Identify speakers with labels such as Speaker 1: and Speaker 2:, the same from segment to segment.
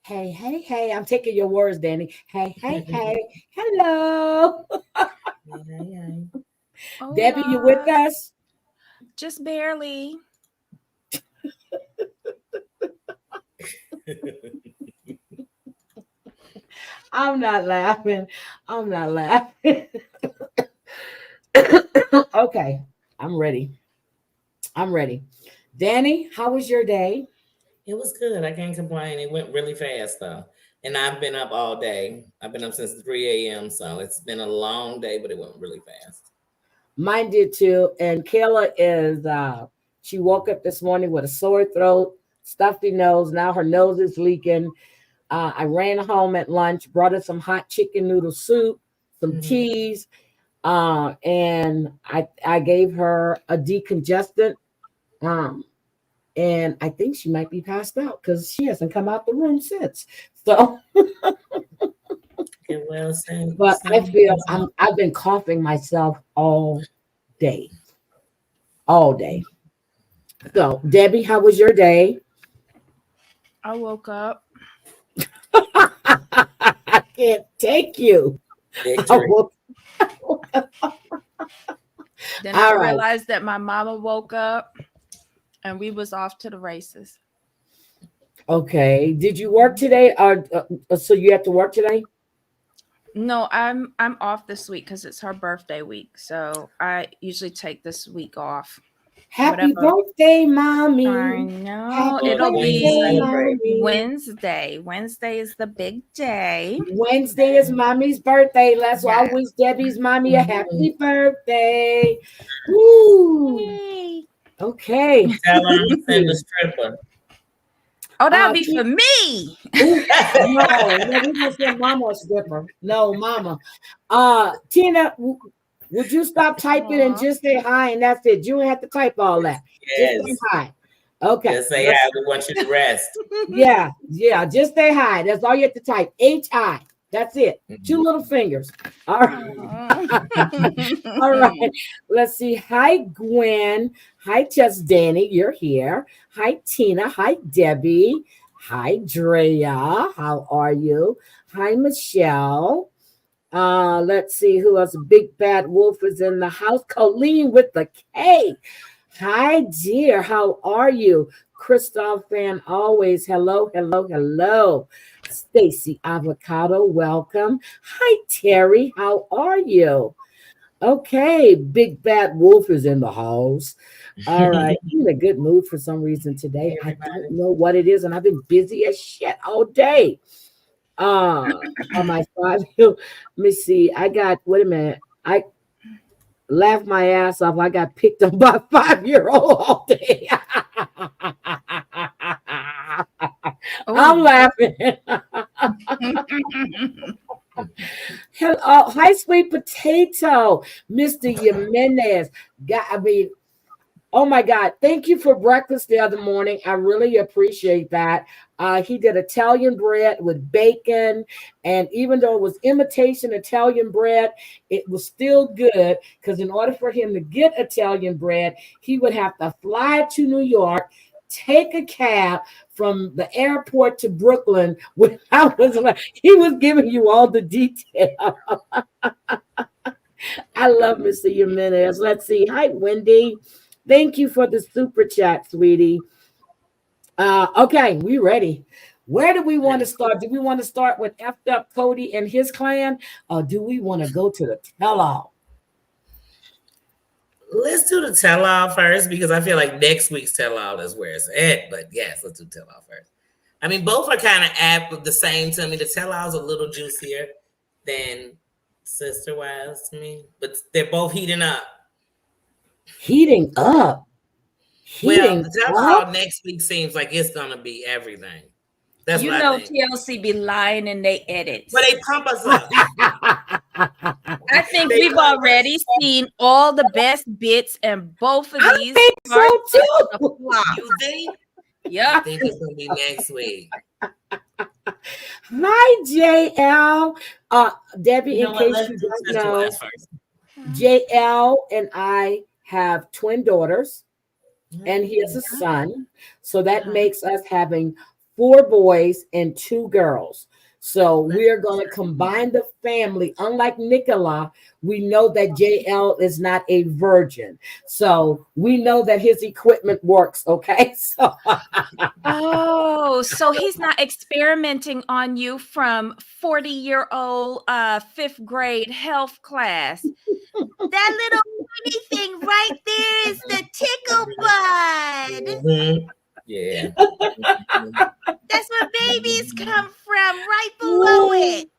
Speaker 1: Hey, hey, hey. I'm taking your words, Danny. Hey, hey, hey. Hello.
Speaker 2: Yeah, yeah.
Speaker 1: Debbie, you with
Speaker 3: Hola.
Speaker 1: us?
Speaker 3: Just barely.
Speaker 1: I'm not laughing. I'm not laughing. Okay. I'm ready. I'm ready. Danny, how was your day?
Speaker 2: It was good. I can't complain. It went really fast though. And I've been up all day. I've been up since 3 a.m. So it's been a long day, but it went really fast.
Speaker 1: Mine did too. And Kayla is she woke up this morning with a sore throat, stuffy nose. Now her nose is leaking. I ran home at lunch, brought her some hot chicken noodle soup, some
Speaker 2: Hmm.
Speaker 1: teas, and I gave her a decongestant. Um, and I think she might be passed out because she hasn't come out the room since. So,
Speaker 2: Get well soon.
Speaker 1: but I
Speaker 2: Soon.
Speaker 1: feel I've been coughing myself day, all day. So, Debbie, how was your day?
Speaker 3: I woke up.
Speaker 1: I can't take you. I
Speaker 2: Victory.
Speaker 1: woke,
Speaker 3: Then I
Speaker 1: all right.
Speaker 3: realized that my mama woke up and we was off to the races.
Speaker 1: Okay. Did you work today? Or so you have to work today?
Speaker 3: No, I'm off this week because it's her birthday week. So I usually take this week off.
Speaker 1: Happy
Speaker 3: Whatever.
Speaker 1: birthday,
Speaker 3: I
Speaker 1: mommy.
Speaker 3: know.
Speaker 1: Happy
Speaker 2: Well,
Speaker 3: It'll
Speaker 2: when you
Speaker 1: birthday,
Speaker 3: be
Speaker 2: celebrate.
Speaker 1: mommy.
Speaker 3: Wednesday. Wednesday is the big day.
Speaker 1: Wednesday is mommy's birthday. Let's all
Speaker 3: Yeah.
Speaker 1: wish Debbie's mommy a
Speaker 2: Mhm.
Speaker 1: happy birthday. Woo.
Speaker 3: Yay.
Speaker 1: Okay.
Speaker 2: Tell her I'm gonna send a
Speaker 1: Ooh.
Speaker 2: stripper.
Speaker 3: Oh, that'll be
Speaker 1: T-
Speaker 3: for me.
Speaker 1: ooh, no, we just send mama a stripper. No, mama. Tina, would you stop typing and
Speaker 3: Aw.
Speaker 1: just say hi and that's it? You don't have to type all that. Just say
Speaker 2: Yes.
Speaker 1: hi. Okay.
Speaker 2: Just say hi. We want you to rest.
Speaker 1: Yeah, yeah. Just say hi. That's all you have to type. H-I. That's it. Two
Speaker 2: Mhm.
Speaker 1: little fingers. All right.
Speaker 3: Aw.
Speaker 1: All right. Let's see. Hi, Gwen. Hi, Just Danny. You're here. Hi, Tina. Hi, Debbie. Hi, Drea. How are you? Hi, Michelle. Let's see who else. Big Bad Wolf is in the house. Colleen with the K. Hi, dear. How are you? Christoph fan always. Hello, hello, hello. Stacy Avocado, welcome. Hi, Terry. How are you? Okay, Big Bad Wolf is in the house. All right. I'm in a good mood for some reason today.
Speaker 2: Hey,
Speaker 1: I don't
Speaker 2: everybody.
Speaker 1: know what it is, and I've been busy as shit all day. On my five, let me see. I got, wait a minute. I laughed my ass off. I got picked on by a 5-year-old all day. I'm
Speaker 3: Oh.
Speaker 1: laughing. Hello, hi, sweet potato, Mr. Jimenez. I mean, oh my God. Thank you for breakfast the other morning. I really appreciate that. He did Italian bread with bacon. And even though it was imitation Italian bread, it was still good because in order for him to get Italian bread, he would have to fly to New York, take a cab from the airport to Brooklyn. When I was like, he was giving you all the detail. I love Mr. Jimenez. Let's see. Hi, Wendy. Thank you for the super chat, sweetie. Okay, we ready. Where do we want to start? Do we want to start with effed up Cody and his clan, or do we want to go to the tell all?
Speaker 2: Let's do the tell all first because I feel like next week's tell all is where it's at. But yes, let's do tell all first. I mean, both are kind of the same to me. The tell all is a little juicier than Sister Wives to me, but they're both heating up.
Speaker 1: Heating up.
Speaker 2: Well,
Speaker 1: Heating
Speaker 2: the tell
Speaker 1: up.
Speaker 2: all next week seems like it's gonna be everything. That's
Speaker 3: You
Speaker 2: what I
Speaker 3: know
Speaker 2: think.
Speaker 3: TLC be lying in they
Speaker 2: But
Speaker 3: edits.
Speaker 2: they pump us up.
Speaker 3: I think
Speaker 2: They
Speaker 3: we've
Speaker 2: pump us
Speaker 3: already
Speaker 2: up.
Speaker 3: seen all the best bits, and both of
Speaker 1: I
Speaker 3: these
Speaker 1: think so
Speaker 3: are the
Speaker 1: too.
Speaker 3: flop.
Speaker 2: You think? I
Speaker 3: Yep.
Speaker 2: think it's gonna be next week.
Speaker 1: Hi, JL. Debbie,
Speaker 2: You
Speaker 1: in
Speaker 2: know what?
Speaker 1: case
Speaker 2: Let's
Speaker 1: you
Speaker 2: do
Speaker 1: don't
Speaker 2: Sister
Speaker 1: know,
Speaker 2: Wives first.
Speaker 1: JL and I have twin daughters, and he
Speaker 2: Mm,
Speaker 1: is a son. So that
Speaker 3: Uh-huh.
Speaker 1: makes us having 4 boys and 2 girls. So we're going to combine the family. Unlike Nicola, we know that JL is not a virgin. So we know that his equipment works. Okay. So
Speaker 3: Oh, so he's not experimenting on you from 40-year-old 5th grade health class. That little pointy thing right there is the tickle bud.
Speaker 2: Mhm. Yeah.
Speaker 3: That's where babies come from, right below it.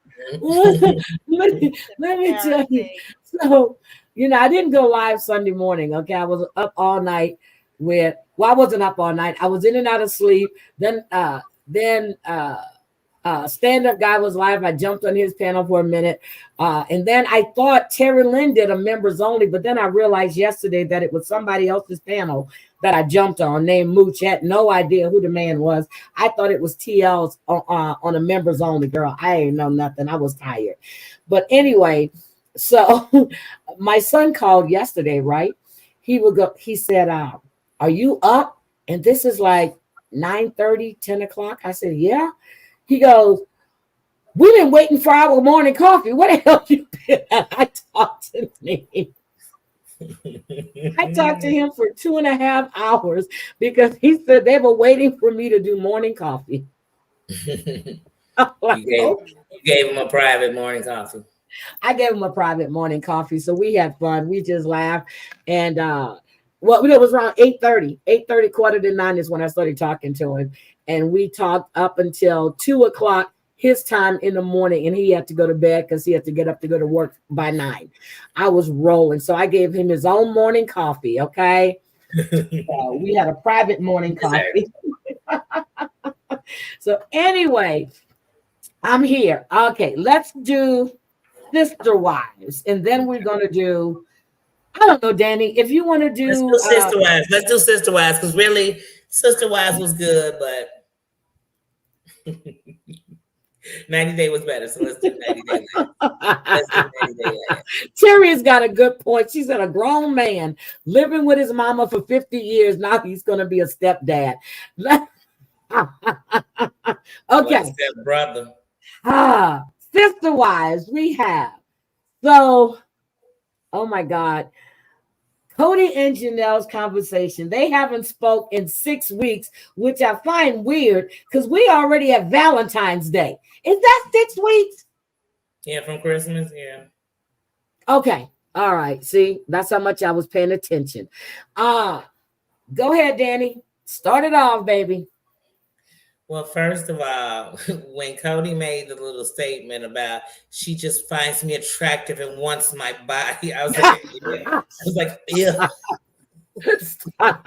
Speaker 1: let me tell you. So, I didn't go live Sunday morning. Okay. I was up all night I wasn't up all night. I was in and out of sleep. Then stand-up guy was live. I jumped on his panel for a minute. And then I thought Terry Lynn did a members only, but then I realized yesterday that it was somebody else's panel that I jumped on named Mooch. Had no idea who the man was. I thought it was TL's on a members only. Girl, I ain't know nothing. I was tired. But anyway, so my son called yesterday, right? He said, are you up? And this is like 9:30, 10 o'clock. I said, yeah. He goes, we've been waiting for our morning coffee. What the hell you been at? I talked to him. I talked to him for 2.5 hours because he said they were waiting for me to do morning coffee. Like,
Speaker 2: you gave him a private morning coffee.
Speaker 1: I gave him a private morning coffee. So we had fun. We just laughed. And it was around 8:30, 8:30, 8:45 is when I started talking to him. And we talked up until 2 o'clock his time in the morning. And he had to go to bed because he had to get up to go to work by 9. I was rolling. So I gave him his own morning coffee. Okay. We had a private morning coffee. So anyway, I'm here. Okay. Let's do Sister Wives. And then we're going to do, I don't know, Danny, if you want to do.
Speaker 2: Let's do Sister Wives. Let's do Sister Wives because really Sister Wives was good, but 90 Day was better. So let's do 90 Day Land. Let's do 90 Day Land.
Speaker 1: Terry's got a good point. She said a grown man living with his mama for 50 years. Now he's going to be a stepdad. Okay.
Speaker 2: Brother.
Speaker 1: Sister Wives we have. So, oh my God. Cody and Janelle's conversation. They haven't spoke in 6 weeks, which I find weird because we already have Valentine's Day. Is that 6 weeks?
Speaker 2: Yeah, from Christmas. Yeah.
Speaker 1: Okay. All right. See, that's how much I was paying attention. Go ahead, Danny. Start it off, baby.
Speaker 2: Well, first of all, when Cody made the little statement about she just finds me attractive and wants my body, I was like, yeah. But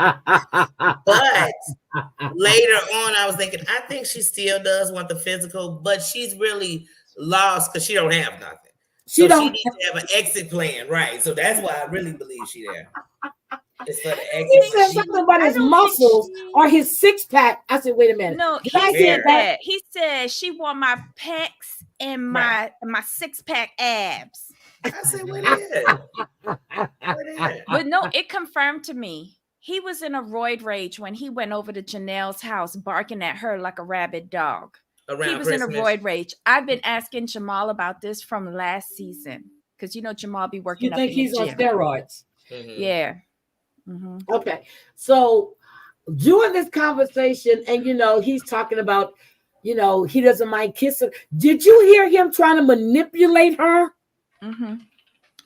Speaker 2: later on, I was thinking, I think she still does want the physical, but she's really lost because she don't have nothing. She needs to have an exit plan, right? So that's why I really believe she there. It's for the exit.
Speaker 1: He said something about his muscles or his 6-pack. I said, wait a minute.
Speaker 3: No, he said that. He said she want my pecs and my 6-pack abs.
Speaker 2: I said, wait a minute.
Speaker 3: But no, it confirmed to me. He was in a roid rage when he went over to Janelle's house barking at her like a rabid dog. He was Christmas. In a roid rage. I've been asking Jamal about this from last season because Jamal be working.
Speaker 1: You think he's on steroids?
Speaker 3: Mm-hmm. Yeah.
Speaker 1: Mm-hmm. Okay. So during this conversation, and he's talking about, he doesn't mind kissing. Did you hear him trying to manipulate her?
Speaker 3: Mm-hmm.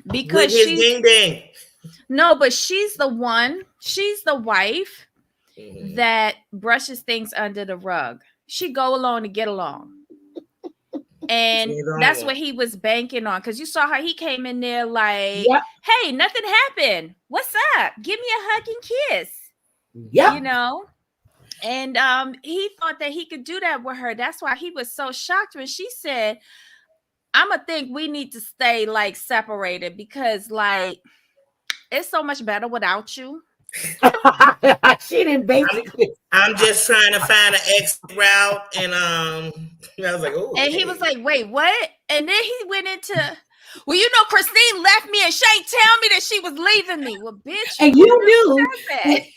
Speaker 3: Because she's
Speaker 2: ding ding.
Speaker 3: No, but she's the wife that brushes things under the rug. She go along to get along. And that's what he was banking on. Because you saw how he came in there like, hey, nothing happened. What's up? Give me a hug and kiss.
Speaker 1: Yeah.
Speaker 3: And he thought that he could do that with her. That's why he was so shocked when she said, I'ma think we need to stay like separated because like it's so much better without you.
Speaker 1: She didn't basically.
Speaker 2: I'm just trying to find an exit route, and I was like, oh.
Speaker 3: And he was like, wait, what? And then he went into, Well, you know, Christine left me and she ain't tell me that she was leaving me. Well, bitch.
Speaker 1: And you knew.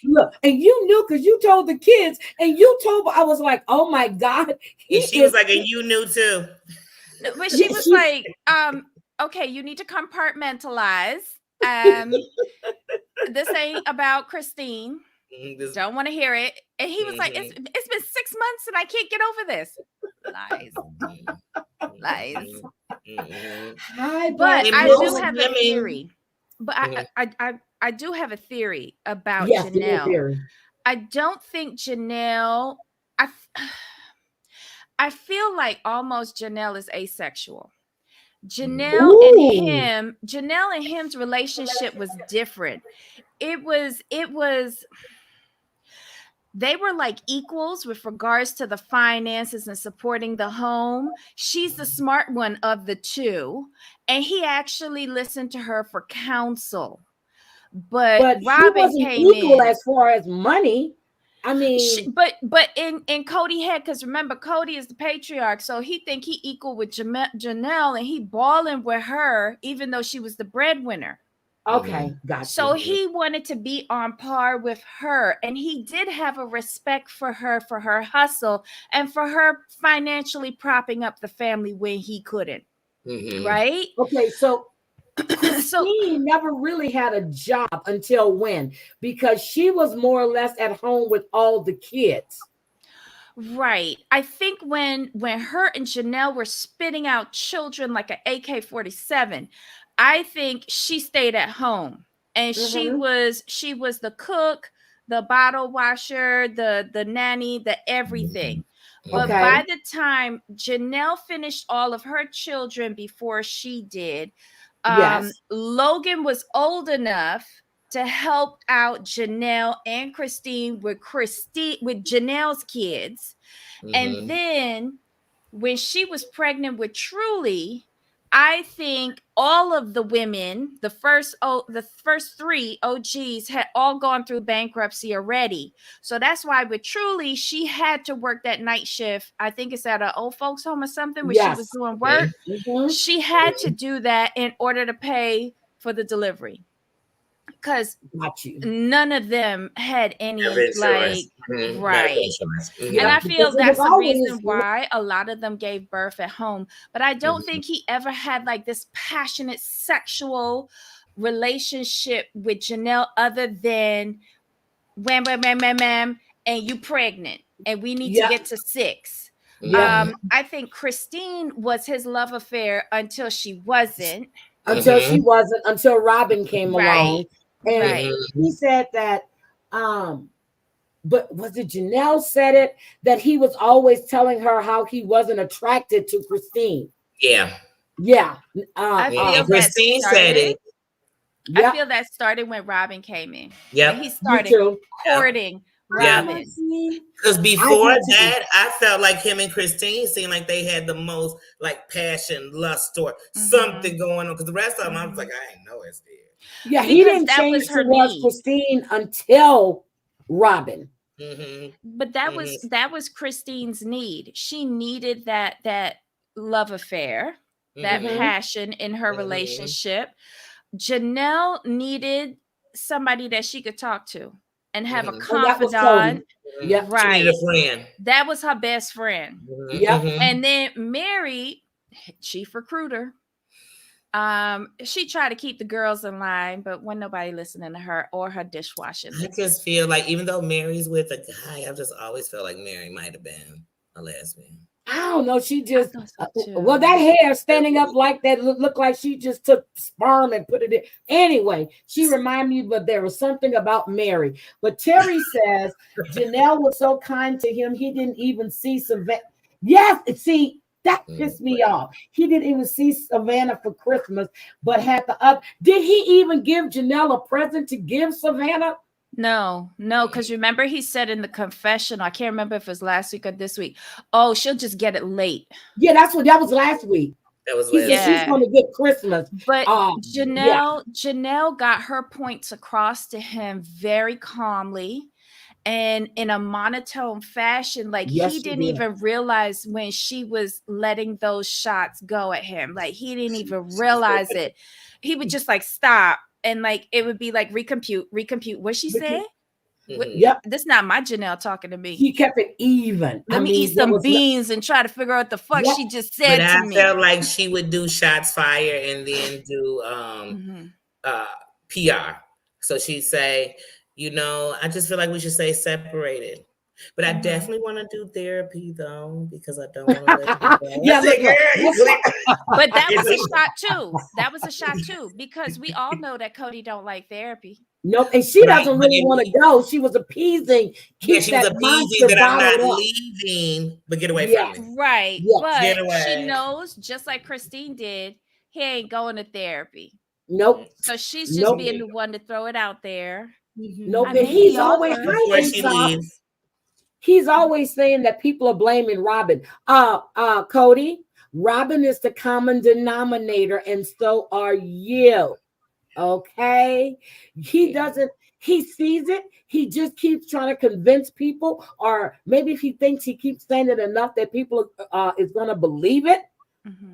Speaker 1: Look, and you knew because you told the kids, and you told. I was like, oh my God.
Speaker 2: And she was like, and you knew too.
Speaker 3: But she was like, okay, you need to compartmentalize. This ain't about Christine. Don't want to hear it. And he was like, it's been 6 months and I can't get over this. Lies. But I do have a theory. But I do have a theory about Janelle. I don't think Janelle. I feel like almost Janelle is asexual. Janelle and him's relationship was different. It was they were like equals with regards to the finances and supporting the home. She's the smart one of the two, and he actually listened to her for counsel. But Robin came
Speaker 1: equal
Speaker 3: in
Speaker 1: as far as money. I mean,
Speaker 3: but in Cody head, because remember, Cody is the patriarch, so he think he equal with Janelle, and he balling with her, even though she was the breadwinner.
Speaker 1: Okay, gotcha.
Speaker 3: So he wanted to be on par with her, and he did have a respect for her hustle, and for her financially propping up the family when he couldn't. Right?
Speaker 1: Okay, so Christine never really had a job until when? Because she was more or less at home with all the kids.
Speaker 3: Right. I think when her and Janelle were spitting out children like an AK-47, I think she stayed at home, and she was the cook, the bottle washer, the nanny, the everything. But by the time Janelle finished all of her children before she did, Logan was old to help out Janelle and Christine with Janelle's kids. And then when she was pregnant with Truly, I think all of the women, the first three OGs had all gone through bankruptcy already. So that's why with Truly, she had to work that night shift. I think it's at an old folks home or something where she was doing work. She had to do that in order to pay for the delivery. Because none of them had any right. And I feel that's the reason why a lot of them gave birth at home. But I don't think he ever had like this passionate sexual relationship with Janelle other than wham, bam, bam, bam, bam, and you pregnant and we need to get to 6. I think Christine was his love affair until she wasn't.
Speaker 1: Until Robin came along. And he said that, but was it Janelle said it, that he was always telling her how he wasn't attracted to Christine.
Speaker 2: Yeah.
Speaker 3: Christine
Speaker 2: said it.
Speaker 3: I feel that started when Robin came in.
Speaker 2: Yeah.
Speaker 3: He started courting Robin.
Speaker 2: Because before that, I felt like him and Christine seemed like they had the most like passion, lust, or something going on. Because the rest of them, I was like, I ain't know it's there.
Speaker 1: Yeah, he didn't change towards Christine until Robin.
Speaker 3: But that was Christine's need. She needed that love affair, that passion in her relationship. Janelle needed somebody that she could talk to and have a confidant.
Speaker 2: Right. She needed a friend.
Speaker 3: That was her best friend. And then Mary, chief recruiter. She tried to keep the girls in line, but when nobody listening to her or her dishwashing.
Speaker 2: I just feel like even though Mary's with a guy, I've just always felt like Mary might have been a lesbian.
Speaker 1: I don't know. She just that hair standing up like that looked like she just took sperm and put it in. Anyway, she reminded me, but there was something about Mary. But Terry says Janelle was so kind to him, he didn't even see Savannah. Yes, see. That pissed me off. He didn't even see Savannah for Christmas, but had the up. Did he even give Janelle a present to give Savannah?
Speaker 3: No, because remember he said in the confessional, I can't remember if it was last week or this week. Oh, she'll just get it late.
Speaker 1: Yeah, that was last week.
Speaker 2: That was last
Speaker 1: week. She's going to get Christmas.
Speaker 3: But Janelle got her points across to him very calmly. and in a monotone fashion. Like
Speaker 1: Yes,
Speaker 3: he
Speaker 1: she
Speaker 3: didn't
Speaker 1: did.
Speaker 3: even realize when she was letting those shots go at him. Like he didn't even realize it. He would just like stop, and like it would be like recompute. What she said?
Speaker 1: Yep.
Speaker 3: This not my Janelle talking to me.
Speaker 1: He kept it even.
Speaker 3: Let me eat some beans and try to figure out the fuck she just said
Speaker 2: but
Speaker 3: to
Speaker 2: I
Speaker 3: me.
Speaker 2: felt like she would do shots fire and then do PR. So she'd say, you know, I just feel like we should stay separated. But I definitely want to do therapy though, because I don't want to let it go.
Speaker 1: Yeah,
Speaker 3: but that was a shot too. That was a shot too, because we all know that Cody don't like therapy.
Speaker 1: Nope, and she doesn't really want to go. She was appeasing.
Speaker 2: Yeah, she was appeasing that I'm not leaving, but get away from me.
Speaker 3: Right. Yeah. But she knows, just like Christine did, he ain't going to therapy.
Speaker 1: Nope.
Speaker 3: So she's just being the one to throw it out there.
Speaker 1: Nope. And he's always hiding. He's always saying that people are blaming Robin. Cody, Robin is the common denominator, and so are you. Okay, he doesn't, he sees it, he just keeps trying to convince people, or maybe if he thinks he keeps saying it enough that people is going to believe it,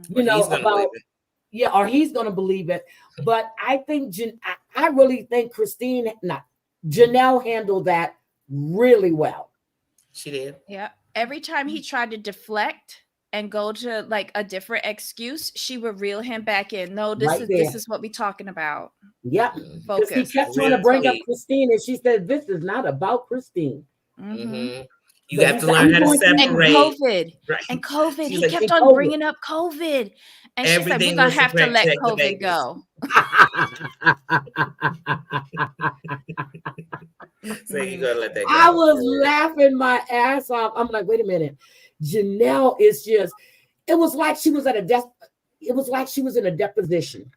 Speaker 1: you know, about or he's going to believe it. But I think I really think Janelle handled that really well.
Speaker 2: She did.
Speaker 3: Yeah, every time he tried to deflect and go to like a different excuse, she would reel him back in. No, this is what we're talking about.
Speaker 1: Yep.
Speaker 3: Focus.
Speaker 1: He kept trying to bring up Christine, and she said, "This is not about Christine."
Speaker 2: You have to learn how to separate.
Speaker 3: And COVID. He kept on bringing up COVID, and she said, "We're gonna have to let COVID go."
Speaker 2: So you gotta let that go.
Speaker 1: I was laughing my ass off. I'm like, wait a minute. Janelle is just, it was like she was in a deposition.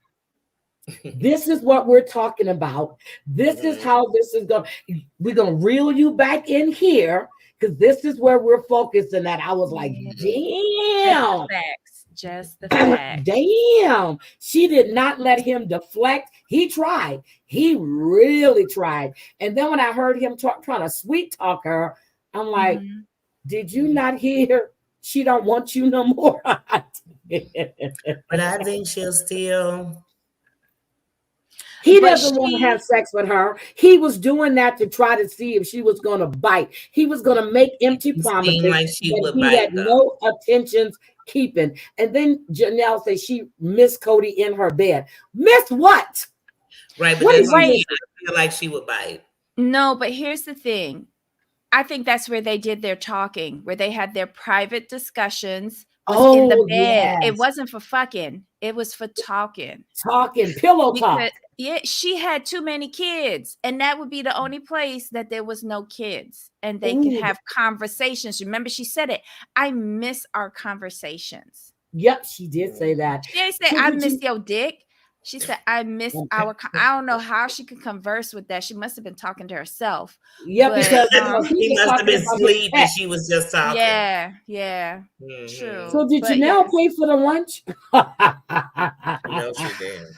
Speaker 1: This is what we're talking about. This is how this is going. We're going to reel you back in here because this is where we're focusing at. I was like, damn.
Speaker 3: Just the facts.
Speaker 1: Damn. She did not let him deflect. He tried. He really tried. And then when I heard him trying to sweet talk her, I'm like, did you not hear? She don't want you no more.
Speaker 2: But I think she'll still.
Speaker 1: He doesn't want to have sex with her. He was doing that to try to see if she was going to bite. He was going to make empty promises
Speaker 2: like she would bite,
Speaker 1: had no intentions keeping. And then Janelle said she missed Cody in her bed. Miss what?
Speaker 2: Right, but that's I feel like she would bite.
Speaker 3: No, but here's the thing. I think that's where they did their talking, where they had their private discussions in the bed. Yes. It wasn't for fucking. It was for talking.
Speaker 1: Pillow talk.
Speaker 3: Yeah, she had too many kids, and that would be the only place that there was no kids, and they could have conversations. Remember, she said it. I miss our conversations.
Speaker 1: Yep, she did say that.
Speaker 3: She didn't say, I miss your dick. She said, I miss our, I don't know how she could converse with that. She must have been talking to herself.
Speaker 1: Yeah, because
Speaker 2: he must have been asleep and she was just talking.
Speaker 3: Yeah, true.
Speaker 1: So did Janelle pay for the lunch?
Speaker 2: No, she didn't.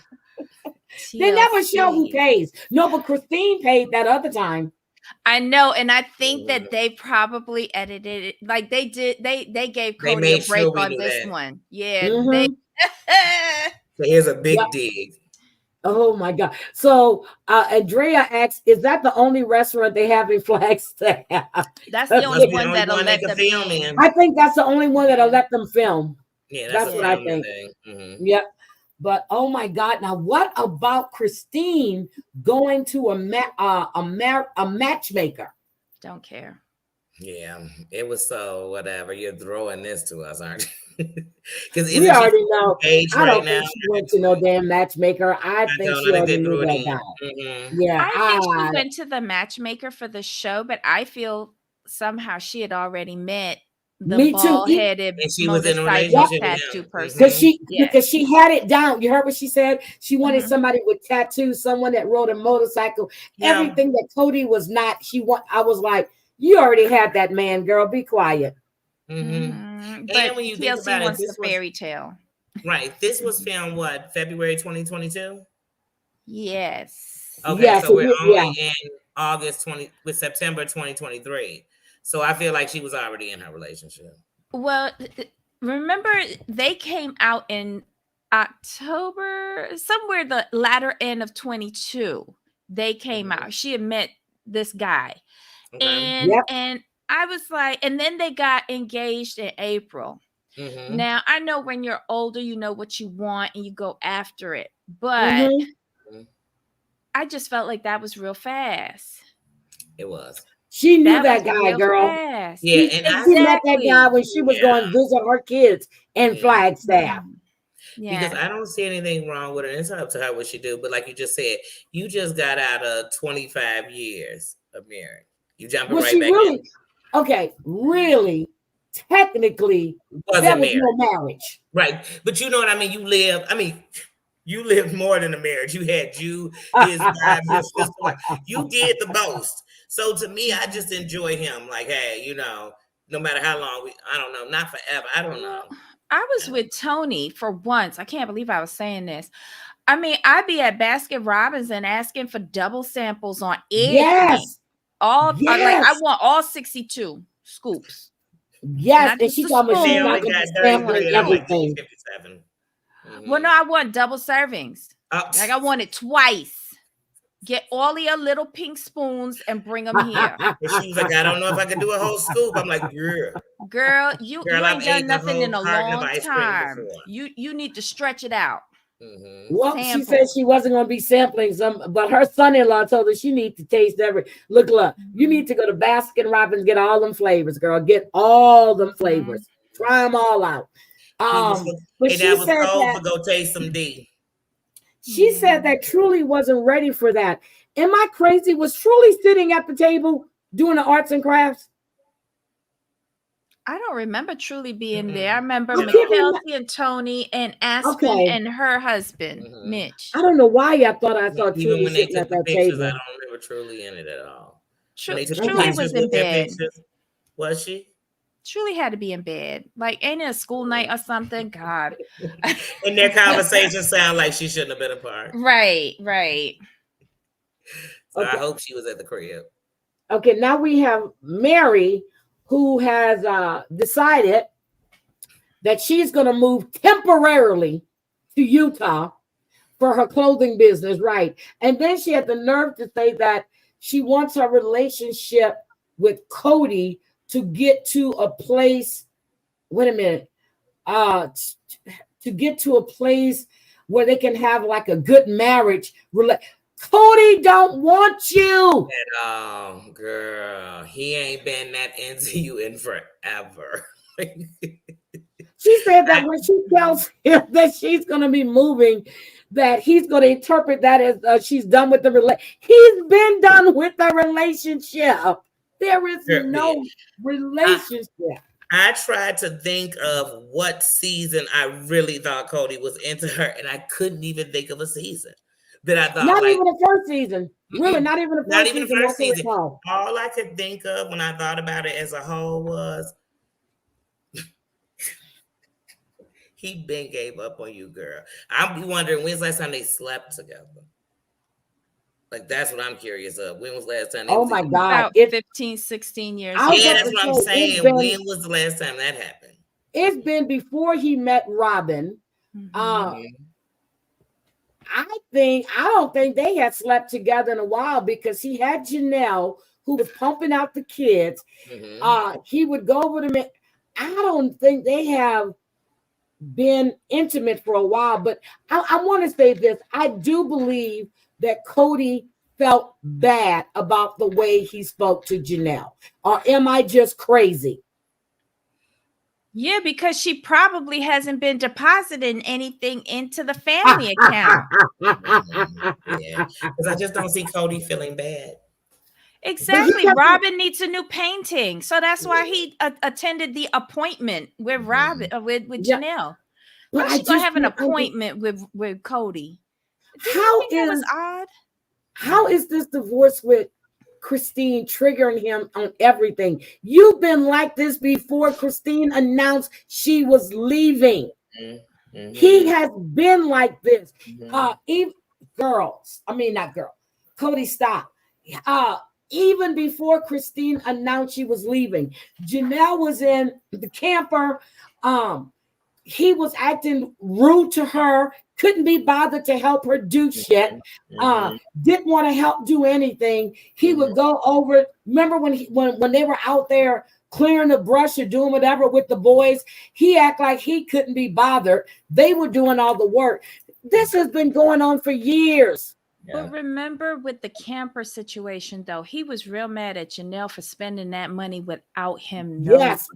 Speaker 1: They never show who pays. No, but Christine paid that other time.
Speaker 3: I know, and I think that they probably edited it. Like they did, they gave Cody a break on this one. Yeah.
Speaker 2: So here's a big dig.
Speaker 1: Oh my God. So Andrea asks, is that the only restaurant they have in Flagstaff?
Speaker 3: That's the only one that'll let them
Speaker 2: film in.
Speaker 1: I think that's the only one that'll let them film.
Speaker 2: Yeah,
Speaker 1: that's what I think. Yep. But oh my God. Now what about Christine going to a matchmaker?
Speaker 3: Don't care.
Speaker 2: Yeah, it was so whatever. You're throwing this to us, aren't you? Because
Speaker 1: we already know. I don't think she went to no damn matchmaker. I think she already knew that guy. Yeah,
Speaker 3: I think she went to the matchmaker for the show, but I feel somehow she had already met the bald-headed motorcycle tattoo person.
Speaker 1: Because she had it down. You heard what she said? She wanted somebody with tattoos, someone that rode a motorcycle. Yeah. Everything that Cody was not. I was like, you already had that, man, girl. Be quiet.
Speaker 3: But when you think about it, this was a fairy tale.
Speaker 2: Right. This was filmed February 2022?
Speaker 3: Yes.
Speaker 2: Okay, so we're only in September 2023. So I feel like she was already in her relationship.
Speaker 3: Well, remember they came out in October, somewhere the latter end of 22. They came out. She had met this guy.
Speaker 2: Okay.
Speaker 3: And I was like, and then they got engaged in April. Now I know when you're older, you know what you want and you go after it. But I just felt like that was real fast.
Speaker 2: It was.
Speaker 1: She knew that guy, girl.
Speaker 3: Fast.
Speaker 2: Yeah,
Speaker 1: and she met that guy when she was going to visit her kids in Flagstaff.
Speaker 3: Yeah.
Speaker 2: Because I don't see anything wrong with it. It's up to her what she do. But like you just said, you just got out of 25 years of marriage. You jumping right back in.
Speaker 1: Okay, really, technically, there was no marriage.
Speaker 2: Right. But you know what I mean? You lived more than a marriage. You had his wife, his sister. You did the most. So to me, I just enjoy him. Like, hey, no matter how long I don't know, not forever. I don't know.
Speaker 3: I was with Tony for once. I can't believe I was saying this. I mean, I'd be at Baskin Robbins and asking for double samples on everything.
Speaker 1: Yes.
Speaker 3: Like I want all 62 scoops.
Speaker 1: Yes, and she told me she's not going to sample everything.
Speaker 2: 57.
Speaker 3: Well, no, I want double servings. Like I want it twice. Get all of your little pink spoons and bring them here.
Speaker 2: She was like, I don't know if I can do a whole scoop. I'm like,
Speaker 3: girl, you ain't done nothing in a long time. You need to stretch it out.
Speaker 1: Well, she said she wasn't going to be sampling some, but her son-in-law told her she needs to taste every. Look, you need to go to Baskin Robbins, get all them flavors, girl. Get all them flavors. Try them all out. But she said that
Speaker 2: go taste some D.
Speaker 1: She said that Truly wasn't ready for that. Am I crazy? Was Truly sitting at the table doing the arts and crafts?
Speaker 3: I don't remember Truly being there. I remember Kelsey and Tony and Aspen and her husband, Mitch.
Speaker 1: I don't know why I thought Truly sitting at that table.
Speaker 2: I don't remember Truly in it at all.
Speaker 3: Truly was in bed.
Speaker 2: Was she?
Speaker 3: Truly had to be in bed. Like, ain't it a school night or something? God.
Speaker 2: And their conversation sound like she shouldn't have been a part.
Speaker 3: Right.
Speaker 2: So I hope she was at the crib.
Speaker 1: Okay, now we have Mary, who has decided that she's going to move temporarily to Utah for her clothing business, right? And then she had the nerve to say that she wants her relationship with Cody to get to a place, to get to a place where they can have like a good marriage. Cody don't want you.
Speaker 2: At all, girl. He ain't been that into you in forever.
Speaker 1: She said that when she tells him that she's going to be moving, that he's going to interpret that as she's done with the relationship. He's been done with the relationship. There is no relationship.
Speaker 2: I tried to think of what season I really thought Cody was into her, and I couldn't even think of a season that I thought.
Speaker 1: Not even the first season. Really, not even the first season.
Speaker 2: All I could think of when I thought about it as a whole was he been gave up on you, girl. I'm wondering when's the last time they slept together. Like, that's what I'm curious of. When was the last time?
Speaker 1: Oh my God.
Speaker 3: About 15, 16 years.
Speaker 2: Yeah, that's what I'm saying. When was the last time that happened?
Speaker 1: It's been before he met Robin. I don't think they had slept together in a while because he had Janelle, who was pumping out the kids. He would go over to me. I don't think they have been intimate for a while, but I want to say this. I do believe that Cody felt bad about the way he spoke to Janelle. Or am I just crazy?
Speaker 3: Yeah, because she probably hasn't been depositing anything into the family account.
Speaker 2: Yeah, because I just don't see Cody feeling bad.
Speaker 3: Exactly. Robin needs a new painting. So that's why he attended the appointment with Robin, with Janelle. But she's going to have an appointment with Cody.
Speaker 1: How is this divorce with Christine triggering him on everything? You've been like this before Christine announced she was leaving. He has been like this. Cody, stop. even before Christine announced she was leaving, Janelle was in the camper. He was acting rude to her, couldn't be bothered to help her do shit, didn't want to help do anything. He would go over. Remember when they were out there clearing the brush or doing whatever with the boys, he acted like he couldn't be bothered. They were doing all the work. This has been going on for years.
Speaker 3: Yeah. But remember with the camper situation, though, he was real mad at Janelle for spending that money without him knowing.
Speaker 1: Yes.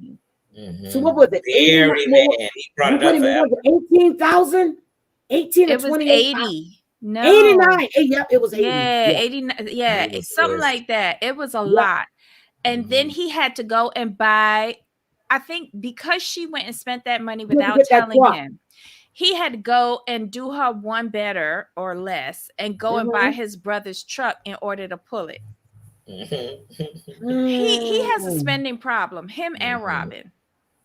Speaker 1: So what was it?
Speaker 2: Very mad. He brought it up for
Speaker 1: 18,000? 18
Speaker 3: it was 80. No.
Speaker 1: 89. Yep, it was 80.
Speaker 3: Yeah, 89. Yeah, something like that. It was a lot. And then he had to go and buy, I think because she went and spent that money without telling him, he had to go and do her one better or less and go and buy his brother's truck in order to pull it. He has a spending problem, him and Robin.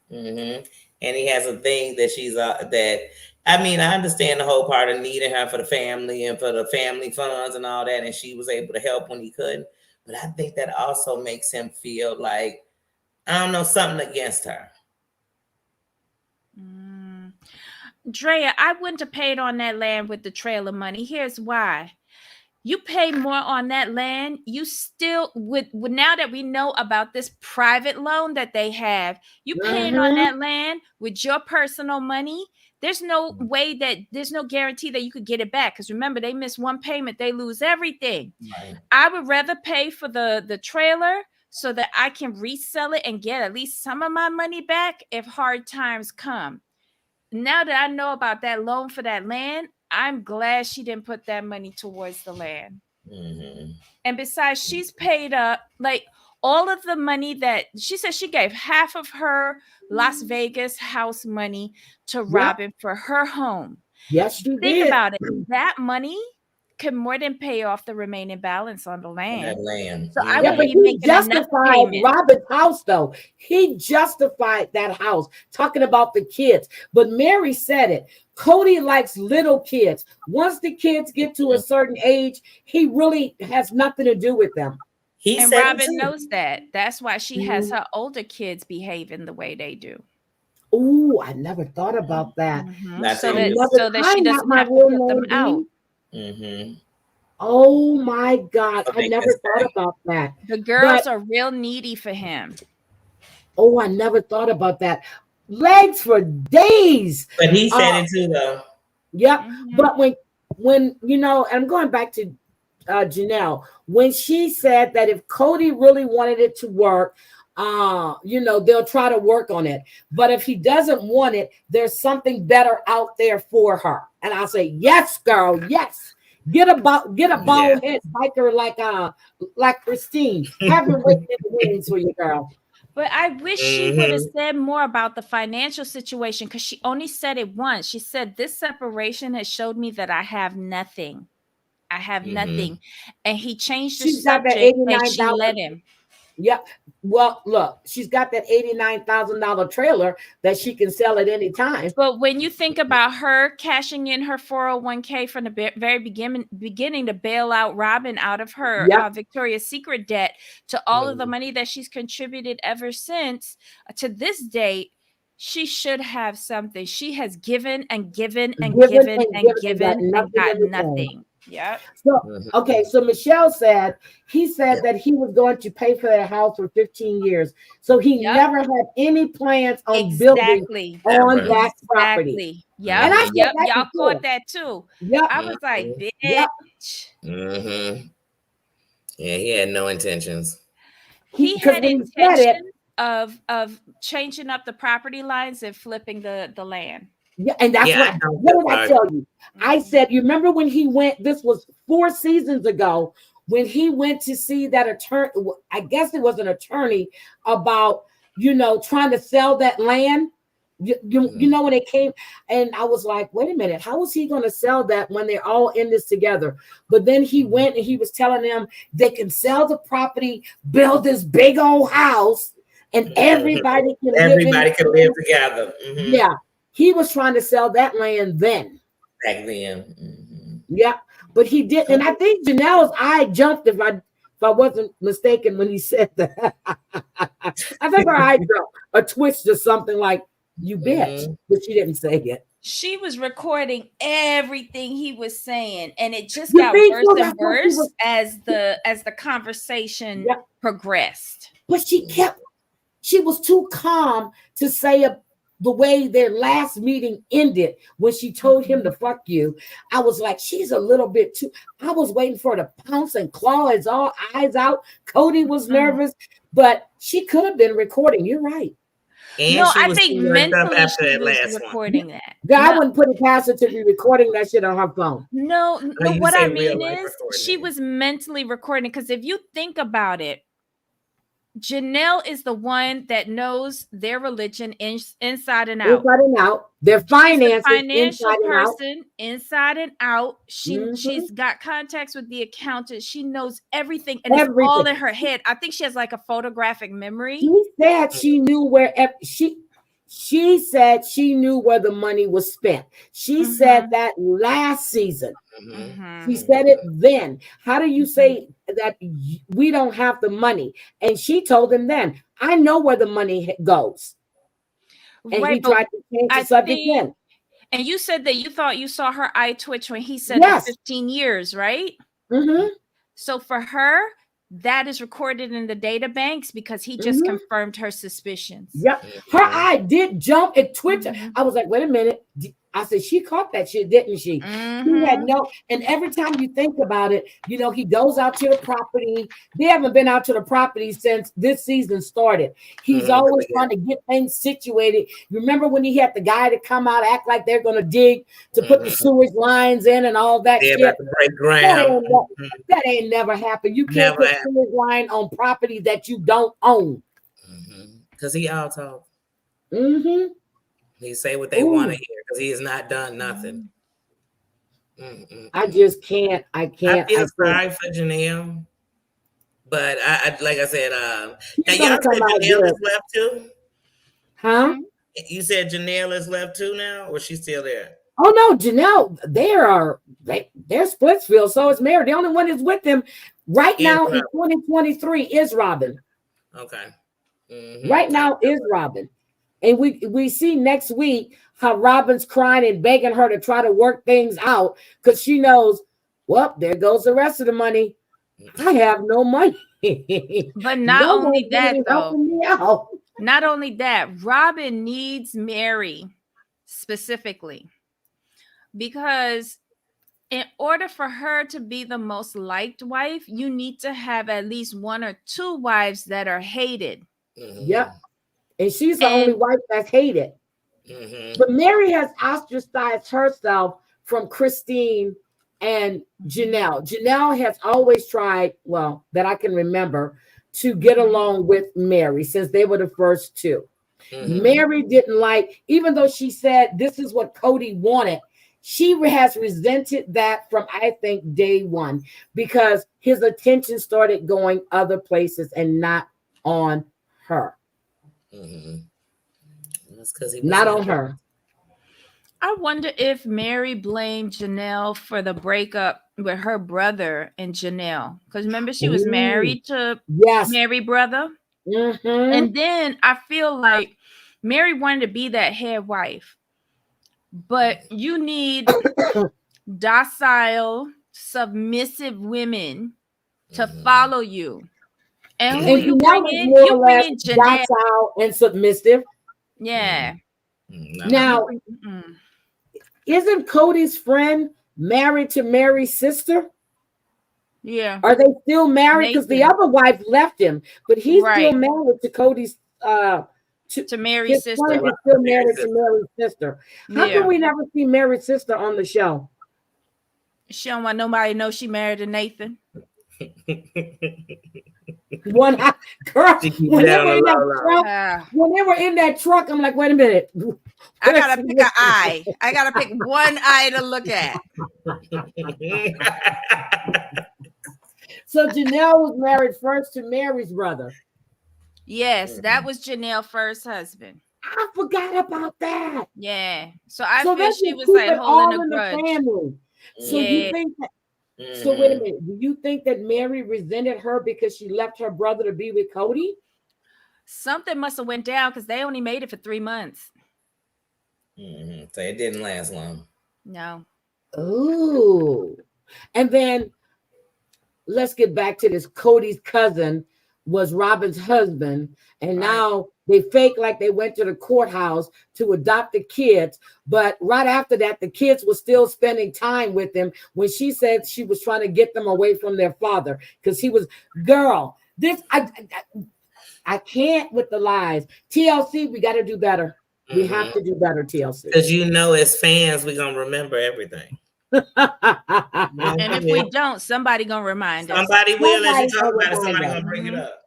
Speaker 2: And he has a thing that she's that. I mean, I understand the whole part of needing her for the family and for the family funds and all that, and she was able to help when he couldn't. But I think that also makes him feel like, I don't know, something against her.
Speaker 3: Drea, I wouldn't have paid on that land with the trailer money. Here's why. You pay more on that land. You still would now that we know about this private loan that they have, you paying on that land with your personal money. There's no way there's no guarantee that you could get it back. Because remember, they miss one payment, they lose everything. Right. I would rather pay for the trailer so that I can resell it and get at least some of my money back if hard times come. Now that I know about that loan for that land, I'm glad she didn't put that money towards the land. And besides, she's paid up like all of the money that she said she gave half of her Las Vegas house money to Robin for her home.
Speaker 1: Yes, you
Speaker 3: Think about it. That money can more than pay off the remaining balance on the land.
Speaker 1: So I would be making justified Robin's house, though. He justified that house, talking about the kids. But Mary said it. Cody likes little kids. Once the kids get to a certain age, he really has nothing to do with them.
Speaker 3: And Robin knows that. That's why she has her older kids behaving the way they do.
Speaker 1: Oh, I never thought about that.
Speaker 3: So that she doesn't have to put them out.
Speaker 1: Oh my God. I never thought about that.
Speaker 3: The girls are real needy for him.
Speaker 1: Oh, I never thought about that. Legs for days.
Speaker 2: But he said it too, though.
Speaker 1: Yep. But when you know, I'm going back to Janelle, when she said that if Cody really wanted it to work, you know, they'll try to work on it. But if he doesn't want it, there's something better out there for her. And I'll say, yes, girl, yes. Get a bonehead biker like Christine. Have her waiting in the wings for you, girl.
Speaker 3: But I wish she would have said more about the financial situation, because she only said it once. She said, this separation has showed me that I have nothing. I have nothing. And he changed the subject and she let him.
Speaker 1: Yeah. Well, look, she's got that $89,000 trailer that she can sell at any time.
Speaker 3: But when you think about her cashing in her 401k from the very beginning to bail out Robin out of her Victoria's Secret debt, to all of the money that she's contributed ever since to this date, she should have something. She has given and given and given and given and got nothing. Yeah.
Speaker 1: So okay, so Michelle said he said that he was going to pay for that house for 15 years. So he never had any plans on building on that property.
Speaker 3: Yeah. And I y'all caught that too. Yeah. I was like, bitch.
Speaker 2: Yeah, he had no intentions.
Speaker 3: He had intentions of changing up the property lines and flipping the land.
Speaker 1: Yeah, and that's what did I tell you? I said, you remember when he went, this was 4 seasons ago, when he went to see that attorney, I guess it was an attorney, about, you know, trying to sell that land. You know, when it came, and I was like, wait a minute, how is he going to sell that when they're all in this together? But then he went and he was telling them they can sell the property, build this big old house, and everybody can
Speaker 2: live together.
Speaker 1: Yeah. He was trying to sell that land then.
Speaker 2: Back then.
Speaker 1: Yeah, but he didn't. And I think Janelle's eye jumped, if I wasn't mistaken when he said that. I think her eyebrow a twitch or something like "you bitch," but she didn't say it.
Speaker 3: She was recording everything he was saying, and it just
Speaker 1: You
Speaker 3: got
Speaker 1: think
Speaker 3: worse
Speaker 1: so?
Speaker 3: and
Speaker 1: That's what she
Speaker 3: worse
Speaker 1: was.
Speaker 3: as the conversation
Speaker 1: Yeah.
Speaker 3: progressed.
Speaker 1: But she was too calm to say the way their last meeting ended when she told him to fuck you. I was like, she's a little bit too. I was waiting for her to pounce and claw his all eyes out. Cody was nervous, but she could have been recording. You're right.
Speaker 2: And
Speaker 3: No,
Speaker 2: she
Speaker 3: I
Speaker 2: was
Speaker 3: think
Speaker 2: too worked up
Speaker 3: mentally
Speaker 2: after
Speaker 3: she
Speaker 2: that
Speaker 3: was
Speaker 2: last one.
Speaker 3: recording that.
Speaker 1: God, I
Speaker 3: No,
Speaker 1: wouldn't put it past her to be recording that shit on her phone.
Speaker 3: no,
Speaker 2: Oh, you
Speaker 3: what I
Speaker 2: say real
Speaker 3: mean
Speaker 2: life
Speaker 3: is
Speaker 2: recording
Speaker 3: she
Speaker 2: it.
Speaker 3: was mentally recording, because if you think about it, Janelle is the one that knows their religion inside and out.
Speaker 1: Inside and out. Their
Speaker 3: She's the
Speaker 1: finances
Speaker 3: financial
Speaker 1: inside and out.
Speaker 3: person inside and out.
Speaker 1: Mhm.
Speaker 3: She's got contacts with the accountant. She knows everything, and it's all
Speaker 1: Everything.
Speaker 3: in her head. I think she has like a photographic memory.
Speaker 1: She said she knew where she said she knew where the money was spent. She said that last season. She said it then. How do you say that we don't have the money? And she told him then, I know where the money goes. And
Speaker 3: Right,
Speaker 1: he tried to change the
Speaker 3: I
Speaker 1: subject
Speaker 3: think,
Speaker 1: then.
Speaker 3: and you said that you thought you saw her eye twitch when he said
Speaker 1: Yes.
Speaker 3: the 15 years, right?
Speaker 1: Mm-hmm.
Speaker 3: So for her, that is recorded in the data banks because he just confirmed her suspicions.
Speaker 1: Yep. Her eye did jump and twitch. I was like, wait a minute. I said, she caught that shit, didn't she? She had no, and every time you think about it, you know, he goes out to the property. They haven't been out to the property since this season started. He's always trying to get things situated. You remember when he had the guy to come out, act like they're going to dig to put the sewage lines in and all that shit?
Speaker 2: About to break ground.
Speaker 1: That ain't never happened. You can't put sewage line on property that you don't own.
Speaker 2: Because he all talk. He say what they want to hear because he has not done nothing.
Speaker 1: I just can't. I
Speaker 2: feel sorry for Janelle, but I like I said, now y'all said Janelle is left too.
Speaker 1: Huh?
Speaker 2: You said Janelle is left too now, or she's still there?
Speaker 1: Oh no, Janelle. They're Splitsville, so it's Mary. The only one that's with them right now in 2023 is Robin.
Speaker 2: Okay.
Speaker 1: Right now is Robin. And we see next week how Robin's crying and begging her to try to work things out because she knows, well, there goes the rest of the money. I have no money.
Speaker 3: But not only that, though. Not only that, Robin needs Mary specifically because in order for her to be the most liked wife, you need to have at least one or two wives that are hated.
Speaker 1: Yep. And she's the only wife that's hated. But Mary has ostracized herself from Christine and Janelle. Janelle has always tried, well, that I can remember, to get along with Mary since they were the first two. Mary didn't like, even though she said this is what Cody wanted, she has resented that from, I think, day one because his attention started going other places and not on her.
Speaker 2: That's because he
Speaker 1: not on her.
Speaker 3: I wonder if Mary blamed Janelle for the breakup with her brother and Janelle. Because remember, she was married to Mary brother. And then I feel like Mary wanted to be that head wife. But you need docile, submissive women to follow you. And who you bring in? You bring in Janelle.
Speaker 1: Docile and submissive.
Speaker 3: Yeah.
Speaker 1: Now, isn't Cody's friend married to Mary's sister?
Speaker 3: Yeah.
Speaker 1: Are they still married? Because the other wife left him, but he's still married to Cody's
Speaker 3: to Mary's sister.
Speaker 1: He's still married to Mary's sister. How can we never see Mary's sister on the show?
Speaker 3: She don't want nobody to know she married to Nathan.
Speaker 1: When they were in that truck, I'm like, wait a minute.
Speaker 3: I gotta pick an eye. I gotta pick one eye to look at.
Speaker 1: So Janelle was married first to Mary's brother.
Speaker 3: Yes, that was Janelle's first husband.
Speaker 1: I forgot about that.
Speaker 3: Yeah. So I feel she was like holding a grudge.
Speaker 1: Family. So you think that So wait a minute. Do you think that Mary resented her because she left her brother to be with Cody?
Speaker 3: Something must have went down because they only made it for 3 months.
Speaker 2: So it didn't last long.
Speaker 3: No.
Speaker 1: Oh, and then let's get back to this. Cody's cousin was Robin's husband, and now they fake like they went to the courthouse to adopt the kids. But right after that, the kids were still spending time with them when she said she was trying to get them away from their father because he was girl. This I can't with the lies. TLC, we got to do better. We have to do better, TLC.
Speaker 2: Because as fans, we're gonna remember everything.
Speaker 3: And if we don't, somebody gonna remind us.
Speaker 2: Somebody will, as you talk about it, somebody gonna bring it up.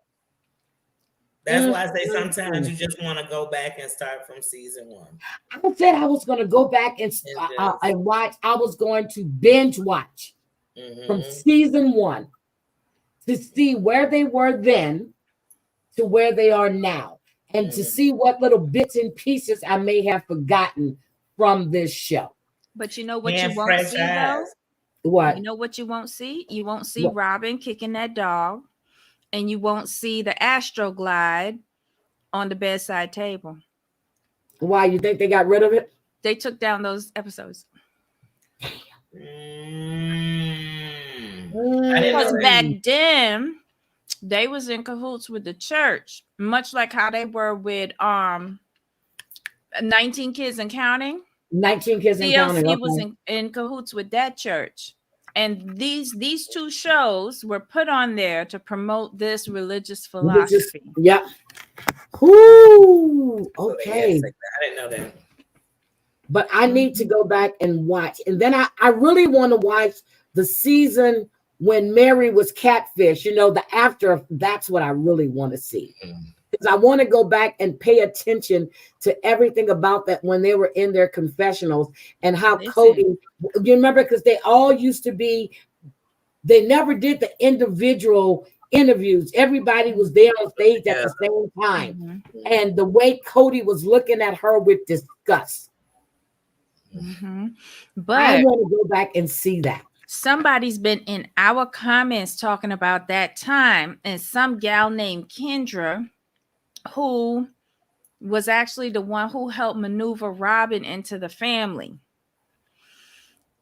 Speaker 2: That's why I say sometimes you just want to go back and start from season 1.
Speaker 1: I said I was going to go back and watch. I was going to binge watch from season 1 to see where they were then to where they are now, and to see what little bits and pieces I may have forgotten from this show.
Speaker 3: But you know what you won't see, though?
Speaker 1: What?
Speaker 3: You know what you won't see? You won't see Robin kicking that dog, and you won't see the Astroglide on the bedside table.
Speaker 1: Why? You think they got rid of it?
Speaker 3: They took down those episodes. Because back then, they was in cahoots with the church, much like how they were with 19 Kids and Counting.
Speaker 1: 19 Kids and Counting.
Speaker 3: TLC was in cahoots with that church. And these 2 shows were put on there to promote this religious philosophy.
Speaker 1: Yeah. Ooh, okay.
Speaker 2: I didn't know that.
Speaker 1: But I need to go back and watch. And then I really want to watch the season when Mary was catfish. The after. That's what I really want to see. Because I want to go back and pay attention to everything about that when they were in their confessionals and how Cody, you remember, because they all used to be, they never did the individual interviews. Everybody was there on stage at the same time. And the way Cody was looking at her with disgust. But I want to go back and see that.
Speaker 3: Somebody's been in our comments talking about that time, and some gal named Kendra, who was actually the one who helped maneuver Robin into the family.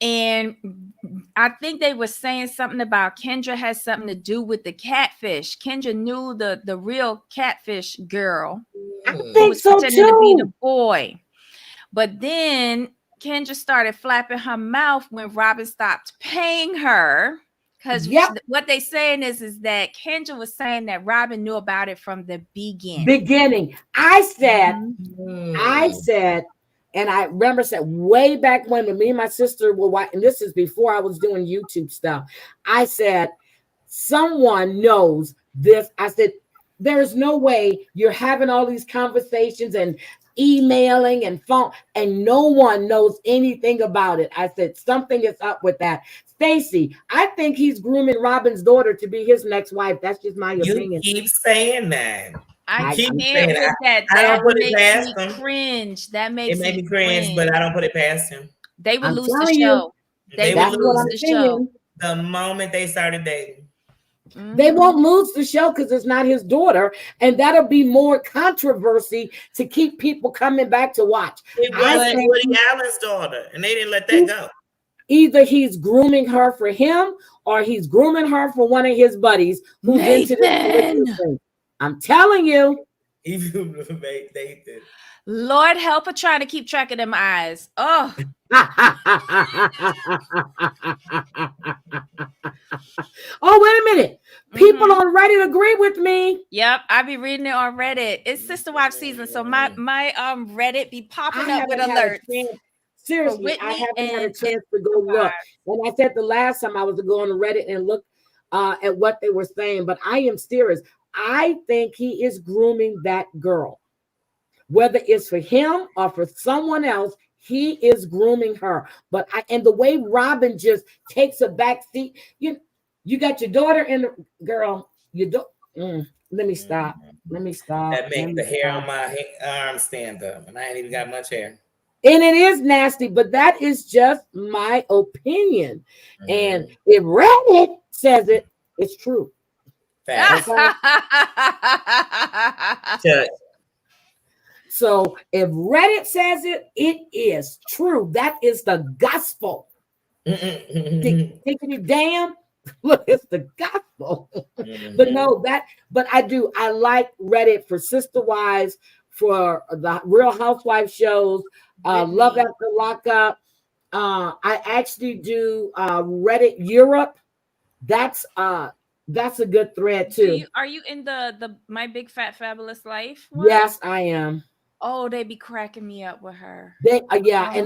Speaker 3: And I think they were saying something about Kendra has something to do with the catfish. Kendra knew the real catfish girl.
Speaker 1: I think so too.
Speaker 3: To be the boy. But then Kendra started flapping her mouth when Robin stopped paying her. Because what they saying is that Kendra was saying that Robin knew about it from the beginning. I said, and I remember said way back when me and my sister were watching, and this is before I was doing YouTube stuff. I said, someone knows this. I said, there is no way you're having all these conversations and emailing and phone, and no one knows anything about it. I said, something is up with that. Stacey, I think he's grooming Robin's daughter to be his next wife. That's just my opinion.
Speaker 2: You keep saying that.
Speaker 3: I keep saying that. That makes me cringe. That makes
Speaker 2: me cringe, but I don't put it past him.
Speaker 3: They would lose the show. They would lose the show.
Speaker 2: The moment they started dating.
Speaker 1: They won't lose the show because it's not his daughter, and that'll be more controversy to keep people coming back to watch.
Speaker 2: It was Woody Allen's daughter, and they didn't let that go.
Speaker 1: Either he's grooming her for him, or he's grooming her for one of his buddies who's into this. I'm telling you.
Speaker 2: Nathan.
Speaker 3: Lord help her trying to keep track of them eyes. Oh.
Speaker 1: Oh, wait a minute. People on Reddit agree with me.
Speaker 3: Yep, I be reading it on Reddit. It's Sister Wife season, so my Reddit be popping up with alerts.
Speaker 1: Seriously, I haven't had a chance to go look. And I said the last time I was to go on Reddit and look at what they were saying, but I am serious. I think he is grooming that girl. Whether it's for him or for someone else, he is grooming her. But and the way Robin just takes a back seat, you got your daughter and the girl. Let me stop.
Speaker 2: That makes the hair on my arm stand up, and I ain't even got much hair.
Speaker 1: And it is nasty, but that is just my opinion. And if Reddit says it, it's true.
Speaker 2: Facts.
Speaker 1: So if Reddit says it, it is true. That is the gospel. Thinking damn, look, it's the gospel. But no, but I like Reddit for Sister Wives, for the Real Housewives shows, Love After Lockup. I actually do Reddit Europe. That's a good thread too.
Speaker 3: Are you in the My Big Fat Fabulous Life one?
Speaker 1: Yes, I am.
Speaker 3: Oh, they be cracking me up with her.
Speaker 1: And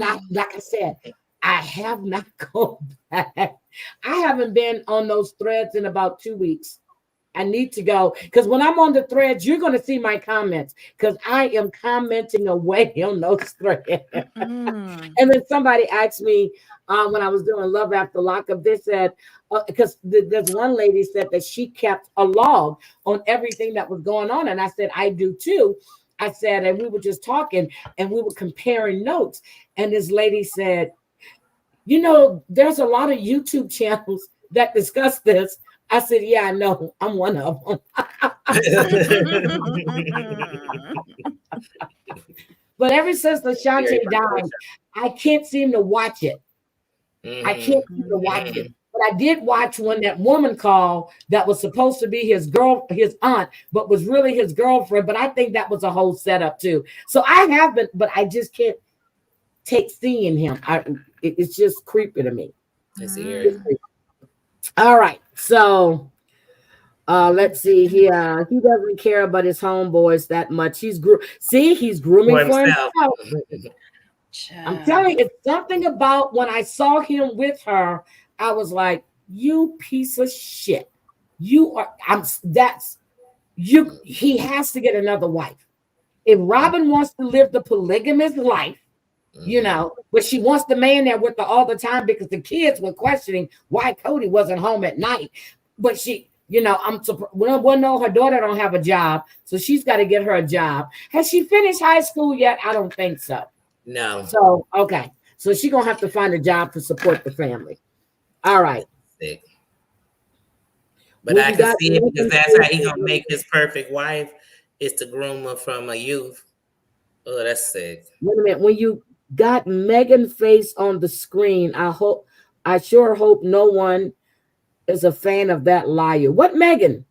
Speaker 1: I, like I said, I have not gone back. I haven't been on those threads in about 2 weeks. I need to go, because when I'm on the threads, you're going to see my comments, because I am commenting away on those threads. And then somebody asked me when I was doing Love After Lockup, they said, because there's one lady said that she kept a log on everything that was going on. And I said, I do too. I said, and we were just talking and we were comparing notes. And this lady said, you know, there's a lot of YouTube channels that discuss this. I said, yeah, I know. I'm one of them. But ever since Lashante died, I can't seem to watch it. I can't seem to watch it. But I did watch when that woman called that was supposed to be his aunt, but was really his girlfriend. But I think that was a whole setup too. So I have been, but I just can't take seeing him. It's just creepy to me. All right. So let's see here. He doesn't care about his homeboys that much. He's grooming for himself. I'm telling you, it's something about when I saw him with her, I was like, you piece of shit. He has to get another wife. If Robin wants to live the polygamous life, you know, but she wants the man there with her all the time, because the kids were questioning why Cody wasn't home at night. But she, you know, I'm surprised. Well, no, her daughter don't have a job, so she's got to get her a job. Has she finished high school yet? I don't think so.
Speaker 2: No.
Speaker 1: So, okay. So she's going to have to find a job to support the family. All right.
Speaker 2: Sick. But I can see it, because that's how he's going to make his perfect wife, is to groom her from a youth. Oh, that's sick.
Speaker 1: Wait a minute. When you got Megan's face on the screen, I sure hope no one is a fan of that liar. What Megan?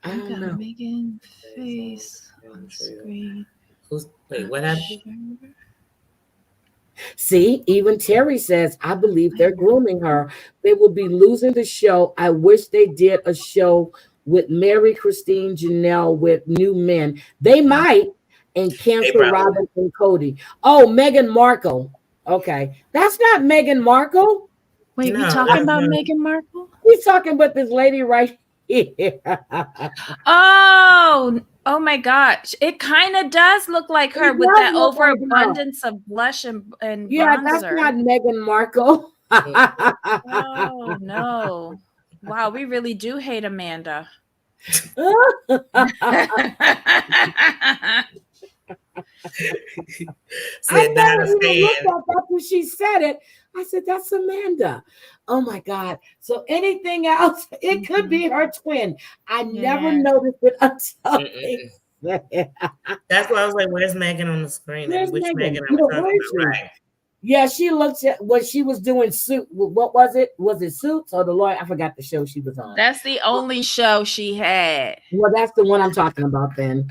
Speaker 3: I don't know. Megan face on the screen.
Speaker 2: Wait, what happened?
Speaker 1: See, even Terry says, I believe they're grooming her. They will be losing the show. I wish they did a show with Mary Christine Janelle with new men. They might, and cancel Robin and Cody. Oh, Meghan Markle. Okay. That's not Meghan Markle.
Speaker 3: Wait, we talking about Meghan Markle?
Speaker 1: We're talking about this lady right here.
Speaker 3: Oh my gosh. It kind of does look like her with that overabundance of blush and
Speaker 1: yeah,
Speaker 3: bronzer.
Speaker 1: That's not Meghan Markle.
Speaker 3: Oh no. Wow, we really do hate Amanda.
Speaker 1: Said after she said it, I said, that's Amanda. Oh my God. So anything else, it could be her twin. I never noticed it until
Speaker 2: that's why I was like, where's Megan on the screen?
Speaker 1: Where's
Speaker 2: Which
Speaker 1: Megan?
Speaker 2: I'm talking about? Right.
Speaker 1: Yeah, she looks at when she was doing Suit. What was it? Was it Suits or The Lawyer? I forgot the show she was on.
Speaker 3: That's the only show she had.
Speaker 1: Well, that's the one I'm talking about then.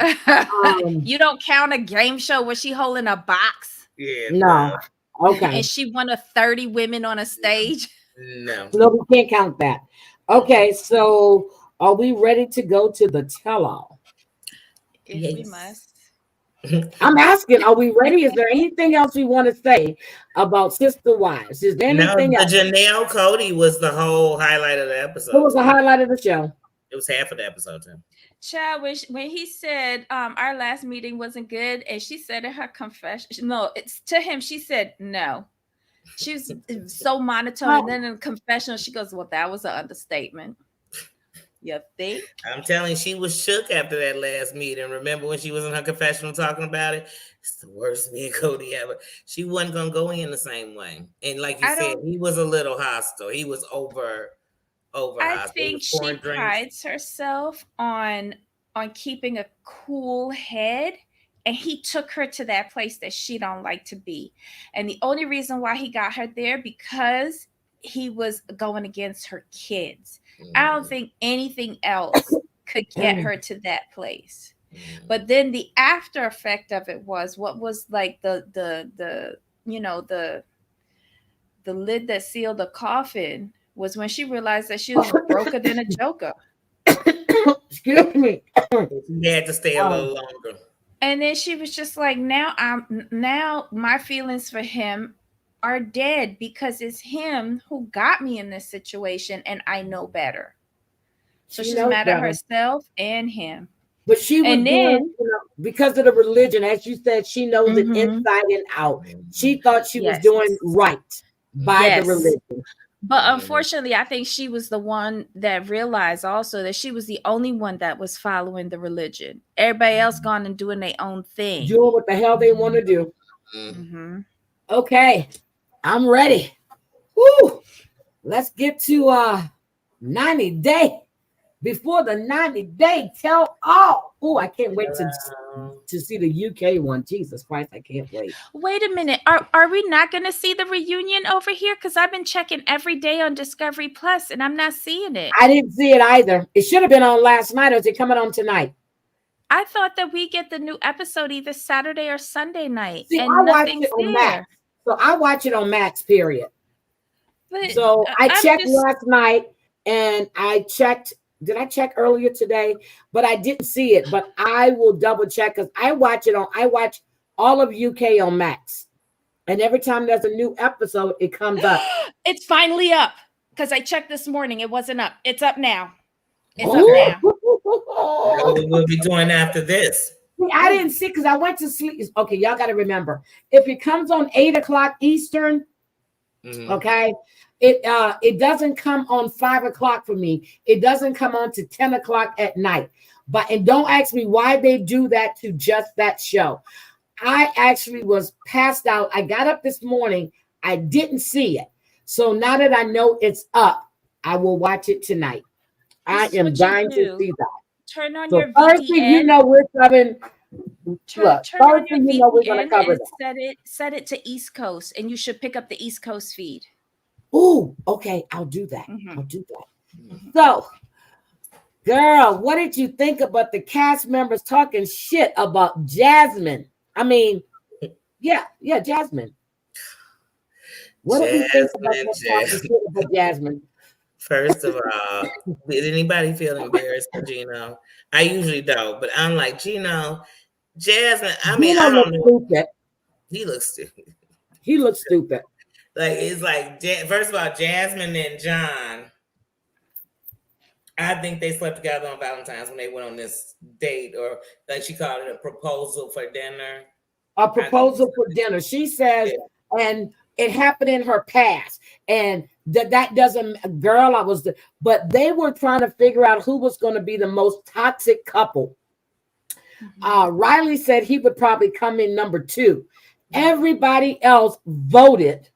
Speaker 3: You don't count a game show where she holding a box?
Speaker 2: Yeah.
Speaker 1: No. Okay.
Speaker 3: And she one of 30 women on a stage?
Speaker 1: No, we can't count that. Okay, so are we ready to go to the tell-all?
Speaker 3: Yes, we must.
Speaker 1: I'm asking, are we ready? Is there anything else we want to say about Sister Wives? Is there anything else?
Speaker 2: Janelle Cody was the whole highlight of the episode.
Speaker 1: What was the highlight of the show?
Speaker 2: It was half of the episode, too.
Speaker 3: Child, when he said our last meeting wasn't good, and she said in her confession, no, it's to him, she said no. She was so monotone, and then in the confessional, she goes, well, that was an understatement. You think?
Speaker 2: I'm telling you, she was shook after that last meeting. Remember when she was in her confessional talking about it? It's the worst me and Cody ever. She wasn't gonna go in the same way. And like you said, he was a little hostile. He was over
Speaker 3: I
Speaker 2: hostile.
Speaker 3: think she prides herself on keeping a cool head, and he took her to that place that she don't like to be. And the only reason why he got her there because he was going against her kids. I don't think anything else could get her to that place. But then the after effect of it was what was like the you know the lid that sealed the coffin was when she realized that she was broker than a joker.
Speaker 1: Excuse me.
Speaker 2: She had to stay a little longer.
Speaker 3: And then she was just like, now my feelings for him are dead because it's him who got me in this situation and I know better. So she's mad at herself and him.
Speaker 1: But she was doing, because of the religion, as you said, she knows it inside and out. She thought she was doing right by the religion.
Speaker 3: But unfortunately, I think she was the one that realized also that she was the only one that was following the religion. Everybody else gone and doing their own thing.
Speaker 1: Doing what the hell they want to do. Okay, I'm ready. Woo! Let's get to 90 Day. Before the 90-day tell all. Oh, I can't wait to see the UK one. Jesus Christ, I can't wait.
Speaker 3: Wait a minute. Are we not going to see the reunion over here? Because I've been checking every day on Discovery Plus and I'm not seeing it.
Speaker 1: I didn't see it either. It should have been on last night, or is it coming on tonight?
Speaker 3: I thought that we get the new episode either Saturday or Sunday night.
Speaker 1: See, I watch it on Max. So I watch it on Max, period. But so I checked last night and I checked. Did I check earlier today? But I didn't see it. But I will double check because I watch all of UK on Max. And every time there's a new episode, it comes up.
Speaker 3: It's finally up. Because I checked this morning. It wasn't up. It's up now. It's up now.
Speaker 2: What we'll be doing after this.
Speaker 1: I didn't see because I went to sleep. Okay, y'all got to remember. If it comes on 8 o'clock Eastern, okay, it doesn't come on 5 o'clock for me. It doesn't come on to 10 o'clock at night. And don't ask me why they do that to just that show. I actually was passed out. I got up this morning. I didn't see it. So now that I know it's up, I will watch it tonight. I am dying to see that.
Speaker 3: Turn on your VPN.
Speaker 1: First thing you know, we're coming.
Speaker 3: Turn on your VPN we're going to cover and set it to East Coast, and you should pick up the East Coast feed.
Speaker 1: Oh, okay. I'll do that. I'll do that. So, girl, what did you think about the cast members talking shit about Jasmine? I mean, yeah, Jasmine. What did you think about talking shit about Jasmine?
Speaker 2: First of all, did anybody feel embarrassed for Gino? I usually don't, but I'm like, Gino, Jasmine, I mean, I don't know. Stupid. He looks stupid.
Speaker 1: He looks stupid.
Speaker 2: Like, it's like, first of all, Jasmine and John, I think they slept together on Valentine's when they went on this date, or like she called it a proposal for dinner.
Speaker 1: A proposal for dinner. She says, and it happened in her past. And that doesn't, girl, but they were trying to figure out who was going to be the most toxic couple. Riley said he would probably come in number 2. Everybody else voted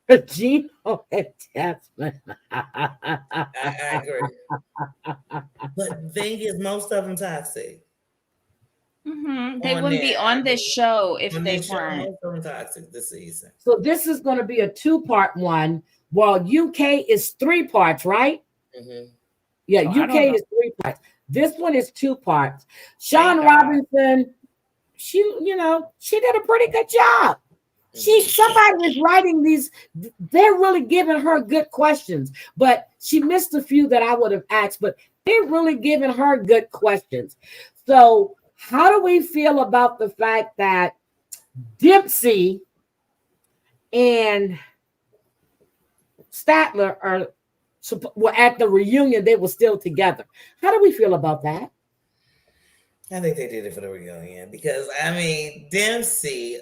Speaker 1: for Gino and Jasmine.
Speaker 2: I agree. But the thing is, most of them toxic.
Speaker 3: They wouldn't be on this show if they weren't.
Speaker 2: Most of them toxic this season.
Speaker 1: So this is going to be a 2-part one. Well, UK is 3 parts, right? Yeah, UK is 3 parts. This one is 2 parts. Sean Robinson, she did a pretty good job. Somebody is writing these. They're really giving her good questions, but she missed a few that I would have asked. But they're really giving her good questions. So, how do we feel about the fact that Dempsey and Statler were at the reunion? They were still together. How do we feel about that?
Speaker 2: I think they did it for the reunion because, I mean, Dempsey.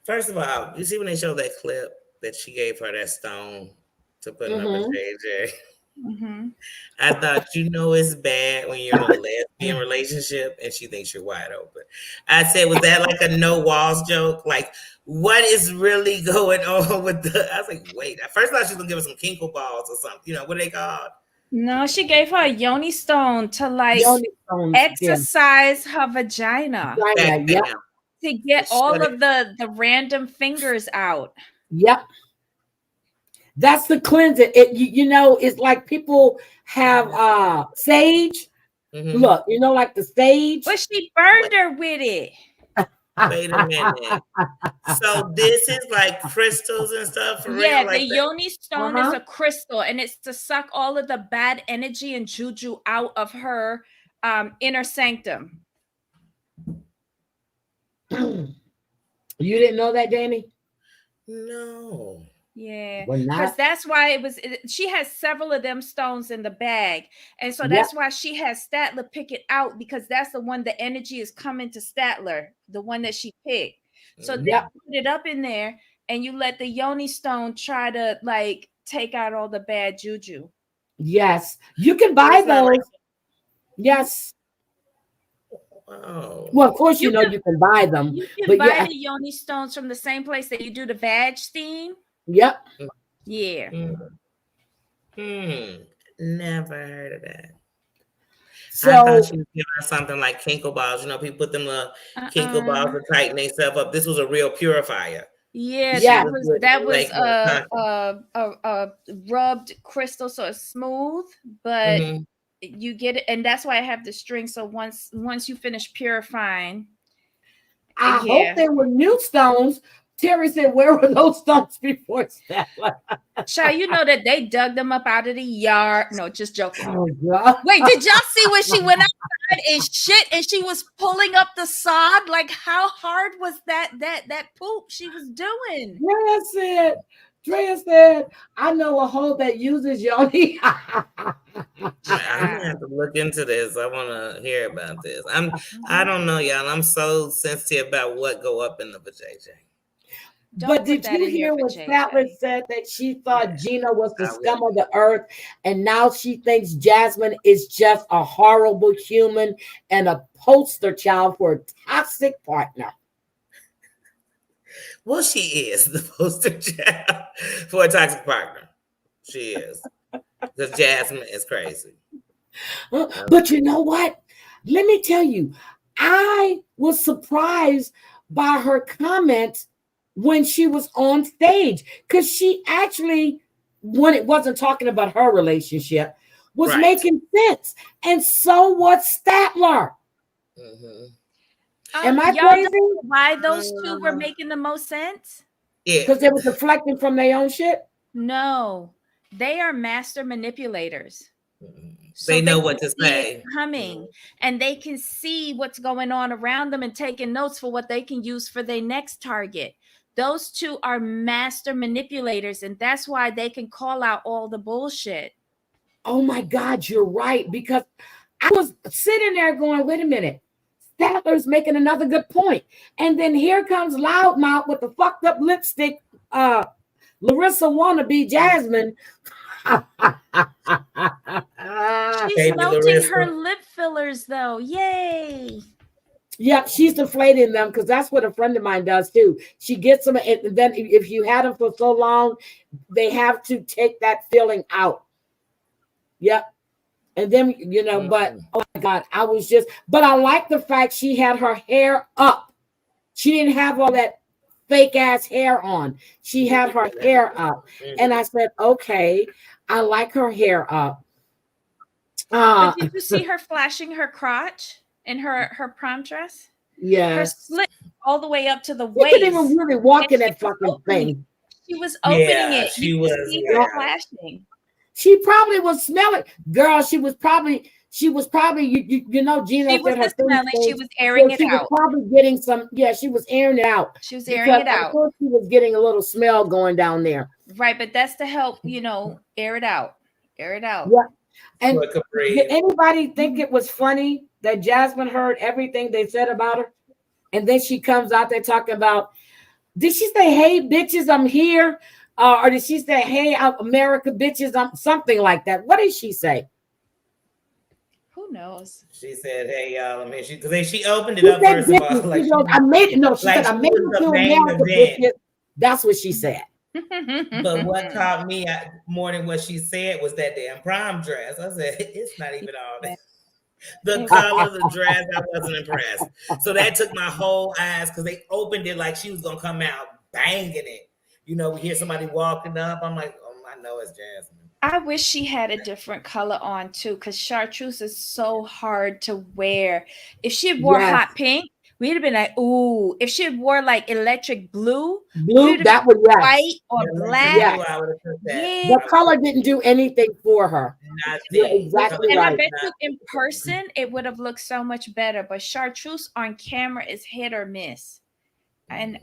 Speaker 2: First of all, you see when they showed that clip that she gave her that stone to put number JJ.
Speaker 3: Mm-hmm.
Speaker 2: I thought it's bad when you're in a lesbian relationship and she thinks you're wide open. I said, was that like a no walls joke? Like, what is really going on with the? I was like, wait. At first, I thought she was gonna give us some kinkle balls or something. What are they called?
Speaker 3: No, she gave her a yoni stone to like exercise her vagina. To get all of the random fingers out.
Speaker 1: Yep. That's the cleanser. It's like people have sage. Mm-hmm. Look, like the sage.
Speaker 3: But she burned her with it.
Speaker 2: Wait a minute. So this is like crystals and stuff for real?
Speaker 3: Yeah, the yoni stone is a crystal, and it's to suck all of the bad energy and juju out of her inner sanctum.
Speaker 1: You didn't know that, Danny?
Speaker 2: No.
Speaker 3: Yeah, because that's why she has several of them stones in the bag, and so that's why she has Statler pick it out, because that's the one the energy is coming to Statler, the one that she picked. So they put it up in there, and you let the yoni stone try to like take out all the bad juju.
Speaker 1: Yes, you can buy those. Yes.
Speaker 2: Wow.
Speaker 1: Well, of course, you can buy them.
Speaker 3: You can buy the yoni stones from the same place that you do the vag steam.
Speaker 1: Yep.
Speaker 3: Yeah.
Speaker 2: Never heard of that.
Speaker 1: So,
Speaker 2: I thought she was giving us something like kinkle balls. People put them kinkle balls to tighten themselves up. This was a real purifier.
Speaker 3: Yeah, that was a rubbed crystal, so it's smooth, but you get it, and that's why I have the string. So once you finish purifying,
Speaker 1: I hope there were new stones. Terry said, where were those stones before that?
Speaker 3: Child, you know that they dug them up out of the yard. No, just joking.
Speaker 1: Oh, God.
Speaker 3: Wait, did y'all see when she went outside and shit and she was pulling up the sod? Like, how hard was that poop she was doing?
Speaker 1: Drea said, I know a hole that uses yoni.
Speaker 2: I'm gonna have to look into this. I want to hear about this. I don't know, y'all. I'm so sensitive about what go up in the vajayjay.
Speaker 1: But did you hear what Statler said, that she thought Gina was the scum of the earth, and now she thinks Jasmine is just a horrible human and a poster child for a toxic partner?
Speaker 2: Well, she is the poster child for a toxic partner. She is. Because Jasmine is crazy.
Speaker 1: But you know what? Let me tell you, I was surprised by her comment when she was on stage, because she actually, when it wasn't talking about her relationship, was making sense. And so was Statler. Am I crazy?
Speaker 3: Why those two were making the most sense?
Speaker 2: Yeah.
Speaker 1: Because they were deflecting from their own shit?
Speaker 3: No. They are master manipulators.
Speaker 2: So they know what to say.
Speaker 3: Coming, and they can see what's going on around them and taking notes for what they can use for their next target. Those two are master manipulators, and that's why they can call out all the bullshit.
Speaker 1: Oh my God, you're right. Because I was sitting there going, wait a minute, Statler's making another good point. And then here comes Loudmouth with the fucked up lipstick, Larissa wannabe Jasmine.
Speaker 3: She's melting her lip fillers, though. Yay.
Speaker 1: Yeah, she's deflating them, because that's what a friend of mine does too. She gets them, and then if you had them for so long, they have to take that filling out. Yep. And then, but oh my God, but I like the fact she had her hair up. She didn't have all that fake ass hair on. She had her hair up. And I said, okay, I like her hair up.
Speaker 3: But did you see her flashing her crotch in her prom dress?
Speaker 1: Yeah.
Speaker 3: Her slit all the way up to the waist.
Speaker 1: You couldn't even really walk in that fucking thing.
Speaker 3: She was opening it.
Speaker 2: She was
Speaker 3: her flashing.
Speaker 1: She probably was smelling. Girl, she was probably, Gina.
Speaker 3: She wasn't smelling. She was airing it out. She was
Speaker 1: probably getting some. Yeah, she was airing it out.
Speaker 3: She was airing it out.
Speaker 1: Of course, she was getting a little smell going down there.
Speaker 3: Right, but that's to help, air it out. Air it out.
Speaker 1: Yeah. And did anybody think it was funny that Jasmine heard everything they said about her, and then she comes out there talking about? Did she say, "Hey, bitches, I'm here"? Or did she say, "Hey, America, bitches"? Something like that. What did she say?
Speaker 3: Who knows?
Speaker 2: She said, "Hey y'all, I'm here." Because she opened it
Speaker 1: She
Speaker 2: up
Speaker 1: said,
Speaker 2: first of all,
Speaker 1: "Bitches." She goes, "I made it." No, she
Speaker 2: like
Speaker 1: said, "I
Speaker 2: she
Speaker 1: made
Speaker 2: was
Speaker 1: it
Speaker 2: the
Speaker 1: to
Speaker 2: main
Speaker 1: America,
Speaker 2: event.
Speaker 1: bitches." That's what she said.
Speaker 2: But what caught me more than what she said was that damn prom dress. I said, it's not even all that. The color of the dress, I wasn't impressed. So that took my whole eyes because they opened it like she was gonna come out banging it. You know, we hear somebody walking up. I'm like, oh, I know it's Jasmine.
Speaker 3: I wish she had a different color on too, because chartreuse is so hard to wear. If she had wore hot pink, we'd have been like, ooh. If she had wore like electric blue,
Speaker 1: that would
Speaker 3: white or black.
Speaker 1: Yeah. The color didn't do anything for her. You're exactly
Speaker 3: and
Speaker 1: right.
Speaker 3: I bet you in person it would have looked so much better. But chartreuse on camera is hit or miss. And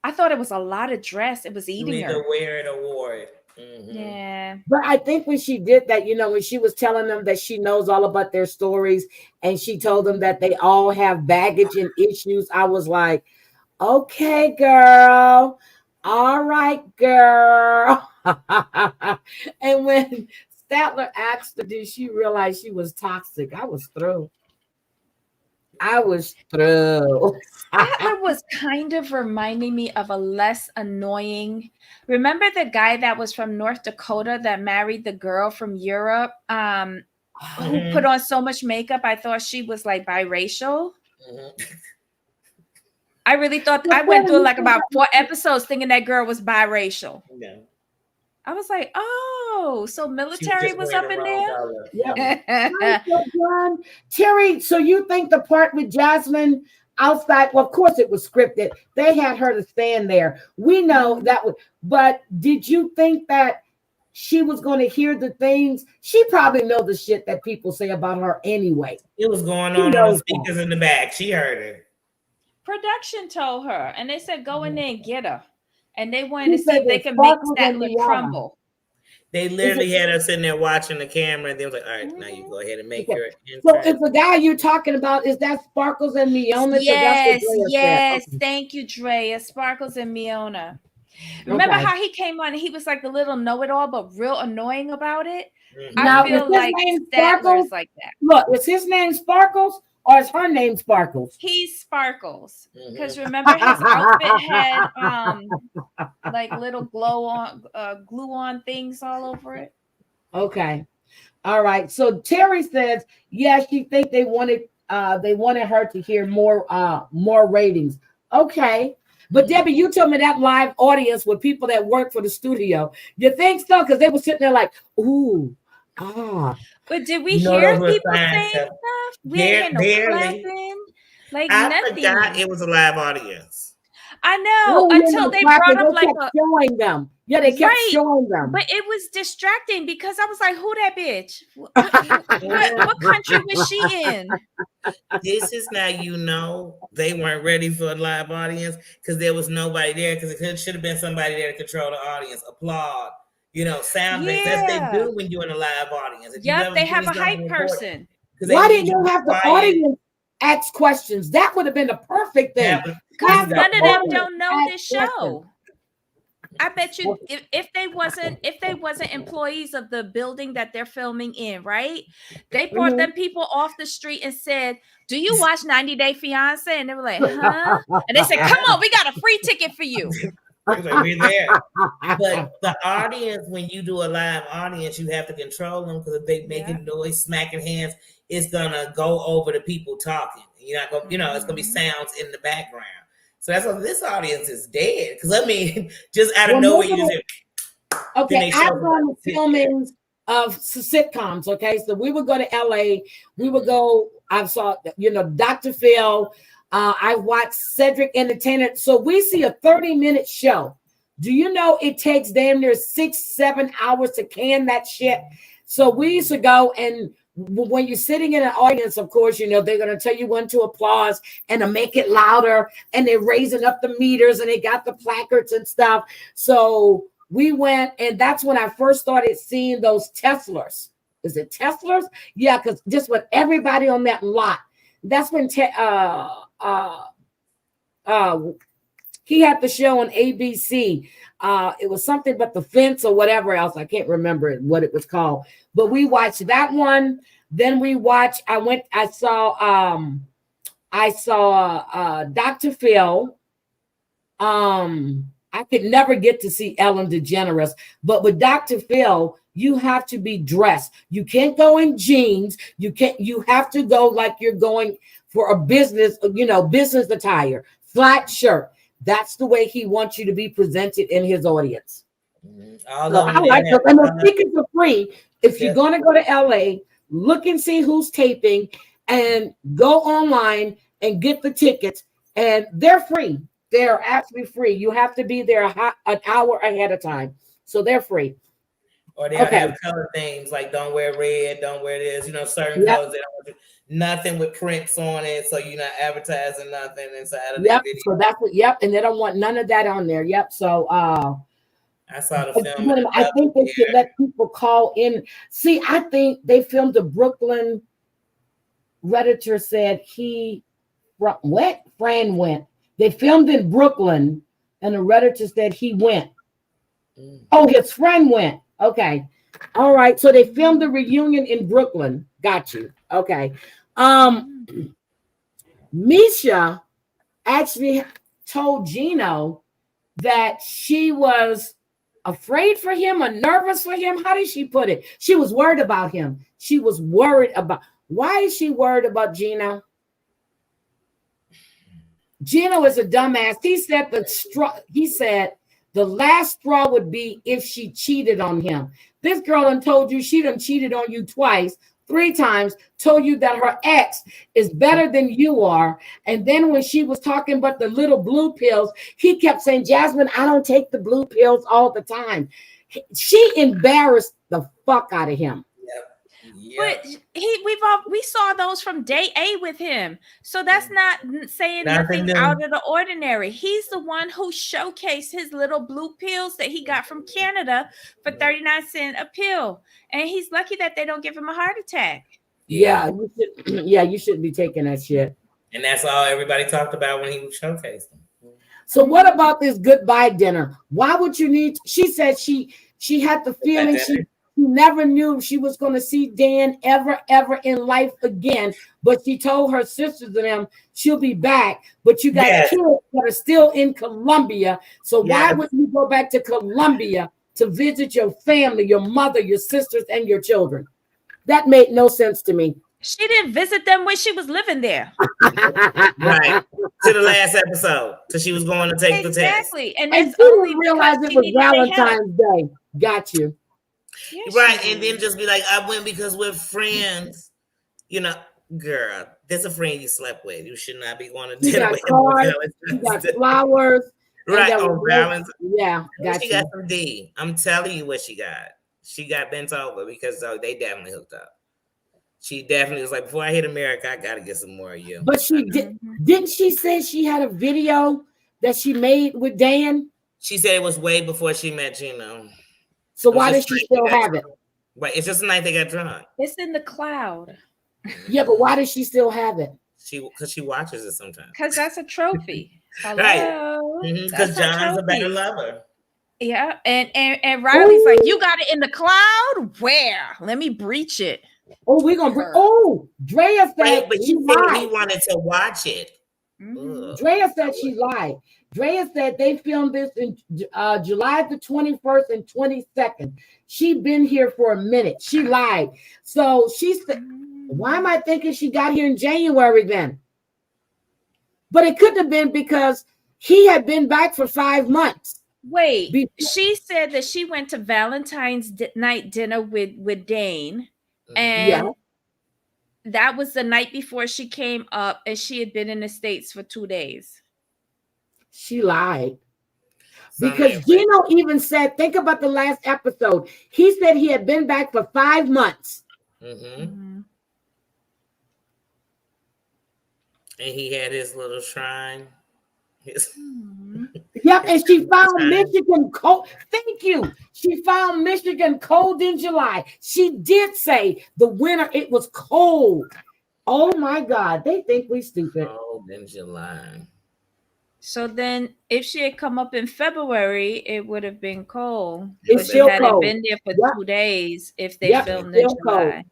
Speaker 3: I thought it was a lot of dress. It was eating her.
Speaker 2: You either wear it or wore it.
Speaker 3: Yeah.
Speaker 1: But I think when she did that, when she was telling them that she knows all about their stories and she told them that they all have baggage and issues, I was like, okay, girl. All right, girl. And when Statler asked her, did she realize she was toxic? I was through.
Speaker 3: Statler was kind of reminding me of a less annoying. Remember the guy that was from North Dakota that married the girl from Europe, who put on so much makeup? I thought she was like biracial. I really thought I went through like about 4 episodes thinking that girl was biracial.
Speaker 2: Yeah.
Speaker 3: I was like, oh, so military was up in there?
Speaker 1: Yeah. Terry, so you think the part with Jasmine outside, well, of course it was scripted. They had her to stand there. We know that but did you think that she was going to hear the things? She probably know the shit that people say about her anyway.
Speaker 2: It was going on the speakers in the back. She heard it.
Speaker 3: Production told her, and they said, go in there and get her. And they wanted to see if they could make Statler crumble.
Speaker 2: They literally had us sitting there watching the camera, and they was like, all right, now you go ahead and make your entrance.
Speaker 1: So if the guy you're talking about, is that Sparkles and Miona?
Speaker 3: Yes. Thank you, Drea. Sparkles and Miona. Remember how he came on and he was like a little know-it-all, but real annoying about it?
Speaker 1: Now,
Speaker 3: I feel like Statler's like that.
Speaker 1: Look, is his name Sparkles? Or is her name Sparkles?
Speaker 3: He's Sparkles. Because remember his outfit had like little glue on things all over it.
Speaker 1: Okay. All right. So Terry says, yeah, she think they wanted her to hear more ratings. Okay. But Debbie, you told me that live audience with people that work for the studio. You think so? Because they were sitting there like, ooh.
Speaker 3: But did we hear people saying stuff? We didn't hear no clapping. Like nothing.
Speaker 2: Forgot it was a live audience.
Speaker 3: I know until they brought up like
Speaker 1: showing them. Yeah, they kept showing them.
Speaker 3: But it was distracting because I was like, who that bitch? What country was she in?
Speaker 2: This is now they weren't ready for a live audience because there was nobody there, because it should have been somebody there to control the audience, applaud. Sound effects. That's what they do when you're in a live audience.
Speaker 3: Yep, they have a hype person.
Speaker 1: Why didn't you have the audience ask questions? That would have been the perfect thing.
Speaker 3: Because none of them don't know this show. I bet you if they wasn't employees of the building that they're filming in, right? They brought them people off the street and said, do you watch 90 Day Fiance? And they were like, huh? And they said, come on, we got a free ticket for you.
Speaker 2: We're there. But the audience, when you do a live audience, you have to control them, because if they making noise, smacking hands, it's gonna go over the people talking. You're not gonna, it's gonna be sounds in the background. So that's why this audience is dead. Because just out of nowhere, you just
Speaker 1: okay. I've done filmings of sitcoms. Okay, so we would go to LA. We would go. I saw Dr. Phil. I watched Cedric Entertainer. So we see a 30-minute show. Do you know it takes damn near 6-7 hours to can that shit? So we used to go, and when you're sitting in an audience, of course, they're going to tell you when to applause and to make it louder, and they're raising up the meters, and they got the placards and stuff. So we went, and that's when I first started seeing those Teslers. Is it Teslers? Yeah, because just with everybody on that lot. That's when He had the show on ABC. It was something but the fence or whatever else. I can't remember what it was called. But we watched that one. Then we watched. I saw Dr. Phil. I could never get to see Ellen DeGeneres, but with Dr. Phil, you have to be dressed. You can't go in jeans. You have to go like you're going for a business, business attire, flat shirt. That's the way he wants you to be presented in his audience. I like it. And the tickets are free. If you're going to go to LA, look and see who's taping and go online and get the tickets. And they're free. They're absolutely free. You have to be there an hour ahead of time. So they're free.
Speaker 2: Or they'll have color themes like don't wear red, don't wear this, certain colors. They don't want nothing with prints on it. So you're not advertising nothing inside of the video.
Speaker 1: So that's what, and they don't want none of that on there. So
Speaker 2: I saw the film.
Speaker 1: I think they should let people call in. See, I think they filmed the Brooklyn. Redditor said Fran went. They filmed in Brooklyn, and the Redditor said he went. Oh, his friend went. Okay. All right. So they filmed the reunion in Brooklyn. Got you. Okay. Misha actually told Gino that she was afraid for him or nervous for him. How did she put it? She was worried about him. She was worried about. Why is she worried about Gino? Gino is a dumbass. He said the last straw would be if she cheated on him. This girl done told you she done cheated on you twice, 3 times, told you that her ex is better than you are. And then when she was talking about the little blue pills, he kept saying, Jasmine, I don't take the blue pills all the time. She embarrassed the fuck out of him.
Speaker 3: But we saw those from day A with him, so that's not saying nothing out of the ordinary. He's the one who showcased his little blue pills that he got from Canada for 39 cents a pill, and he's lucky that they don't give him a heart attack.
Speaker 1: Yeah, you shouldn't be taking that shit.
Speaker 2: And that's all everybody talked about when he was showcasing.
Speaker 1: So what about this goodbye dinner? Why would you need? She said she had the feeling she never knew she was going to see Dan ever in life again. But she told her sisters and them she'll be back. But you got kids that are still in Colombia. So why would you go back to Colombia to visit your family, your mother, your sisters, and your children? That made no sense to me.
Speaker 3: She didn't visit them when she was living there.
Speaker 2: Right. To the last episode. So she was going to take the test.
Speaker 3: Exactly. And
Speaker 1: she didn't realize it was Valentine's Day. Got you.
Speaker 2: Yes, right. And then just be like, I went because we're friends. Girl, there's a friend you slept with. You should not be going to dinner with him.
Speaker 1: You got flowers.
Speaker 2: Right. On Valentine's.
Speaker 1: Yeah.
Speaker 2: She got some D. I'm telling you what she got. She got bent over because they definitely hooked up. She definitely was like, before I hit America, I got to get some more of you.
Speaker 1: But she didn't she say she had a video that she made with Dan?
Speaker 2: She said it was way before she met Gino.
Speaker 1: So why does she still have it?
Speaker 2: Right, it's just the night they got drunk.
Speaker 3: It's in the cloud.
Speaker 1: Yeah, but why does she still have it?
Speaker 2: Because she watches it sometimes.
Speaker 3: Because that's a trophy.
Speaker 2: Right. Because John's a better lover.
Speaker 3: Yeah, and Riley's like, you got it in the cloud? Where? Let me breach it.
Speaker 1: Oh, we're gonna breach. Oh, Drea said,
Speaker 2: but you said he wanted to watch it.
Speaker 1: Drea said she lied. Drea said they filmed this in July the 21st and 22nd. She'd been here for a minute. She lied. So she said, why am I thinking she got here in January then? But it couldn't have been because he had been back for 5 months.
Speaker 3: Wait, she said that she went to Valentine's night dinner with Dane. And that was the night before she came up, and she had been in the States for 2 days.
Speaker 1: She lied. Because Gino even said, think about the last episode. He said he had been back for 5 months.
Speaker 2: And he had his little shrine.
Speaker 1: Yep, and she found Michigan cold. Thank you. She found Michigan cold in July. She did say the winter, it was cold. Oh my God, they think we stupid.
Speaker 2: Cold in July.
Speaker 3: So then, if she had come up in February, it would have been cold.
Speaker 1: It's
Speaker 3: But she
Speaker 1: still
Speaker 3: hadn't
Speaker 1: cold.
Speaker 3: been there for
Speaker 1: Yep.
Speaker 3: 2 days if they
Speaker 1: Yep,
Speaker 3: filmed in
Speaker 1: still cold.
Speaker 3: July.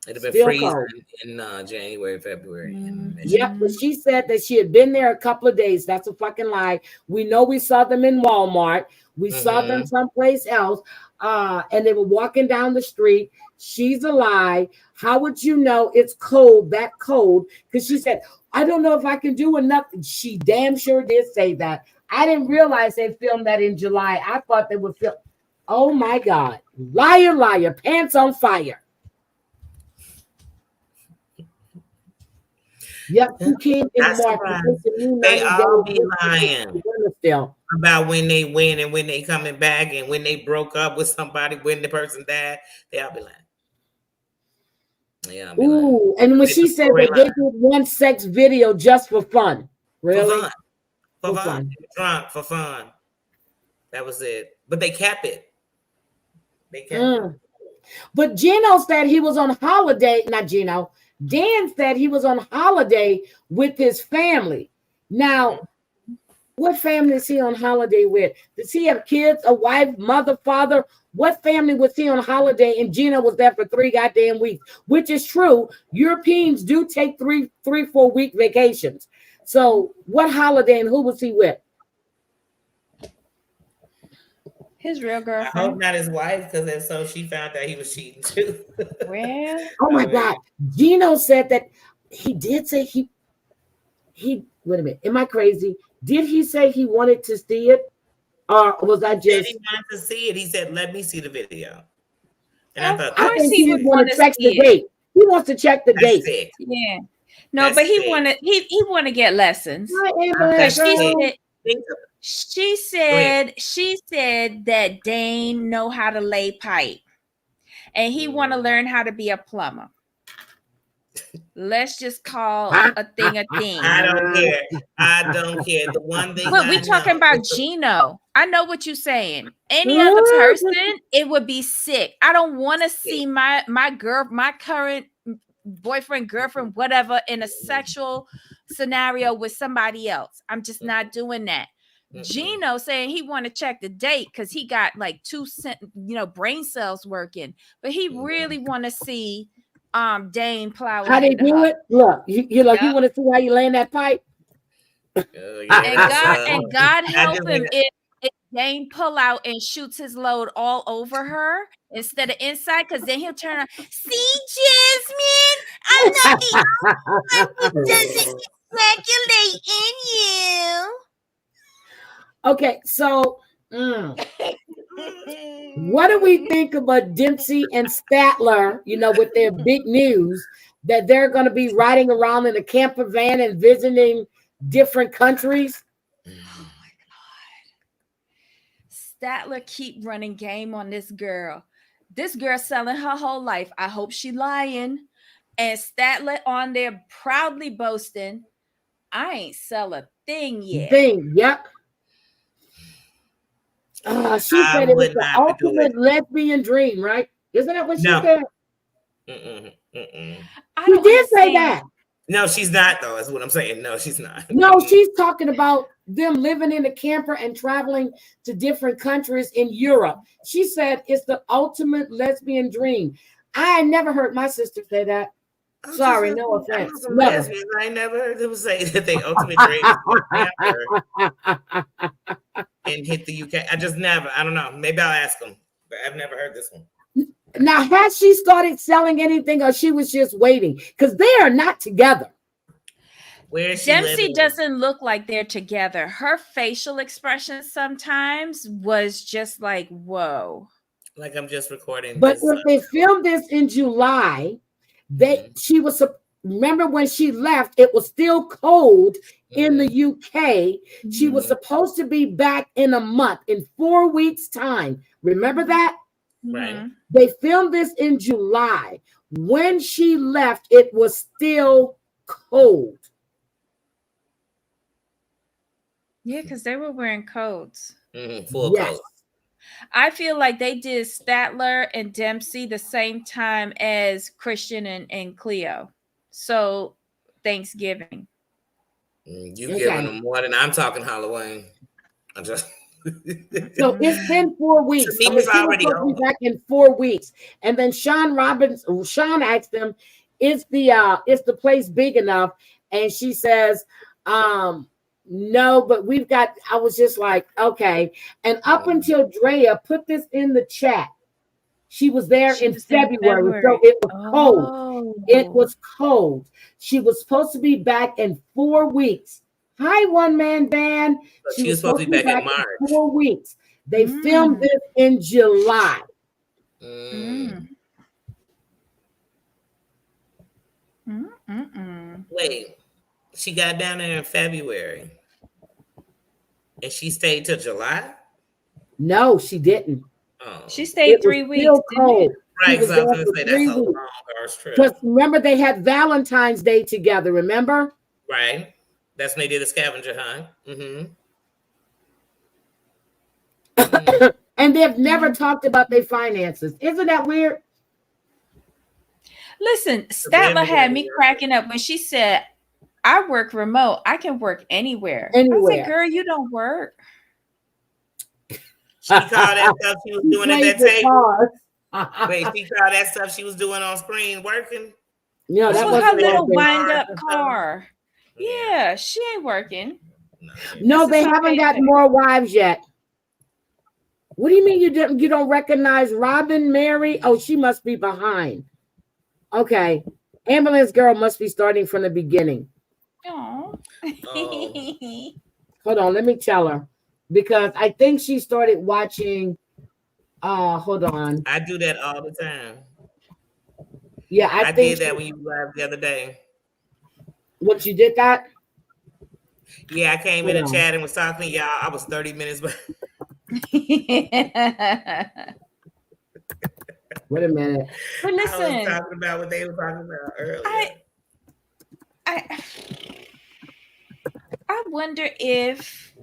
Speaker 2: It'd have been
Speaker 1: Still
Speaker 2: freezing
Speaker 1: cold.
Speaker 2: in January, February. In Michigan.
Speaker 1: Yep, but she said that she had been there a couple of days. That's a fucking lie. We know we saw them in Walmart. We saw them someplace else. And they were walking down the street. She's a lie. How would you know it's cold, that cold? Because she said, I don't know if I can do enough. She damn sure did say that. I didn't realize they filmed that in July. I thought they would film. Oh my God. Liar, liar, pants on fire. Yep, you came in
Speaker 2: That's
Speaker 1: March.
Speaker 2: right.
Speaker 1: It's a new
Speaker 2: They
Speaker 1: 90
Speaker 2: all
Speaker 1: days.
Speaker 2: be lying
Speaker 1: Still.
Speaker 2: about when they win and when they coming back and when they broke up with somebody, when the person died. They all be lying. Yeah,
Speaker 1: Ooh, and when she said that they did one sex video just for fun. Really?
Speaker 2: For fun. Drunk for fun. That was it. But they kept it. They kept it.
Speaker 1: But Gino said he was on holiday. Not Gino. Dan said he was on holiday with his family. Now, what family is he on holiday with? Does he have kids, a wife, mother, father? What family was he on holiday? And Gino was there for 3 goddamn weeks, which is true. Europeans do take 3-4 week vacations. So what holiday and who was he with?
Speaker 3: His real girlfriend.
Speaker 2: I hope not his wife, because if so, she found out he was cheating too.
Speaker 3: Well,
Speaker 1: oh my God. Gino said that he did say he wait a minute. Am I crazy? Did he say he wanted to see it? Or was I just
Speaker 2: he wanted to see it? He said, let me see the video. And
Speaker 3: of
Speaker 2: I thought,
Speaker 3: course
Speaker 1: I think
Speaker 3: he would want to
Speaker 1: check the
Speaker 3: see it.
Speaker 1: date. He wants to check the date.
Speaker 2: it.
Speaker 3: Yeah. No,
Speaker 2: That's
Speaker 3: but he
Speaker 2: it.
Speaker 3: wanted he want to get lessons.
Speaker 1: Hi, Amber.
Speaker 3: She said that Dane know how to lay pipe and he want to learn how to be a plumber. Let's just call a thing a thing.
Speaker 2: I don't care. I don't care. The one thing.
Speaker 3: But we talking about Gino. I know what you're saying. Any other person, it would be sick. I don't want to see my current boyfriend, girlfriend, whatever, in a sexual scenario with somebody else. I'm just not doing that. Gino saying he want to check the date because he got like 2 brain cells working, but he really want to see Dane plow.
Speaker 1: How they do it? Look, you want to see how you land that pipe?
Speaker 3: And God help him if Dane pull out and shoots his load all over her instead of inside, because then he'll turn on. See, Jasmine, I'm not the only one who doesn't ejaculate in you.
Speaker 1: Okay, so what do we think about Dempsey and Statler, with their big news that they're going to be riding around in a camper van and visiting different countries?
Speaker 3: Oh my God. Statler keep running game on this girl. This girl selling her whole life. I hope she lying. And Statler on there proudly boasting, I ain't sell a thing yet.
Speaker 1: Yep. She said it was the ultimate lesbian dream, right? Isn't that what she said? She did say that.
Speaker 2: No, she's not, though. That's what I'm saying. No, she's not.
Speaker 1: No, she's talking about them living in a camper and traveling to different countries in Europe. She said it's the ultimate lesbian dream. I never heard my sister say that. Sorry, no offense. Never.
Speaker 2: I never heard them say that they ultimate dream and hit the UK. I just never. I don't know. Maybe I'll ask them, but I've never heard this one.
Speaker 1: Now, has she started selling anything, or she was just waiting? Because they are not together.
Speaker 2: Where is she
Speaker 3: Dempsey
Speaker 2: living?
Speaker 3: doesn't look like they're together. Her facial expression sometimes was just like, whoa.
Speaker 2: Like I'm just recording.
Speaker 1: But if they filmed this in July, she was. Remember when she left, it was still cold in the UK. She was supposed to be back in a month, in 4 weeks' time. Remember that?
Speaker 2: Right.
Speaker 1: They filmed this in July. When she left, it was still cold.
Speaker 3: Yeah, because they were wearing coats.
Speaker 2: Full coat.
Speaker 3: I feel like they did Statler and Dempsey the same time as Christian and Cleo. So Thanksgiving.
Speaker 2: You giving them more than I'm talking Halloween. I'm just
Speaker 1: So it's been 4 weeks.
Speaker 2: To me,
Speaker 1: I mean,
Speaker 2: it's
Speaker 1: she was
Speaker 2: already
Speaker 1: supposed to be
Speaker 2: over.
Speaker 1: back in 4 weeks. And then Sean asked him, is the place big enough? And she says, no, but I was just like, okay. And up until Drea put this in the chat, she was there in February. So it was cold. It was cold. She was supposed to be back in 4 weeks. Hi, one man band.
Speaker 2: She was supposed to be back in March.
Speaker 1: In 4 weeks. They filmed this in July.
Speaker 2: Wait, she got down there in February, and she stayed till July.
Speaker 1: No, she didn't.
Speaker 2: Oh.
Speaker 3: She stayed 3 weeks. Still
Speaker 1: cold.
Speaker 2: Right, because I was going to say that's a long trip.
Speaker 1: Because remember, they had Valentine's Day together. Remember?
Speaker 2: Right. That's when they did a scavenger hunt.
Speaker 1: And they've never talked about their finances. Isn't that weird?
Speaker 3: Listen, Statler had me cracking up when she said, I work remote. I can work anywhere. I said, girl, you don't work.
Speaker 2: She called that stuff she was doing at that table. Wait, she called that stuff she was doing on screen working?
Speaker 1: Yeah, that was
Speaker 3: her little wind-up car. Yeah, she ain't working.
Speaker 1: No, they haven't got more wives yet. What do you mean you don't recognize Robin Mary? Oh, she must be behind. Okay. Ambulance Girl must be starting from the beginning.
Speaker 3: Oh.
Speaker 1: Hold on, let me tell her. Because I think she started watching. Hold on.
Speaker 2: I do that all the time.
Speaker 1: Yeah,
Speaker 2: I did that when you live the other day.
Speaker 1: What, you did that?
Speaker 2: Yeah, I came in the chat and was talking to y'all. I was 30 minutes behind.
Speaker 1: Wait a minute.
Speaker 3: But listen,
Speaker 2: I was talking about what they were talking about earlier.
Speaker 3: I wonder if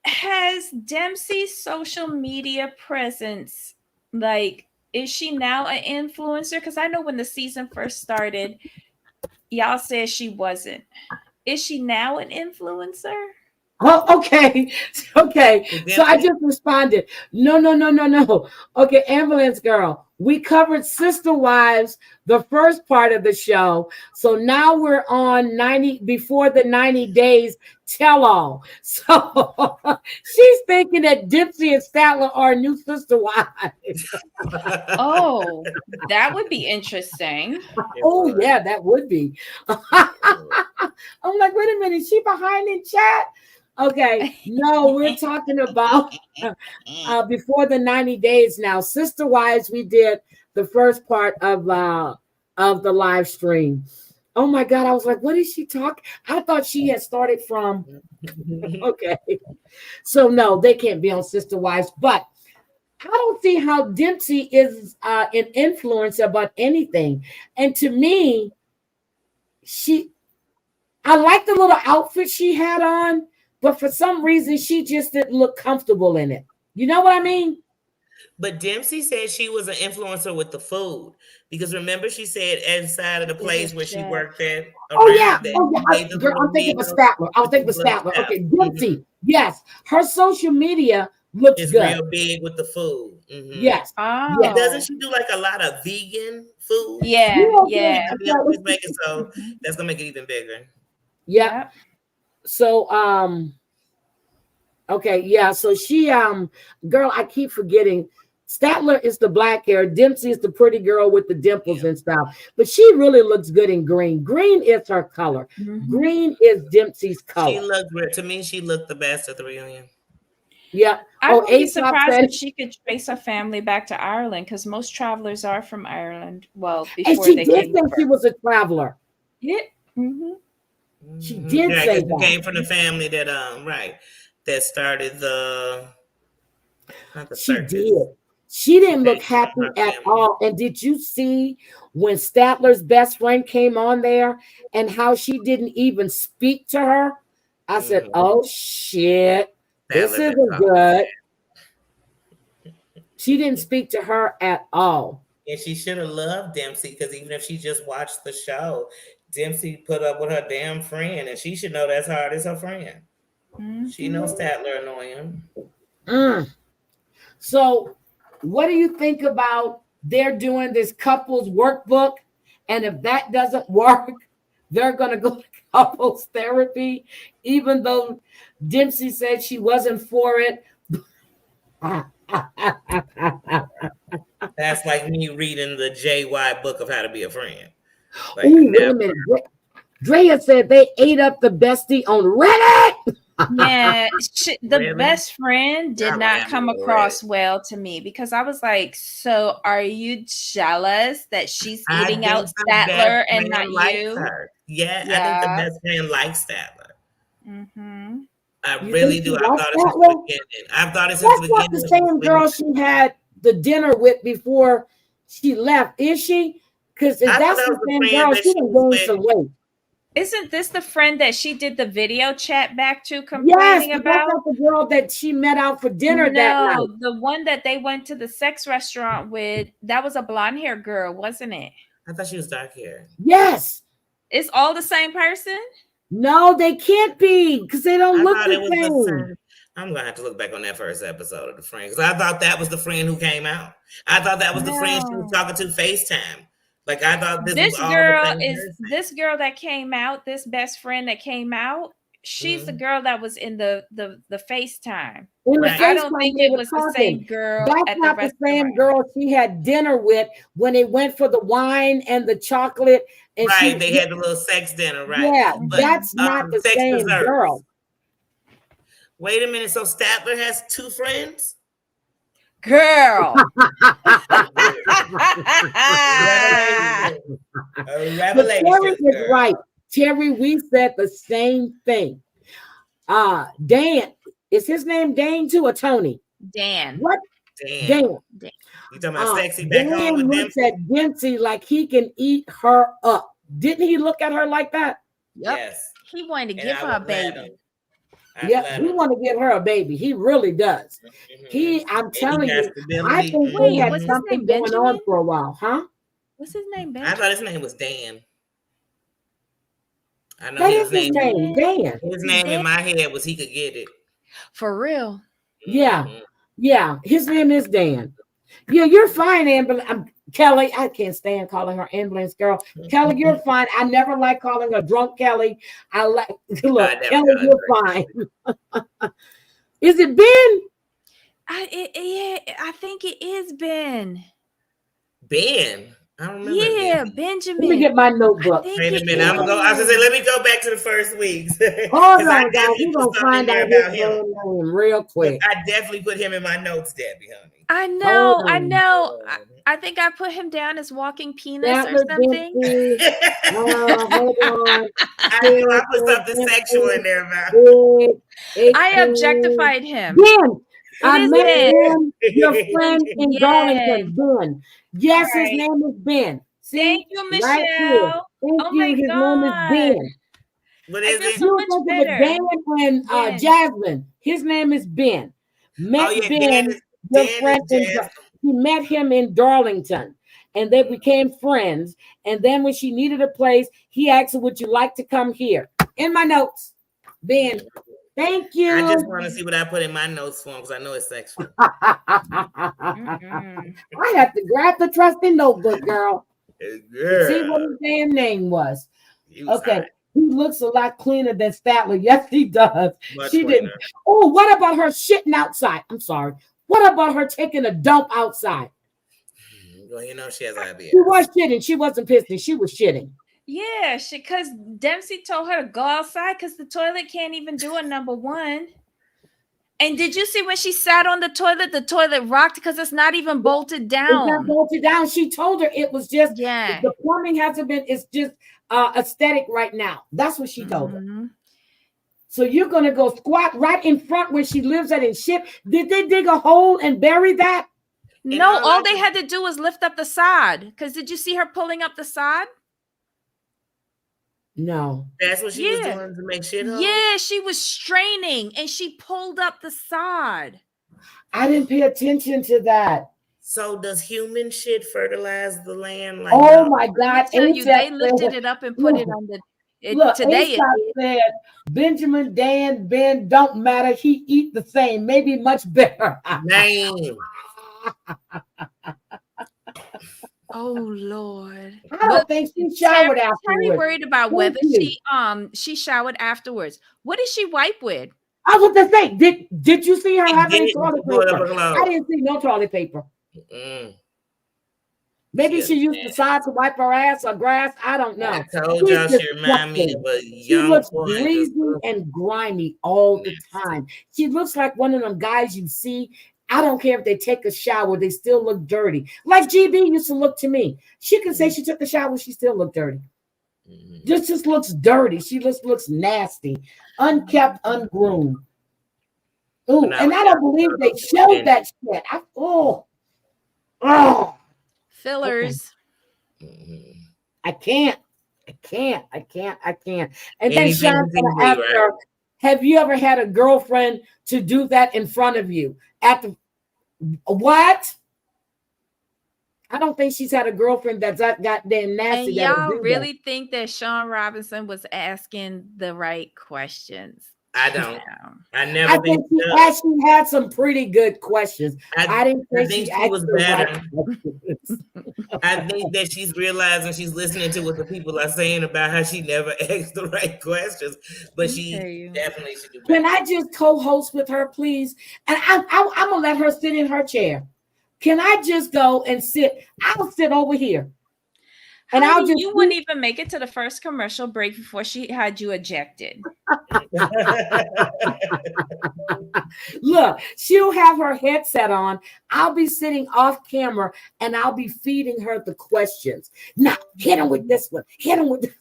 Speaker 3: has Dempsey's social media presence, like, is she now an influencer? Because I know when the season first started, y'all said she wasn't. Is she now an influencer?
Speaker 1: Oh, okay. Okay. So I just responded. No. Okay, Ambulance Girl. We covered Sister Wives, the first part of the show. So now we're on before the 90 days tell all. So she's thinking that Dempsey and Statler are new Sister Wives.
Speaker 3: Oh, that would be interesting.
Speaker 1: Oh, yeah, that would be. I'm like, wait a minute, is she behind in chat? Okay, no, we're talking about before the 90 days now. Sister Wives, we did the first part of the live stream. Oh my God, I was like, what is she talking? I thought she had started from. Okay, so no, they can't be on Sister Wives, but I don't see how Dempsey is an influencer about anything. And to me, I like the little outfit she had on. But for some reason, she just didn't look comfortable in it. You know what I mean?
Speaker 2: But Dempsey said she was an influencer with the food. Because remember, she said inside of the place where she worked at.
Speaker 1: Oh, yeah. I'm thinking of Statler. I was thinking of Statler. Okay, Dempsey. Yes. Her social media looks
Speaker 2: it's
Speaker 1: good.
Speaker 2: Real big with the food.
Speaker 1: Yes.
Speaker 3: Oh.
Speaker 1: Yes.
Speaker 2: Doesn't she do like a lot of vegan food?
Speaker 3: Yeah.
Speaker 2: So that's going to make it even bigger.
Speaker 1: Yeah. So, okay, yeah. So she, girl, I keep forgetting. Statler is the black hair. Dempsey is the pretty girl with the dimples and stuff. But she really looks good in green. Green is her color. Green is Dempsey's color.
Speaker 2: She looked good. To me, she looked the best at the reunion.
Speaker 1: Yeah.
Speaker 3: I would be surprised if she could trace her family back to Ireland because most travelers are from Ireland. Well, before
Speaker 1: they came. She was a traveler.
Speaker 3: Yeah.
Speaker 1: She did say that.
Speaker 2: She came from the family that that started the
Speaker 1: circus. Did. She didn't look happy at all. And did you see when Statler's best friend came on there and how she didn't even speak to her? I said, oh shit, this isn't good. She didn't speak to her at all.
Speaker 2: And she should have loved Dempsey because even if she just watched the show, Dempsey put up with her damn friend, and she should know that's hard as her friend. She knows Statler annoying.
Speaker 1: So, what do you think about they're doing this couples workbook? And if that doesn't work, they're going to go to couples therapy, even though Dempsey said she wasn't for it.
Speaker 2: That's like me reading the JY book of how to be a friend. Like,
Speaker 1: ooh, wait a minute. Drea said they ate up the bestie on Reddit.
Speaker 3: Yeah, the
Speaker 2: Really?
Speaker 3: best friend did
Speaker 2: I
Speaker 3: not
Speaker 2: ran
Speaker 3: come
Speaker 2: away.
Speaker 3: across well to me because I was like, so are you jealous that she's eating
Speaker 2: I
Speaker 3: out
Speaker 2: think the best
Speaker 3: Statler and
Speaker 2: friend
Speaker 3: not
Speaker 2: likes
Speaker 3: you?
Speaker 2: her. Yeah, I
Speaker 3: Yeah.
Speaker 2: think the best friend likes Statler.
Speaker 3: Mm-hmm.
Speaker 2: I
Speaker 1: You
Speaker 2: really
Speaker 1: think
Speaker 2: do.
Speaker 1: she
Speaker 2: I
Speaker 1: likes
Speaker 2: thought it since the
Speaker 1: Statler?
Speaker 2: beginning. I've thought it since
Speaker 1: That's
Speaker 2: the
Speaker 1: not
Speaker 2: beginning.
Speaker 1: the same girl she had the dinner with before she left, is she? Because if
Speaker 2: I thought
Speaker 1: that's
Speaker 2: that
Speaker 1: the
Speaker 2: was the
Speaker 1: same
Speaker 2: friend
Speaker 1: girl,
Speaker 2: that
Speaker 1: she
Speaker 2: she
Speaker 1: done
Speaker 2: was
Speaker 1: gained some
Speaker 2: with.
Speaker 1: weight.
Speaker 3: Isn't this the friend that she did the video chat back to
Speaker 1: Yes,
Speaker 3: complaining
Speaker 1: but that's
Speaker 3: about?
Speaker 1: not the girl that she met out for dinner that night.
Speaker 3: No, the one that they went to the sex restaurant with, that was a blonde hair girl, wasn't it?
Speaker 2: I thought she was dark hair.
Speaker 1: Yes.
Speaker 3: It's all the same person?
Speaker 1: No, they can't be because they don't
Speaker 2: I
Speaker 1: look
Speaker 2: thought it
Speaker 1: the
Speaker 2: was the
Speaker 1: same.
Speaker 2: same. I'm gonna have to look back on that first episode of The Friend because I thought that was the friend who came out. I thought that was the friend she was
Speaker 3: No.
Speaker 2: talking to FaceTime. Like I thought this
Speaker 3: This
Speaker 2: was all
Speaker 3: girl
Speaker 2: the same
Speaker 3: is
Speaker 2: person.
Speaker 3: this girl that came out, this best friend that came out. She's the girl that was in the FaceTime.
Speaker 1: In the
Speaker 2: Right.
Speaker 3: I don't
Speaker 1: FaceTime,
Speaker 3: think
Speaker 1: they
Speaker 3: it
Speaker 1: were
Speaker 3: was the
Speaker 1: talking.
Speaker 3: same girl
Speaker 1: That's
Speaker 3: at the
Speaker 1: not the same
Speaker 3: restaurant.
Speaker 1: girl she had dinner with when they went for the wine and the chocolate. And
Speaker 2: Right, they had the little sex dinner, right?
Speaker 1: Yeah,
Speaker 2: But,
Speaker 1: that's not the
Speaker 2: sex
Speaker 1: same
Speaker 2: desserts.
Speaker 1: girl.
Speaker 2: Wait a minute. So Statler has two friends?
Speaker 3: Girl.
Speaker 2: Revelation. A
Speaker 1: But Terry
Speaker 2: revelation.
Speaker 1: is
Speaker 2: girl.
Speaker 1: right. Terry, we said the same thing. Dan, is his name Dan too or Tony?
Speaker 3: Dan.
Speaker 1: What?
Speaker 2: Damn.
Speaker 1: Dan.
Speaker 2: You talking about sexy back home
Speaker 1: Dan
Speaker 2: with
Speaker 1: looks
Speaker 2: Dempsey?
Speaker 1: at Dempsey like he can eat her up. Didn't he look at her like that?
Speaker 3: Yep.
Speaker 2: Yes.
Speaker 3: He wanted to
Speaker 2: And
Speaker 3: give
Speaker 2: I
Speaker 3: her a
Speaker 2: would let
Speaker 3: baby.
Speaker 2: him. I'd
Speaker 1: Yeah,
Speaker 2: let
Speaker 1: he
Speaker 2: him.
Speaker 1: want to give her a baby. He really does.
Speaker 2: Mhm.
Speaker 1: I'm
Speaker 2: And
Speaker 1: telling
Speaker 2: he got
Speaker 1: you, I
Speaker 2: stability.
Speaker 1: think
Speaker 3: Wait,
Speaker 1: they had
Speaker 3: what's his
Speaker 1: something
Speaker 3: name,
Speaker 1: going on
Speaker 3: Benjamin?
Speaker 1: for a while, huh?
Speaker 3: What's his name, Ben?
Speaker 2: I thought his name was Dan. I know
Speaker 1: That
Speaker 2: his
Speaker 1: is his
Speaker 2: name.
Speaker 1: name, Dan.
Speaker 2: His name in my head was He Could Get It.
Speaker 3: For real.
Speaker 1: Yeah.
Speaker 2: Mhm.
Speaker 1: Yeah, his name is Dan. Yeah, you're fine, ambulance. Kelly, I can't stand calling her ambulance girl. Kelly, you're fine. I never like calling her drunk Kelly. I like look,
Speaker 2: never
Speaker 1: Kelly,
Speaker 2: got
Speaker 1: you're fine. Is it Ben?
Speaker 3: I think it is Ben.
Speaker 2: Ben. I don't remember.
Speaker 3: Yeah,
Speaker 2: Ben.
Speaker 3: Benjamin.
Speaker 1: Let me get my notebook.
Speaker 3: I think
Speaker 2: Wait a
Speaker 3: it
Speaker 2: minute. I'm gonna go. I was gonna say,
Speaker 3: is.
Speaker 2: let me go back to the first weeks.
Speaker 1: Hold
Speaker 2: 'Cause I
Speaker 1: on, guys.
Speaker 2: definitely
Speaker 1: We're
Speaker 2: put
Speaker 1: gonna
Speaker 2: something
Speaker 1: find
Speaker 2: in there
Speaker 1: out his
Speaker 2: about him.
Speaker 1: name real quick.
Speaker 2: I definitely put him in my notes, Debbie, honey.
Speaker 3: I know.
Speaker 1: Hold
Speaker 3: I
Speaker 1: on.
Speaker 3: know. I think I put him down as walking penis or
Speaker 1: Statler
Speaker 3: something.
Speaker 1: Dempsey. Hold on.
Speaker 2: I knew I put something sexual in there about.
Speaker 3: I objectified him.
Speaker 1: Ben. I
Speaker 3: is
Speaker 1: met
Speaker 3: Ben.
Speaker 1: him, your friend in
Speaker 3: Yes.
Speaker 1: Darlington, Ben. Yes,
Speaker 3: All
Speaker 1: his
Speaker 3: right.
Speaker 1: name is Ben. See,
Speaker 3: Thank you,
Speaker 1: right here.
Speaker 3: Michelle.
Speaker 1: Thank
Speaker 3: Oh
Speaker 1: you.
Speaker 3: my
Speaker 1: His name
Speaker 3: God.
Speaker 1: is Ben.
Speaker 2: What
Speaker 3: I
Speaker 2: is
Speaker 3: feel
Speaker 2: it?
Speaker 3: so
Speaker 1: You
Speaker 3: much
Speaker 1: think of it,
Speaker 3: better.
Speaker 1: Dan and
Speaker 3: Ben.
Speaker 1: Jasmine. His name is Ben. Met
Speaker 2: Oh yeah,
Speaker 1: Ben,
Speaker 2: Dan is
Speaker 1: your
Speaker 2: Dan
Speaker 1: friend
Speaker 2: is
Speaker 1: in
Speaker 2: Jazz.
Speaker 1: he met him in Darlington, and they became friends. And then when she needed a place, he asked her, "Would you like to come here?" In my notes, Ben. Thank you.
Speaker 2: I just want to see what I put in my notes for him because I know it's sexual.
Speaker 3: Mm-mm.
Speaker 1: I have to grab the trusty notebook, girl. See
Speaker 2: Girl,
Speaker 1: what his damn name was.
Speaker 2: he was
Speaker 1: Okay.
Speaker 2: hot.
Speaker 1: He looks a lot cleaner than Statler. Yes, he does.
Speaker 2: Much
Speaker 1: She didn't.
Speaker 2: cleaner.
Speaker 1: Oh, what about her shitting outside? I'm sorry. What about her taking a dump outside?
Speaker 2: Well, you know she has ideas.
Speaker 1: She was shitting. She wasn't pissing. She was shitting.
Speaker 3: Yeah, because Dempsey told her to go outside because the toilet can't even do a number one. And did you see when she sat on the toilet rocked because it's not even bolted
Speaker 1: It's not
Speaker 3: down.
Speaker 1: bolted down. She told her it was just
Speaker 3: Yeah.
Speaker 1: the plumbing hasn't been. It's just aesthetic right now. That's what she told her.
Speaker 3: Mhm.
Speaker 1: So you're gonna go squat right in front where she lives at and shit. Did they dig a hole and bury that?
Speaker 3: No,
Speaker 2: I
Speaker 3: all
Speaker 2: like
Speaker 3: they
Speaker 2: it.
Speaker 3: had to do was lift up the sod. Because did you see her pulling up the sod?
Speaker 1: No.
Speaker 2: That's what she was
Speaker 3: Yeah.
Speaker 2: doing to make shit up.
Speaker 3: Yeah, she was straining and she pulled up the sod.
Speaker 1: I didn't pay attention to that.
Speaker 2: So does human shit fertilize the land? Like,
Speaker 1: Oh
Speaker 2: no?
Speaker 1: my God!
Speaker 3: I tell you, they
Speaker 1: ASAP
Speaker 3: lifted
Speaker 1: said,
Speaker 3: it up and put it
Speaker 1: look,
Speaker 3: on the.
Speaker 1: look,
Speaker 3: Today it
Speaker 1: ASAP
Speaker 3: is.
Speaker 1: said, Benjamin, Dan, Ben, don't matter. He eat the same, maybe much better.
Speaker 2: Name.
Speaker 3: Oh Lord!
Speaker 1: I
Speaker 3: Well,
Speaker 1: don't think she showered
Speaker 3: Terry
Speaker 1: afterwards.
Speaker 3: worried about
Speaker 1: Thank
Speaker 3: whether
Speaker 1: you.
Speaker 3: she showered afterwards. What did she wipe with?
Speaker 1: I was to say, did you see her
Speaker 2: She
Speaker 1: have any
Speaker 2: didn't
Speaker 1: toilet
Speaker 2: pull it up
Speaker 1: paper?
Speaker 2: her
Speaker 1: I
Speaker 2: clothes.
Speaker 1: didn't see no toilet paper.
Speaker 2: Mm.
Speaker 1: Maybe
Speaker 2: She
Speaker 1: she used the side to wipe her ass or grass. I don't know.
Speaker 2: I told
Speaker 1: She's
Speaker 2: y'all she remind me
Speaker 1: disgusting.
Speaker 2: of a
Speaker 1: She
Speaker 2: young
Speaker 1: looks
Speaker 2: boy.
Speaker 1: greasy and grimy all the time. She looks like one of them guys you see. I don't care if they take a shower, they still look dirty. Like GB used to look to me. She can say she took a shower, she still looked dirty. This just looks dirty. She just looks nasty, unkept, ungroomed. Ooh, and I don't believe they showed that shit. Oh.
Speaker 3: Fillers.
Speaker 1: I can't. And then
Speaker 2: Anything
Speaker 1: Sean's
Speaker 2: to
Speaker 1: gonna ask her, have you ever had a girlfriend to do that in front of you? At the what? I don't think she's had a girlfriend that's that goddamn nasty.
Speaker 3: And y'all really think that Sean Robinson was asking the right questions?
Speaker 2: I don't. I
Speaker 1: never think she actually had some pretty good questions. I didn't think she
Speaker 2: was better. I think that she's realizing she's listening to what the people are saying about how she never asked the right questions, but she definitely should do better.
Speaker 1: Can I just co-host with her, please? And I'm gonna let her sit in her chair. Can I just go and sit? I'll sit over here.
Speaker 3: And you wouldn't even make it to the first commercial break before she had you ejected.
Speaker 1: Look, she'll have her headset on. I'll be sitting off camera and I'll be feeding her the questions. Now, hit him with this one. Hit him with this.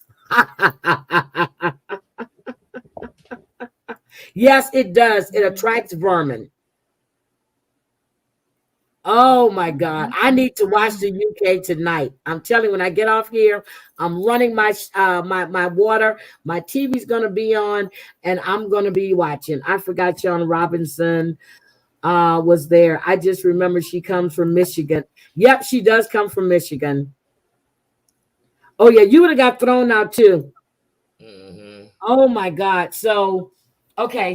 Speaker 1: Yes, it does. It attracts vermin. Oh my God. I need to watch the UK tonight. I'm telling you, when I get off here, I'm running my my water. My TV's gonna be on and I'm gonna be watching. I forgot Sean Robinson was there. I just remember she comes from Michigan. Yep, she does come from Michigan. Oh yeah, you would have got thrown out too. Oh my God. So okay,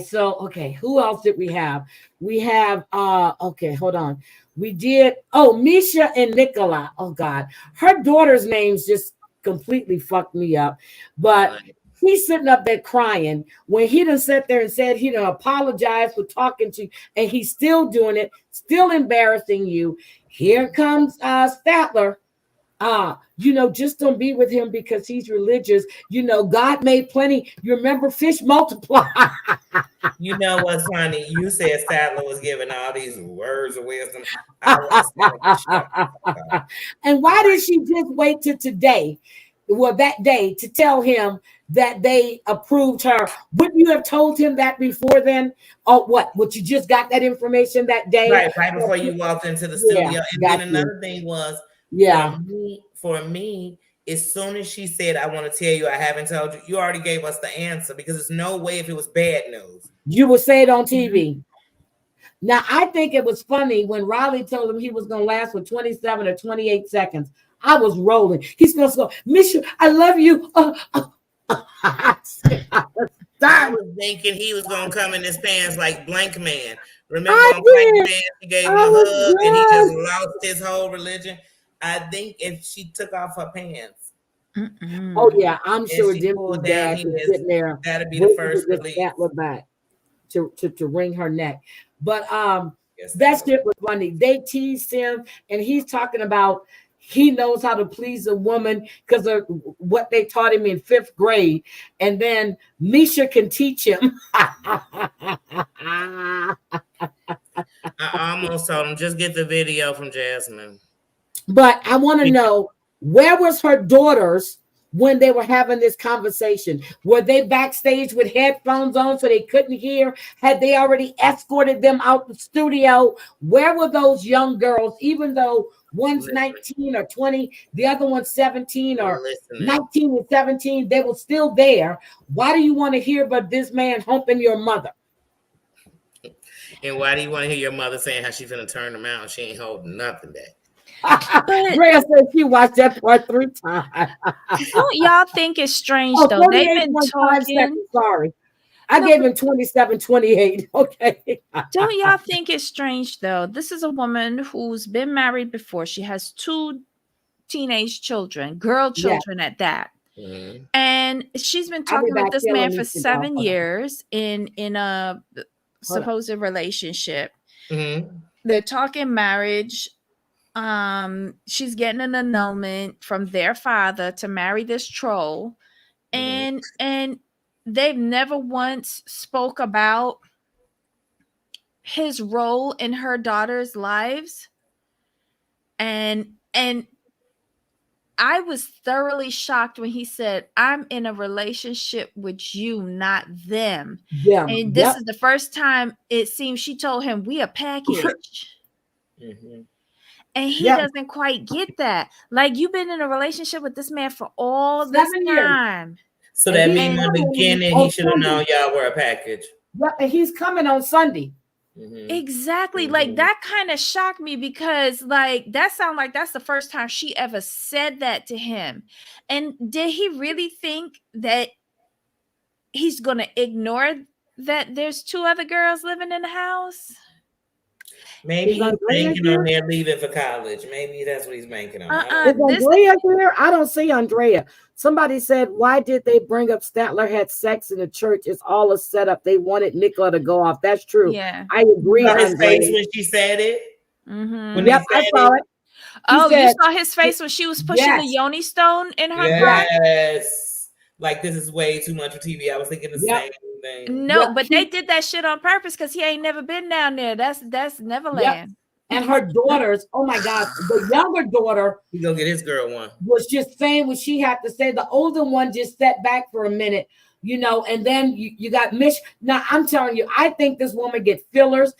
Speaker 1: who else did we have? We have okay, hold on. We did Misha and Nicola. Oh God, her daughter's names just completely fucked me up. But he's sitting up there crying when he done sat there and said he done apologized for talking to you, and he's still doing it, still embarrassing you. Here comes Statler. Just don't be with him because he's religious. God made plenty. You remember fish multiply.
Speaker 2: You know what's funny? You said Statler was giving all these words of wisdom.
Speaker 1: And why did she just wait till today? Well, that day to tell him that they approved her. Wouldn't you have told him that before then? Or what? Would you just got that information that day?
Speaker 2: Right before you walked into the studio. And then another thing was, for me, as soon as she said, I want to tell you, I haven't told you, you already gave us the answer because there's no way if it was bad news.
Speaker 1: You would say it on TV. Now, I think it was funny when Riley told him he was going to last for 27 or 28 seconds. I was rolling. He's going to go, Miss you, I love you.
Speaker 2: I was thinking he was going to come in his pants like Blank Man. Remember on Blank Man, he gave him a hug and he just lost his whole religion. I think if she took off her pants.
Speaker 1: Oh yeah, I'm sure Dempsey's dad is sitting there.
Speaker 2: That'd be the first release.
Speaker 1: Back to wring her neck. But that shit was funny. They teased him, and he's talking about he knows how to please a woman because of what they taught him in 5th grade, and then Misha can teach him.
Speaker 2: I almost told him just get the video from Jasmine.
Speaker 1: But I want to know, where was her daughters when they were having this conversation? Were they backstage with headphones on so they couldn't hear? Had they already escorted them out the studio? Where were those young girls, even though one's 19 or 20, the other one's 17 or 19 and 17, they were still there. Why do you want to hear about this man humping your mother?
Speaker 2: And why do you want to hear your mother saying how she finna turn them out? She ain't holding nothing back.
Speaker 1: Drea said she watched that part 3 times.
Speaker 3: Don't y'all think it's strange though? They've been
Speaker 1: 48.5
Speaker 3: talking.
Speaker 1: seconds, sorry. I gave him 27.28. Okay.
Speaker 3: Don't y'all think it's strange though? This is a woman who's been married before. She has 2 teenage children, girl children at that.
Speaker 2: Mm-hmm.
Speaker 3: And she's been talking with this man for 7 years in a supposed relationship.
Speaker 2: Mm-hmm.
Speaker 3: They're talking marriage. She's getting an annulment from their father to marry this troll.
Speaker 2: Mm-hmm.
Speaker 3: And they've never once spoke about his role in her daughter's lives. And I was thoroughly shocked when he said, I'm in a relationship with you, not them.
Speaker 1: Yeah.
Speaker 3: And this is the first time it seems she told him we a package.
Speaker 2: Mm-hmm.
Speaker 3: And he doesn't quite get that. Like, you've been in a relationship with this man for all this
Speaker 1: 7 years.
Speaker 3: time.
Speaker 2: So that means in the beginning he should have known y'all were a package.
Speaker 1: Yep, and he's coming on Sunday.
Speaker 2: Mm-hmm.
Speaker 3: Exactly. Like, that kind of shocked me because, like, that sounded like that's the first time she ever said that to him. And did he really think that he's going to ignore that there's 2 other girls living in the house?
Speaker 2: Maybe he's banking on their leaving for college. Maybe that's what he's banking on.
Speaker 1: Is Andrea here? I don't see Andrea. Somebody said, why did they bring up Statler had sex in the church? It's all a setup. They wanted Nicola to go off. That's true.
Speaker 3: Yeah.
Speaker 1: I agree.
Speaker 2: You saw his face when she said it?
Speaker 3: Mm-hmm.
Speaker 1: Yep, I saw it.
Speaker 3: You saw his face when she was pushing the Yoni stone in her crack?
Speaker 2: Yes. Like, this is way too much for TV. I was thinking the same thing.
Speaker 3: No, but they did that shit on purpose because he ain't never been down there. That's Neverland.
Speaker 1: Yep. And her daughters, oh my God, the younger daughter,
Speaker 2: he gonna get his girl one,
Speaker 1: was just saying what she had to say. The older one just sat back for a minute, you know, and then you got Mish. Now I'm telling you, I think this woman get fillers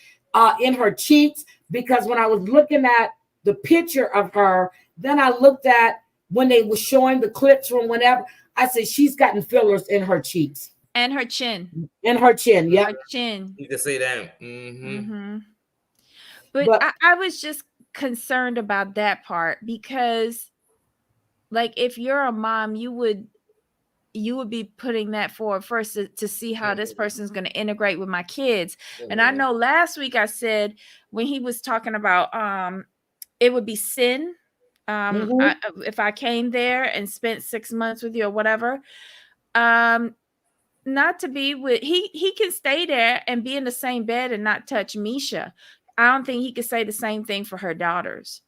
Speaker 1: in her cheeks, because when I was looking at the picture of her, then I looked at when they were showing the clips from whenever, I said she's gotten fillers in her cheeks.
Speaker 3: And her chin.
Speaker 1: And her chin, yeah.
Speaker 3: Her chin.
Speaker 2: You can see that. Mm-hmm.
Speaker 3: Mm-hmm. But I was just concerned about that part because, like, if you're a mom, you would be putting that forward first to see how this person's going to integrate with my kids. Mm-hmm. And I know last week I said when he was talking about it would be sin if I came there and spent 6 months with you or whatever. Not to be with he can stay there and be in the same bed and not touch Misha. I don't think he could say the same thing for her daughters.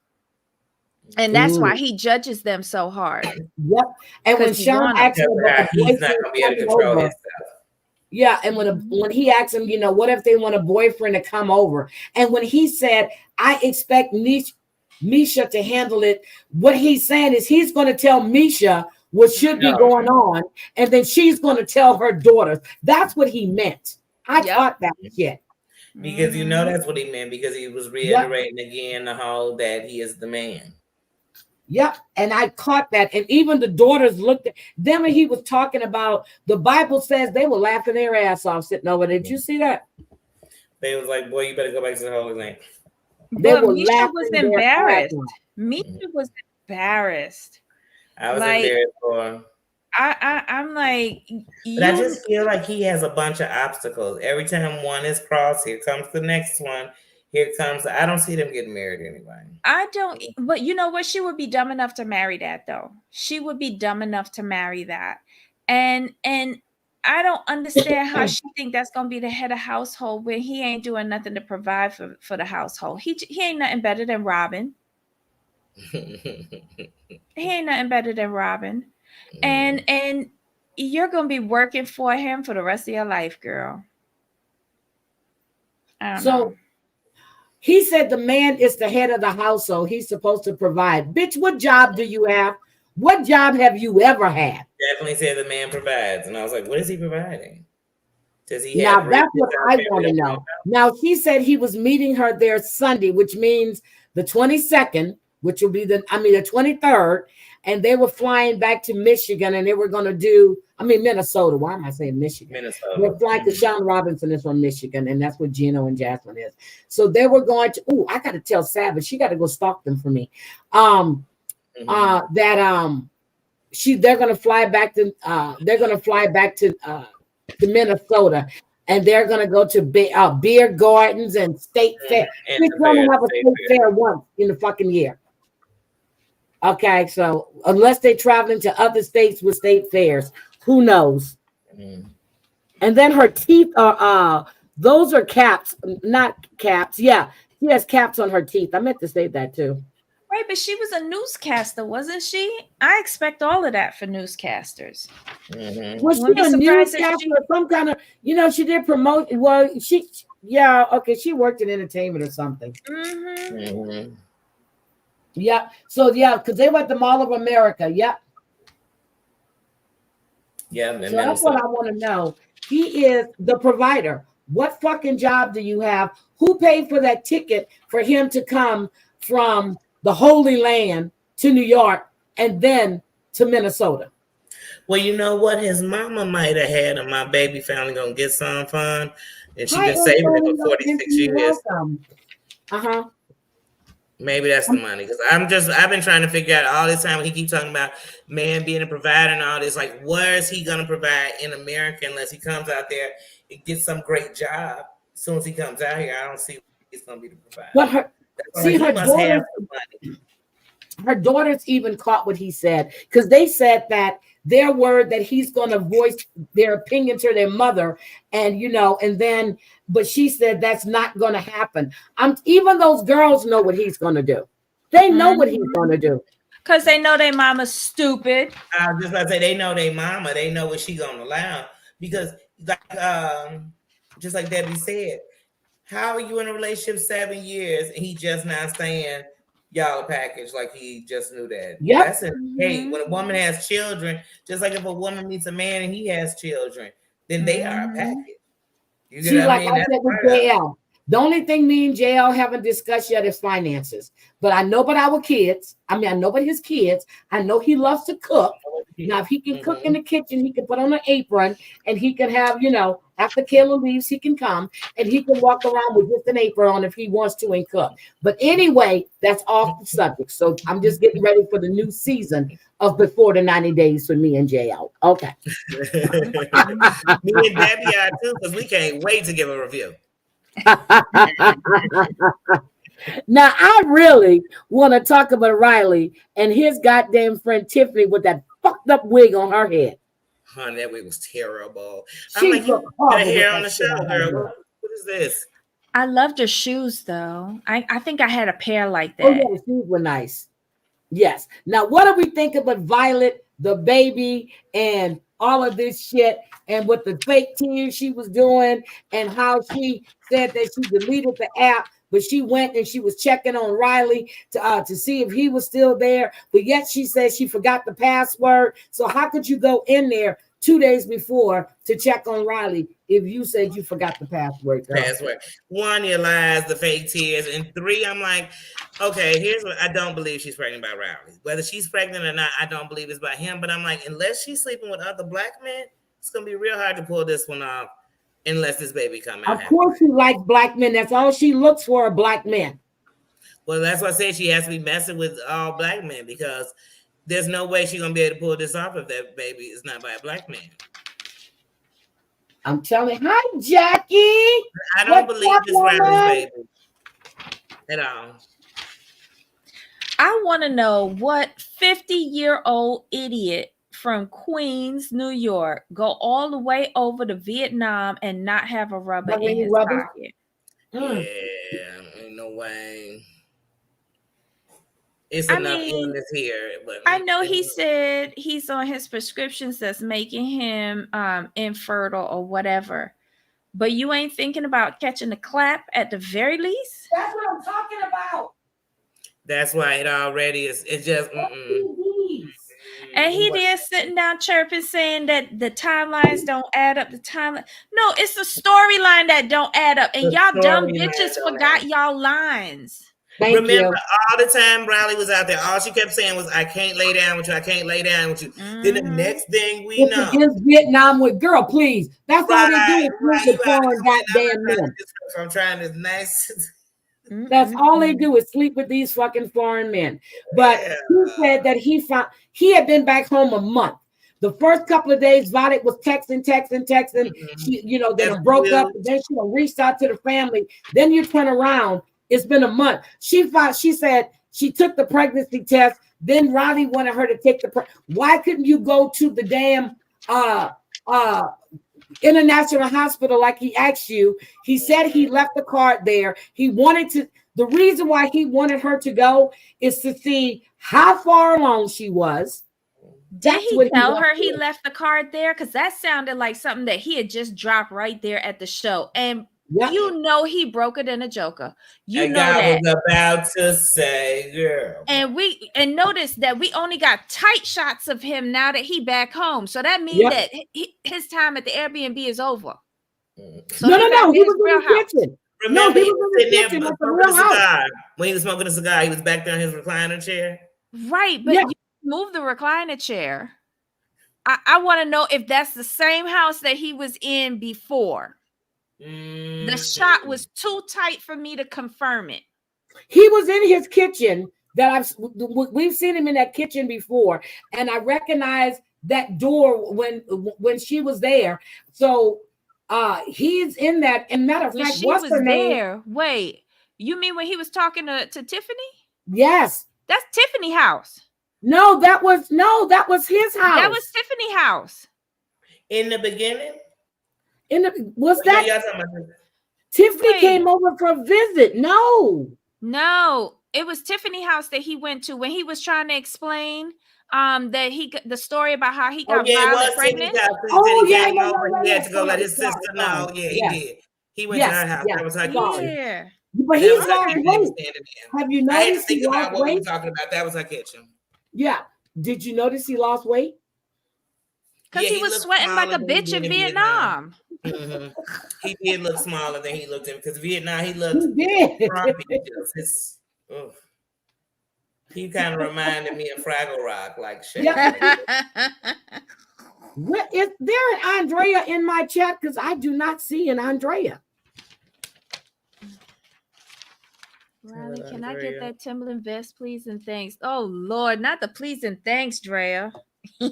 Speaker 3: And that's why he judges them so hard.
Speaker 1: Yep. And when Sean asked him about
Speaker 2: he's not gonna be able to control his stuff.
Speaker 1: Yeah, and when he asked him, you know, what if they want a boyfriend to come over? And when he said, I expect Misha to handle it, what he's saying is he's going to tell Misha what should be going on, and then she's going to tell her daughters. That's what he meant. I caught that shit.
Speaker 2: Because you know that's what he meant, because he was reiterating again the whole that he is the man.
Speaker 1: Yep, and I caught that. And even the daughters looked at them, and he was talking about, the Bible says they were laughing their ass off sitting over there. Did you see that?
Speaker 2: They was like, boy, you better go back to the Holy Land.
Speaker 1: They were
Speaker 3: Misha was embarrassed. Misha was embarrassed.
Speaker 2: I was embarrassed for him.
Speaker 3: I'm like,
Speaker 2: but I just feel like he has a bunch of obstacles. Every time one is crossed, here comes the next one. Here comes. I don't see them getting married anyway.
Speaker 3: I don't. But you know what? She would be dumb enough to marry that, though. She would be dumb enough to marry that. And I don't understand how she think that's gonna be the head of household when he ain't doing nothing to provide for the household. He ain't nothing better than Robin. He ain't nothing better than Robin. And you're gonna be working for him for the rest of your life, girl. I don't know.
Speaker 1: He said the man is the head of the household. He's supposed to provide. Bitch, what job do you have? What job have you ever had?
Speaker 2: Definitely said the man provides. And I was like, what is he providing? Does he
Speaker 1: have? Now that's what I want to know. Now he said he was meeting her there Sunday, which means the 22nd, which will be the 23rd, and they were flying back to Michigan, and they were going to do, Minnesota. Why am I saying Michigan?
Speaker 2: Minnesota.
Speaker 1: They're flying because Sean Robinson is from Michigan, and that's what Gino and Jasmine is. So they were going to. Oh, I got to tell Savage, she got to go stalk them for me. They're going to fly back to. To Minnesota, and they're going to go to beer gardens and state fair. She's going to have a state fair once in the fucking year. Okay, so unless they're traveling to other states with state fairs, who knows? And then her teeth are those are caps, not caps. Yeah, she has caps on her teeth. I meant to say that too.
Speaker 3: Right, but she was a newscaster, wasn't she? I expect all of that for newscasters.
Speaker 1: Was she a newscaster or some kind of, she did promote, she worked in entertainment or something. Yeah, so because they went to Mall of America, yeah.
Speaker 2: Yeah,
Speaker 1: so that's what I want to know. He is the provider. What fucking job do you have? Who paid for that ticket for him to come from the Holy Land to New York and then to Minnesota?
Speaker 2: Well, you know what? His mama might have had him. My baby family gonna get some fun, and she's been saving it for 46 years. Maybe that's the money, because I've been trying to figure out all this time when he keeps talking about man being a provider and all this. Like, where is he gonna provide in America unless he comes out there and gets some great job? As soon as he comes out here, I don't see he's gonna be the provider.
Speaker 1: But her daughters even caught what he said, because they said that their word that he's going to voice their opinion to their mother, and but she said that's not going to happen. Even those girls know what he's going to do. They know what he's going to do,
Speaker 3: because they know their mama's stupid.
Speaker 2: I was just about to say, they know their mama. They know what she's going to allow, because just like Debbie said, how are you in a relationship 7 years and he just not saying y'all a package like he just knew that?
Speaker 1: Yeah,
Speaker 2: that's it. Hey, when a woman has children, just like if a woman meets a man and he has children, then they are a package. You get what I mean?
Speaker 1: I said with JL. The only thing me and JL haven't discussed yet is finances. But I know about our kids. I know about his kids. I know he loves to cook. Now, if he can cook in the kitchen, he can put on an apron, and he can have, after Kayla leaves, he can come and he can walk around with just an apron on if he wants to and cook. But anyway, that's off the subject. So I'm just getting ready for the new season of Before the 90 Days for me and JL. Okay.
Speaker 2: Me and Debbie are too, because we can't wait to give a review.
Speaker 1: Now, I really want to talk about Riley and his goddamn friend Tiffany with that fucked up wig on her head.
Speaker 2: Honey, that wig was terrible.
Speaker 1: She
Speaker 2: I'm like, you got hair on the show, girl. What is this?
Speaker 3: I loved her shoes, though. I think I had a pair like that.
Speaker 1: Oh, yeah, the shoes were nice. Yes. Now, what do we think about Violet, the baby, and all of this shit, and with the fake tears she was doing, and how she said that she deleted the app, but she went and she was checking on Riley to see if he was still there, but yet she said she forgot the password. So how could you go in there 2 days before to check on Riley if you said you forgot the password?
Speaker 2: Password. 1, you lies, the fake tears, and 3, I'm like, okay, here's what I don't believe she's pregnant by Riley. Whether she's pregnant or not, I don't believe it's by him. But I'm like, unless she's sleeping with other black men, it's gonna be real hard to pull this one off. Unless this baby come out.
Speaker 1: Of course she likes black men. That's all she looks for, are black men.
Speaker 2: Well, that's why I said she has to be messing with all black men, because there's no way she's gonna be able to pull this off if that baby is not by a black man.
Speaker 1: I'm telling you. Hi, Jackie.
Speaker 2: I don't believe this Riley's baby at all.
Speaker 3: I want to know what 50-year-old idiot from Queens, New York, go all the way over to Vietnam and not have a rubber in his pocket.
Speaker 2: Yeah, ain't no way. It's enough illness here. But
Speaker 3: I know he said he's on his prescriptions that's making him infertile or whatever. But you ain't thinking about catching a clap at the very least?
Speaker 1: That's what I'm talking about.
Speaker 2: That's why it already is. It's just
Speaker 3: and he there sitting down chirping, saying that the timelines don't add up. The timeline, no, it's the storyline that don't add up. And y'all dumb bitches forgot y'all lines.
Speaker 1: Thank
Speaker 2: Remember,
Speaker 1: you.
Speaker 2: all the time Riley was out there, all she kept saying was, I can't lay down with you. I can't lay down with you. Then the next thing we
Speaker 1: It's
Speaker 2: know.
Speaker 1: against Vietnam with girl, please. That's all they do is sleep with
Speaker 2: you out
Speaker 1: foreign goddamn men.
Speaker 2: I'm trying this nice.
Speaker 1: That's all they do is sleep with these fucking foreign men. But he said that he had been back home a month. The first couple of days, Vadik was texting. She, they broke up. Then she reached out to the family. Then you turn around. It's been a month. She said she took the pregnancy test. Then Riley wanted her to take why couldn't you go to the damn international hospital like he asked you? He said he left the card there. The reason why he wanted her to go is to see how far along she was.
Speaker 3: Did he tell her he left the card there? Because that sounded like something that he had just dropped right there at the show. And he broke it in a joker. I
Speaker 2: was about to say, girl.
Speaker 3: And notice that we only got tight shots of him now that he back home. So that means that his time at the Airbnb is over.
Speaker 1: So no. He was in the kitchen.
Speaker 2: Remember, he was sitting there smoking a cigar. When he was smoking a cigar, he was back there in his recliner chair.
Speaker 3: Right, but you move the recliner chair. I want to know if that's the same house that he was in before. The shot was too tight for me to confirm it.
Speaker 1: He was in his kitchen. We've seen him in that kitchen before, and I recognize that door when she was there. So he's in that. And matter of fact, what's her name?
Speaker 3: Wait, you mean when he was talking to Tiffany?
Speaker 1: Yes,
Speaker 3: that's Tiffany house.
Speaker 1: No, that was his house.
Speaker 3: That was Tiffany house.
Speaker 2: In the beginning?
Speaker 1: Tiffany came over for a visit? No,
Speaker 3: it was Tiffany house that he went to when he was trying to explain the story about how he got pregnant.
Speaker 2: He had to go let his sister know. Yeah, he did. He went to her house. That was her kitchen.
Speaker 3: Yeah.
Speaker 1: But he's lost weight. Have you noticed?
Speaker 2: I had to think about what we were talking about. That was her kitchen.
Speaker 1: Yeah. Did you notice he lost weight?
Speaker 3: Because he was sweating like a bitch in Vietnam.
Speaker 2: Mm-hmm. He did look smaller than he looked in, because Vietnam he looked frumpy. He kind of reminded me of Fraggle Rock, like shit.
Speaker 1: Yeah. Is there an Andrea in my chat? Because I do not see an Andrea.
Speaker 3: Riley, can I get that Timberland vest, please and thanks? Oh Lord, not the please and thanks, Drea.
Speaker 1: But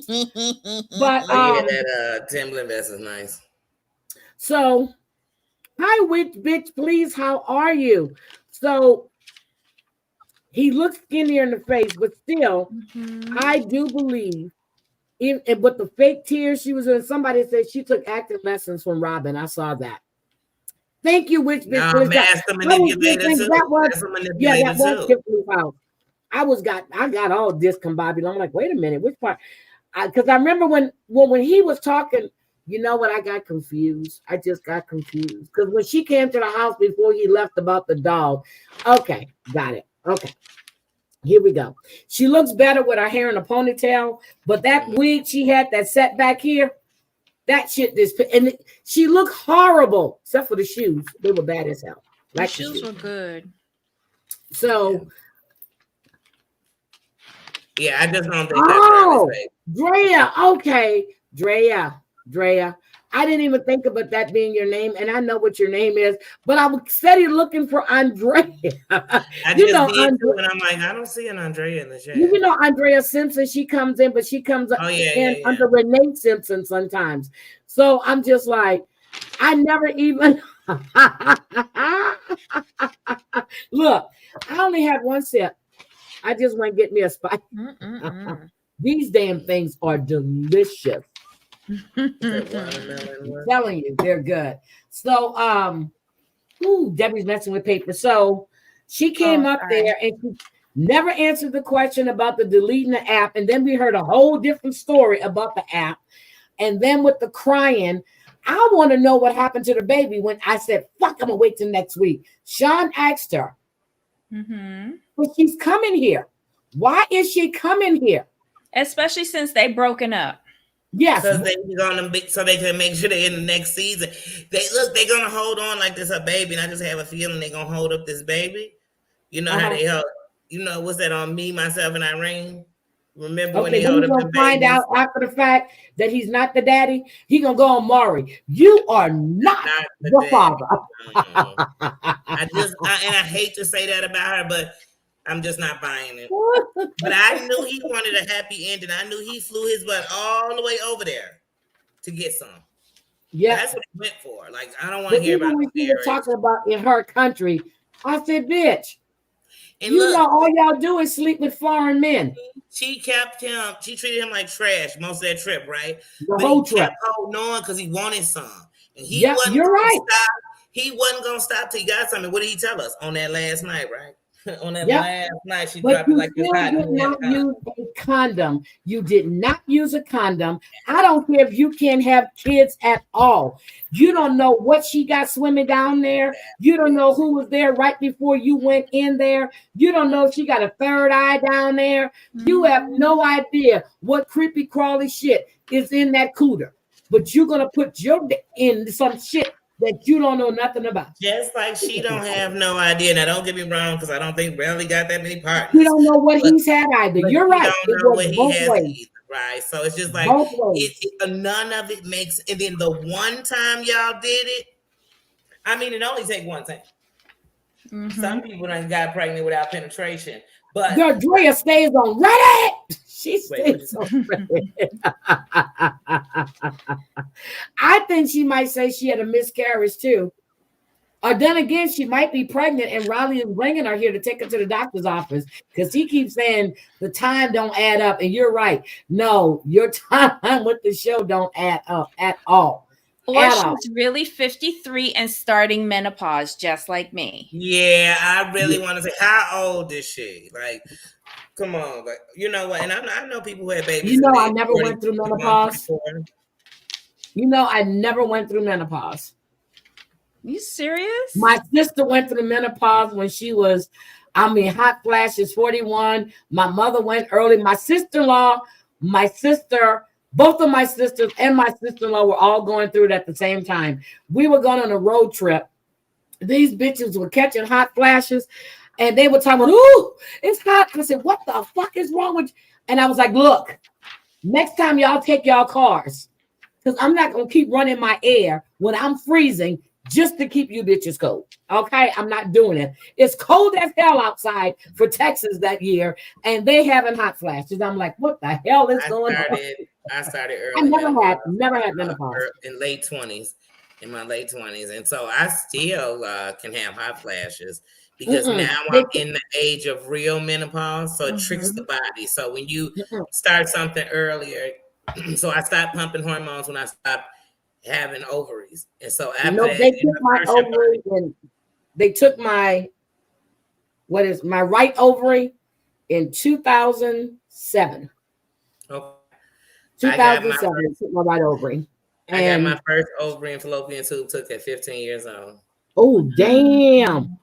Speaker 2: that Timberland vest is nice.
Speaker 1: So, hi, witch bitch, please. How are you? So he looks skinnier in the face, but still, I do believe. With the fake tears she was in, somebody said she took acting lessons from Robin. I saw that. Thank you, witch bitch.
Speaker 2: No, master manipulator too.
Speaker 1: That was Tiffany's house. I got all discombobulated. I'm like, wait a minute, which part? Because I remember when he was talking, you know what? I got confused. I just got confused because when she came to the house before he left about the dog. Okay, got it. Okay. Here we go. She looks better with her hair in a ponytail, but that wig she had that set back here, that shit and she looked horrible, except for the shoes. They were bad as hell.
Speaker 3: The shoes were good.
Speaker 1: So,
Speaker 2: yeah, I just don't think that's
Speaker 1: Drea. Okay, Drea. I didn't even think about that being your name, and I know what your name is, but I was steady looking for Andrea.
Speaker 2: I just did too, and I'm like, I don't see an Andrea in the chat.
Speaker 1: You know Andrea Simpson, she comes in, but she comes in under Renee Simpson sometimes. So I'm just like, I never even look. I only had one sip. I just went to get me a spice. These damn things are delicious. I'm telling you, they're good. So, Debbie's messing with paper. So she came up there and she never answered the question about the deleting the app. And then we heard a whole different story about the app. And then with the crying, I want to know what happened to the baby when I said, fuck, I'm gonna wait till next week. Sean asked her, but she's coming here. Why is she coming here?
Speaker 3: Especially since they broken up.
Speaker 1: Yes,
Speaker 2: so they can make sure they're in the next season. They're gonna hold on like this a baby, and I just have a feeling they're gonna hold up this baby. You know how they held, what's that on Me, Myself, and Irene? Remember when
Speaker 1: Okay,
Speaker 2: they held
Speaker 1: he's
Speaker 2: up
Speaker 1: gonna
Speaker 2: the
Speaker 1: find
Speaker 2: babies?
Speaker 1: out after the fact that he's not the daddy. He gonna go on Maury. You are not the father.
Speaker 2: I hate to say that about her, but I'm just not buying it. But I knew he wanted a happy ending. I knew he flew his butt all the way over there to get some. Yeah, that's what he went for. Like, I don't want to hear about
Speaker 1: when she was talking about in her country. I said, bitch. And you know, all y'all do is sleep with foreign men.
Speaker 2: She treated him like trash most of that trip, right?
Speaker 1: The whole trip.
Speaker 2: Kept holding on because he wanted some. And he wasn't
Speaker 1: you're right.
Speaker 2: Stop. He wasn't going to stop till he got something. What did he tell us on that last night, right? On that last night, she dropped it like this hot.
Speaker 1: You did not use a condom. You did not use a condom. I don't care if you can't have kids at all. You don't know what she got swimming down there. You don't know who was there right before you went in there. You don't know if she got a third eye down there. You have no idea what creepy crawly shit is in that cooter. But you're gonna put your in some shit that you don't know nothing about.
Speaker 2: Just like she don't have no idea. Now, don't get me wrong, because I don't think Bradley got that many partners.
Speaker 1: You don't know what he's had either. You're right.
Speaker 2: You don't know what he has either, right? So it's just like none of it makes. And then the one time y'all did it, I mean, it only take one time. Mm-hmm. Some people done got pregnant without penetration, but
Speaker 1: Drea stays on Reddit. She stays on Reddit. I think she might say she had a miscarriage too. Or then again, she might be pregnant and Riley is bringing her here to take her to the doctor's office because he keeps saying the time don't add up. And you're right. No, your time with the show don't add up at all.
Speaker 3: Or she's really 53 and starting menopause, just like me.
Speaker 2: Yeah, I really want to say, how old is she? Like, come on, like, you know what? And I know people who had babies.
Speaker 1: You know, I never went through menopause. You know, I never went through menopause.
Speaker 3: You serious?
Speaker 1: My sister went through menopause when she was, hot flashes, 41. My mother went early. My sister-in-law, both of my sisters and my sister-in-law were all going through it at the same time. We were going on a road trip. These bitches were catching hot flashes, and they were talking, ooh, it's hot. I said, what the fuck is wrong with you? And I was like, look, next time y'all take y'all cars, because I'm not going to keep running my air when I'm freezing just to keep you bitches cold. Okay, I'm not doing it. It's cold as hell outside for Texas that year, and they having hot flashes. I'm like, what the hell is going on?
Speaker 2: I started early.
Speaker 1: I never had menopause.
Speaker 2: In my late 20s. And so I still can have hot flashes because now I'm in the age of real menopause. So it tricks the body. So when you start something earlier, so I stopped pumping hormones when I stopped having ovaries. And so after that,
Speaker 1: they took my ovaries and they took my right ovary in 2007. Okay. 2007, took my right ovary.
Speaker 2: I got my first ovary and fallopian tube took at 15 years old.
Speaker 1: Oh, damn.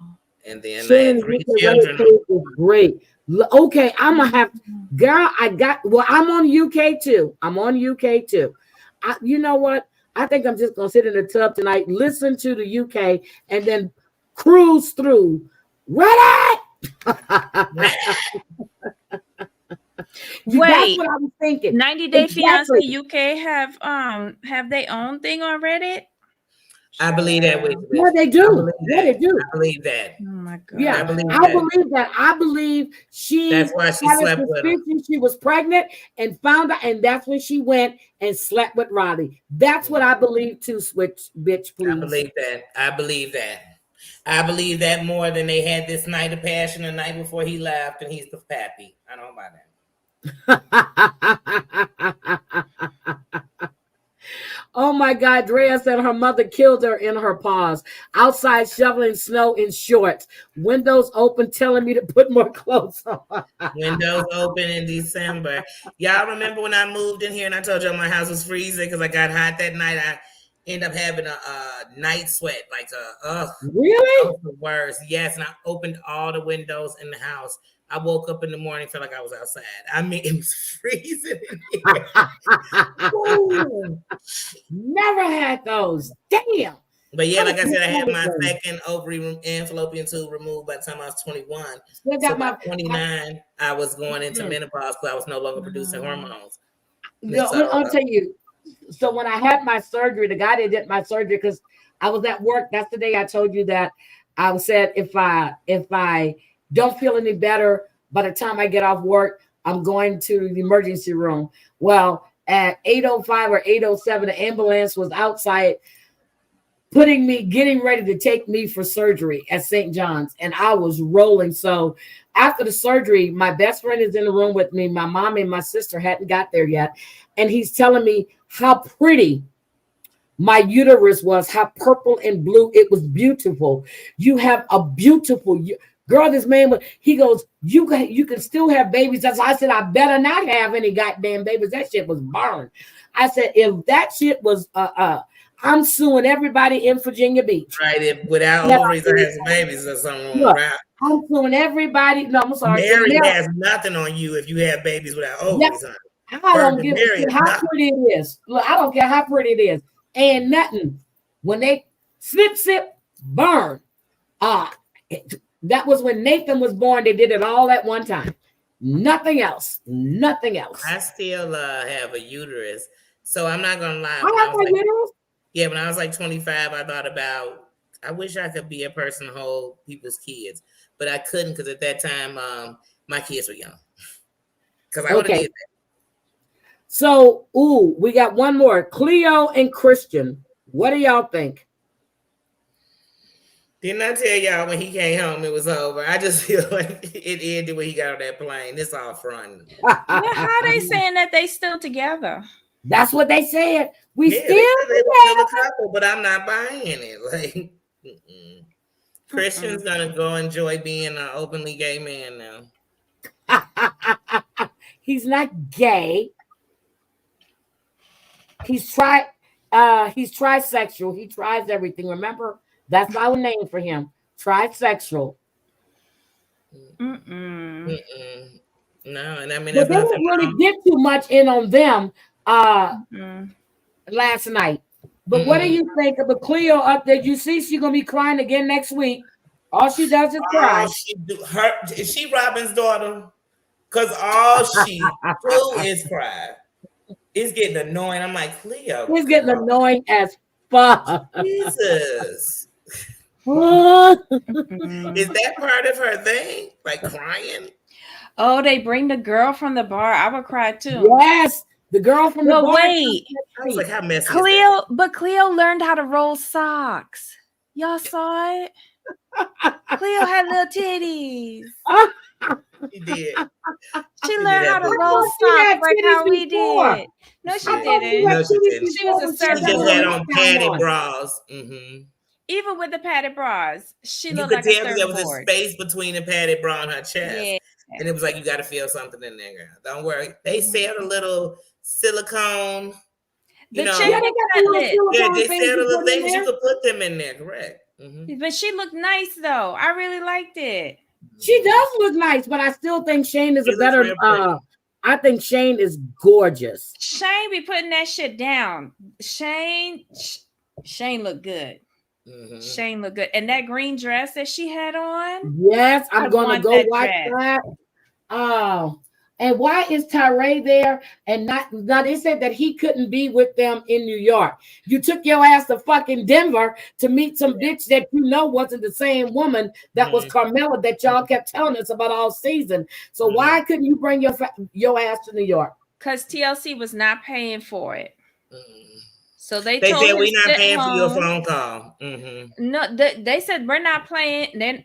Speaker 2: And then I had 3 children.
Speaker 1: Great. Okay, I'm going to have, girl, I'm on UK too. You know what? I think I'm just going to sit in the tub tonight, listen to the UK, and then cruise through. Ready?
Speaker 3: Wait,
Speaker 1: that's what I was thinking.
Speaker 3: 90 Day Fiance UK have their own thing on Reddit?
Speaker 2: I believe that.
Speaker 1: Yeah, they do.
Speaker 2: I believe that.
Speaker 3: Oh my God.
Speaker 1: Yeah, I believe that. I believe she.
Speaker 2: That's why she slept with him.
Speaker 1: She was pregnant and found out, and that's when she went and slept with Riley. That's what I believe too. Switch, bitch, please.
Speaker 2: I believe that more than they had this night of passion the night before he left, and he's the pappy. I don't buy that.
Speaker 1: Oh my God, Drea said her mother killed her in her paws. Outside shoveling snow in shorts. Windows open, telling me to put more clothes on.
Speaker 2: Windows open in December. Y'all remember when I moved in here and I told y'all my house was freezing because I got hot that night? I ended up having a night sweat.
Speaker 1: Really?
Speaker 2: That was the worst. Yes, and I opened all the windows in the house. I woke up in the morning, felt like I was outside. I mean, it was freezing in here.
Speaker 1: Never had those. Damn.
Speaker 2: But yeah, like I said, I had my second ovary and fallopian tube removed by the time I was 21. So by 29, I was going into menopause because I was no longer producing hormones.
Speaker 1: I'll tell you. So when I had my surgery, the guy that did my surgery, because I was at work, that's the day I told you that I said if I don't feel any better by the time I get off work, I'm going to the emergency room. Well, at 8:05 or 8:07, the ambulance was outside getting ready to take me for surgery at St. John's, and I was rolling. So after the surgery, my best friend is in the room with me. My mom and my sister hadn't got there yet, and he's telling me how pretty my uterus was, how purple and blue. It was beautiful. You have a beautiful girl. This man, he goes, you can still have babies. I said, I better not have any goddamn babies. That shit was burned. I said, if that shit was I'm suing everybody in Virginia Beach.
Speaker 2: Right, without ovaries or has babies or something.
Speaker 1: Look, I'm suing everybody. No, I'm sorry.
Speaker 2: Mary has nothing on you if you have babies without ovaries.
Speaker 1: Yep. I don't give a shit how pretty it is. Look, I don't care how pretty it is. And nothing. When they sip, burn. That was when Nathan was born. They did it all at one time. Nothing else. Nothing else.
Speaker 2: I still have a uterus. So I'm not going to lie.
Speaker 1: I have a uterus?
Speaker 2: Yeah, when I was like 25, I thought about, I wish I could be a person to hold people's kids. But I couldn't because at that time, my kids were young. Because I would have did that.
Speaker 1: So, we got one more. Cleo and Christian. What do y'all think?
Speaker 2: Didn't I tell y'all when he came home it was over? I just feel like it ended when he got on that plane. It's all front.
Speaker 3: How they saying that they still together?
Speaker 1: That's what they said. We still
Speaker 2: a couple, but I'm not buying it. Like Christian's gonna go enjoy being an openly gay man now.
Speaker 1: He's not gay. He's trisexual. He tries everything. Remember, that's our name for him. Trisexual.
Speaker 2: No, and I mean,
Speaker 1: but they didn't really get too much in on them last night. But what do you think of the Cleo up there? You see, she's gonna be crying again next week. All she does is cry.
Speaker 2: Is she Robin's daughter? Because all she do is cry. It's getting annoying. I'm like, Cleo.
Speaker 1: It's getting annoying as fuck.
Speaker 2: Jesus. Is that part of her thing? Like crying?
Speaker 3: Oh, they bring the girl from the bar. I would cry too.
Speaker 1: Yes, the girl from the bar.
Speaker 3: Wait.
Speaker 2: I was like, how messy
Speaker 3: Cleo, but Cleo learned how to roll socks. Y'all saw it? Cleo had little titties.
Speaker 2: She did.
Speaker 3: She learned how to roll socks like how we did. No, she didn't.
Speaker 2: No, she didn't.
Speaker 3: She was a
Speaker 2: She just had on padded bras.
Speaker 3: Even with the padded bras, she looked like
Speaker 2: a surfboard.
Speaker 3: You
Speaker 2: could tell there was a space between the padded bra and her chest. Yeah. And it was like, you got to feel something in there, girl. Don't worry. They sell a little silicone.
Speaker 3: They sell
Speaker 2: a little things. You could put them in there, correct.
Speaker 3: But she looked nice, though. I really liked it.
Speaker 1: She does look nice, but I still think Shane is a better. I think Shane is gorgeous.
Speaker 3: Shane be putting that shit down. Shane looked good. Shane looked good, and that green dress that she had on.
Speaker 1: Yes, I'm gonna go watch that. Oh, and why is Tyree there and not? Now they said that he couldn't be with them in New York. You took your ass to fucking Denver to meet some bitch that you know wasn't the same woman that was Carmella that y'all kept telling us about all season. So why couldn't you bring your ass to New York?
Speaker 3: Because TLC was not paying for it. So they
Speaker 2: said we're not paying for your phone call.
Speaker 3: No, they said we're not paying. Then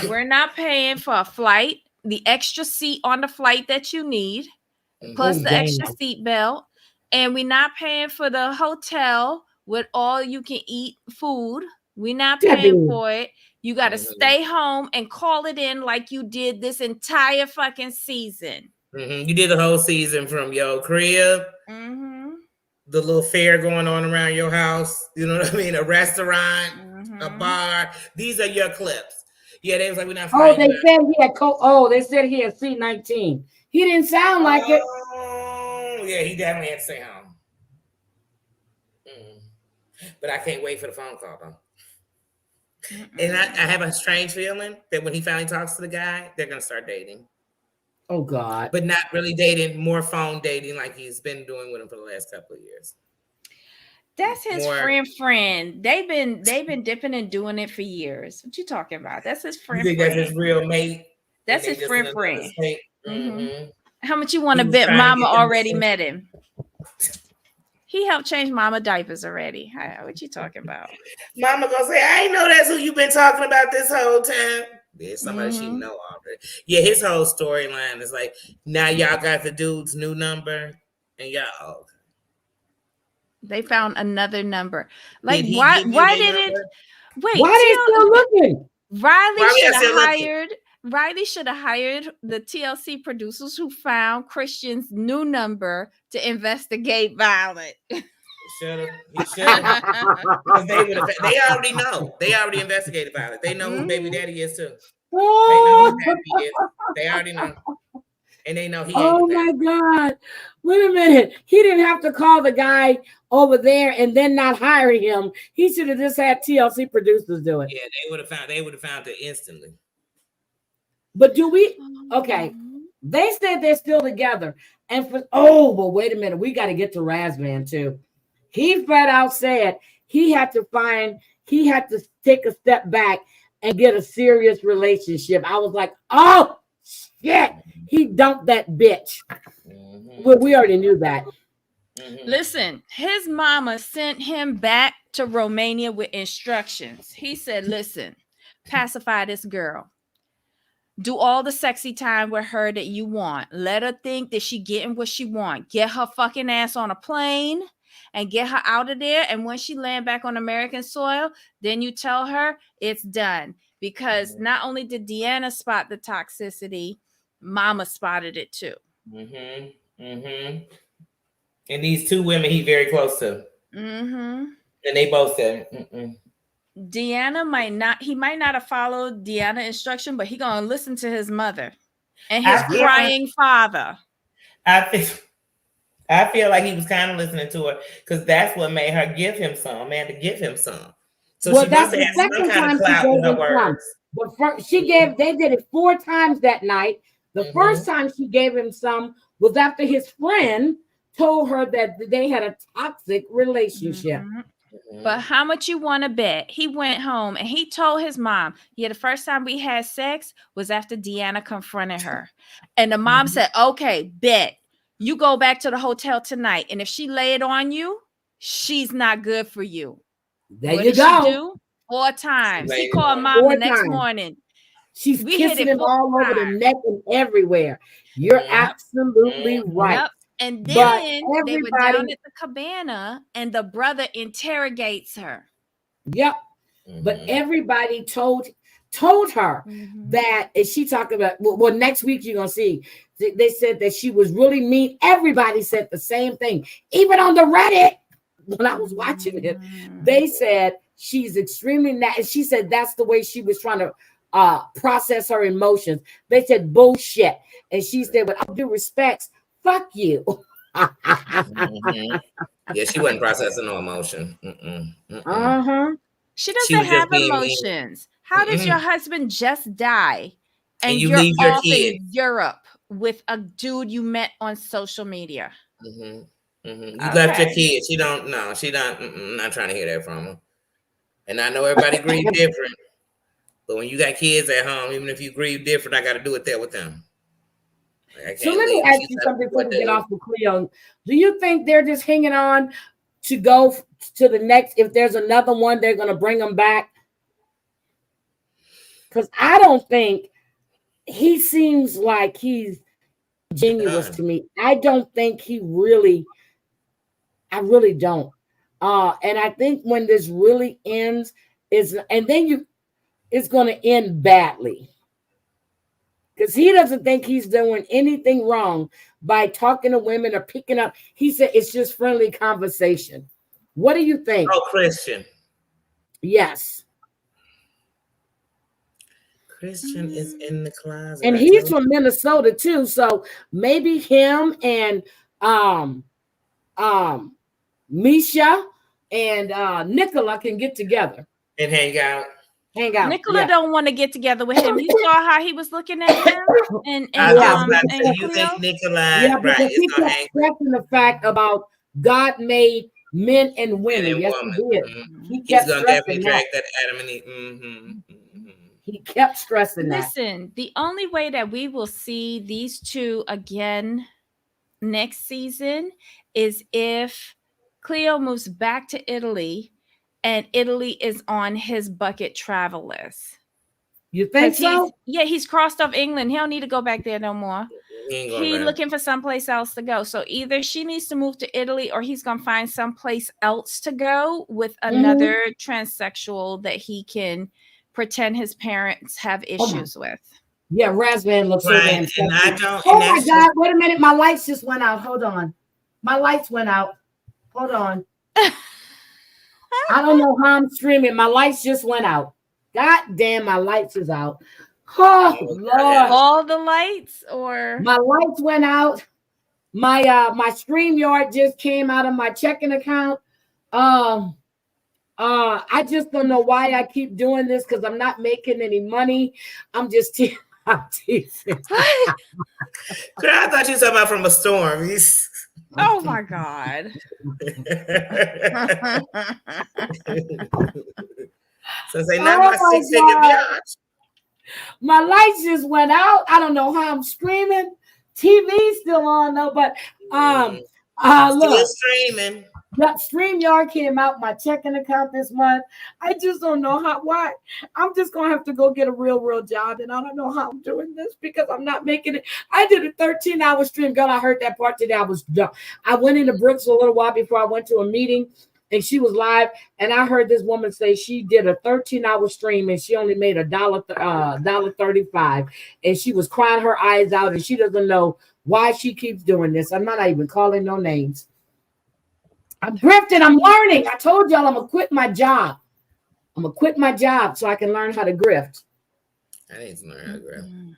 Speaker 3: we're not paying for a flight, the extra seat on the flight that you need, plus the extra seat belt, and we're not paying for the hotel with all you can eat food. We're not paying for it. You got to stay home and call it in like you did this entire fucking season.
Speaker 2: You did the whole season from your crib. The little fair going on around your house, you know what I mean? A restaurant, a bar. These are your clips. Yeah, they was like, we're not.
Speaker 1: Oh, they said he had they said he had C19. He didn't sound like it.
Speaker 2: Oh, yeah, he definitely had to stay home. But I can't wait for the phone call though. And I have a strange feeling that when he finally talks to the guy, they're gonna start dating.
Speaker 1: Oh God.
Speaker 2: But not really dating, more phone dating like he's been doing with him for the last couple of years.
Speaker 3: That's his friend. They've been dipping and doing it for years. What you talking about? That's his friend.
Speaker 2: You think that's his real mate?
Speaker 3: That's his friend.
Speaker 2: Mm-hmm.
Speaker 3: How much you want to bet Mama already met him? He helped change Mama diapers already. What you talking about?
Speaker 2: Mama gonna say, I ain't know that's who you been talking about this whole time. There's somebody she know already. Yeah, his whole storyline is like, now y'all got the dude's new number, and y'all.
Speaker 3: They found another number. Like, why didn't? Wait,
Speaker 1: why they still looking?
Speaker 3: Riley should have hired the TLC producers who found Christian's new number to investigate violence.
Speaker 2: He should have. They already know. They already investigated violence. They know who baby daddy is too. They know who daddy is. They already know. And they know he ain't.
Speaker 1: Oh my God. Wait a minute. He didn't have to call the guy over there and then not hire him. He should have just had TLC producers do it.
Speaker 2: Yeah, they would have found it instantly.
Speaker 1: But do we? Okay. They said they're still together. And but wait a minute. We got to get to Razvan too. He flat out said he had to take a step back and get a serious relationship. I was like, oh shit. He dumped that bitch. Well, we already knew that.
Speaker 3: Listen, his mama sent him back to Romania with instructions. He said, listen, pacify this girl. Do all the sexy time with her that you want. Let her think that she getting what she want. Get her fucking ass on a plane and get her out of there. And when she land back on American soil, then you tell her it's done. Because not only did Deanna spot the toxicity, Mama spotted it too.
Speaker 2: And these two women he very close to. And they both said,
Speaker 3: Deanna might not have followed Deanna's instruction, but he gonna listen to his mother and his crying father.
Speaker 2: I feel like he was kind of listening to her because that's what made her give him some, man, to give him some. So
Speaker 1: well,
Speaker 2: she
Speaker 1: that's
Speaker 2: must
Speaker 1: the
Speaker 2: have had
Speaker 1: second
Speaker 2: some kind
Speaker 1: time
Speaker 2: of clout in her words.
Speaker 1: But they did it 4 times that night. The first time she gave him some was after his friend told her that they had a toxic relationship.
Speaker 3: But how much you want to bet? He went home and he told his mom, yeah, the first time we had sex was after Deanna confronted her. And the mom said, okay, bet. You go back to the hotel tonight. And if she lay it on you, she's not good for you.
Speaker 1: There what you go.
Speaker 3: She do? 4 times. He called mom the next morning.
Speaker 1: She's kissing him all over the neck and everywhere. You're absolutely right.
Speaker 3: Yep. And then they were down at the cabana and the brother interrogates her.
Speaker 1: Yep. But everybody told her that, and she talked about, well, next week you're going to see, they said that she was really mean. Everybody said the same thing. Even on the Reddit, when I was watching it, they said she's extremely nice. She said that's the way she was trying to process her emotions. They said bullshit. And she said, with all due respect, fuck you.
Speaker 2: Yeah, she wasn't processing no emotion.
Speaker 3: She doesn't have emotions. How does your husband just die and you leave your kid in Europe with a dude you met on social media?
Speaker 2: You left your kid. She don't. I'm not trying to hear that from her. And I know everybody grieve different, but when you got kids at home, even if you grieve different, I got to do it there with them.
Speaker 1: So let me ask you something before we get off of Cleo. Do you think they're just hanging on to go to the next? If there's another one, they're going to bring them back? Because I don't think he seems like he's genuine to me. I don't think he really. I really don't. And I think when this really ends, it's going to end badly. Because he doesn't think he's doing anything wrong by talking to women or picking up. He said it's just friendly conversation. What do you think?
Speaker 2: Oh, Christian.
Speaker 1: Yes.
Speaker 2: Christian is in the closet.
Speaker 1: And he's from Minnesota too. So maybe him and Misha and Nicola can get together.
Speaker 2: And hang out.
Speaker 1: hang out.
Speaker 3: Nicola
Speaker 1: Yeah.
Speaker 3: don't want to get together with him. You saw how he was looking at him, and
Speaker 2: I was
Speaker 1: Yeah.
Speaker 2: about to say, you
Speaker 3: Cleo?
Speaker 2: think Nikolai,
Speaker 1: Yeah,
Speaker 2: right,
Speaker 1: because he
Speaker 2: is gonna
Speaker 1: kept
Speaker 2: hang
Speaker 1: stressing the fact about God made men and
Speaker 2: man
Speaker 1: women.
Speaker 2: and
Speaker 1: Yes,
Speaker 2: woman?
Speaker 1: he did.
Speaker 2: Mhm.
Speaker 1: He
Speaker 2: He's
Speaker 1: kept
Speaker 2: gonna
Speaker 1: stressing
Speaker 2: definitely
Speaker 1: that.
Speaker 2: drag that Adam and Eve. Mm-hmm.
Speaker 1: He kept stressing that.
Speaker 3: Listen, the only way that we will see these two again next season is if Cleo moves back to Italy and Italy is on his bucket travel list.
Speaker 1: You think
Speaker 3: 'Cause
Speaker 1: so?
Speaker 3: he's crossed off England. He don't need to go back there no more.
Speaker 2: He ain't going
Speaker 3: He
Speaker 2: back.
Speaker 3: looking for someplace else to go. So either she needs to move to Italy or he's gonna find someplace else to go with another transsexual that he can pretend his parents have issues with.
Speaker 1: Yeah, Raspberry looks so damn
Speaker 2: Right, and I
Speaker 1: sexy.
Speaker 2: don't.
Speaker 1: Oh
Speaker 2: And
Speaker 1: my
Speaker 2: that's
Speaker 1: God, wait a minute. My lights just went out. Hold on. My lights went out. Hold on. I don't know how I'm streaming. My lights just went out. God damn, my lights is out. Oh Lord.
Speaker 3: All the lights or
Speaker 1: My lights went out. My StreamYard just came out of my checking account. I just don't know why I keep doing this because I'm not making any money. I'm just I'm teasing.
Speaker 2: Girl, I thought you were talking about from a storm.
Speaker 3: oh my God.
Speaker 2: So say not my
Speaker 1: Oh,
Speaker 2: 6 figure
Speaker 1: God.
Speaker 2: biatch.
Speaker 1: My lights just went out. I don't know how I'm streaming. TV's still on though, but
Speaker 2: Still
Speaker 1: look,
Speaker 2: streaming.
Speaker 1: that StreamYard came out my checking account this month. I just don't know why. I'm just gonna have to go get a real job, and I don't know how I'm doing this because I'm not making it. I did a 13-hour stream. Girl, I heard that part today. I was done. I went into Brooks a little while before I went to a meeting, and she was live, and I heard this woman say she did a 13-hour stream and she only made $1.35, and she was crying her eyes out, and she doesn't know why she keeps doing this. I'm not even calling no names. I'm grifting. I'm learning. I told y'all I'm gonna quit my job. I'm gonna quit my job so I can learn how to grift.
Speaker 2: I need to learn how to grift.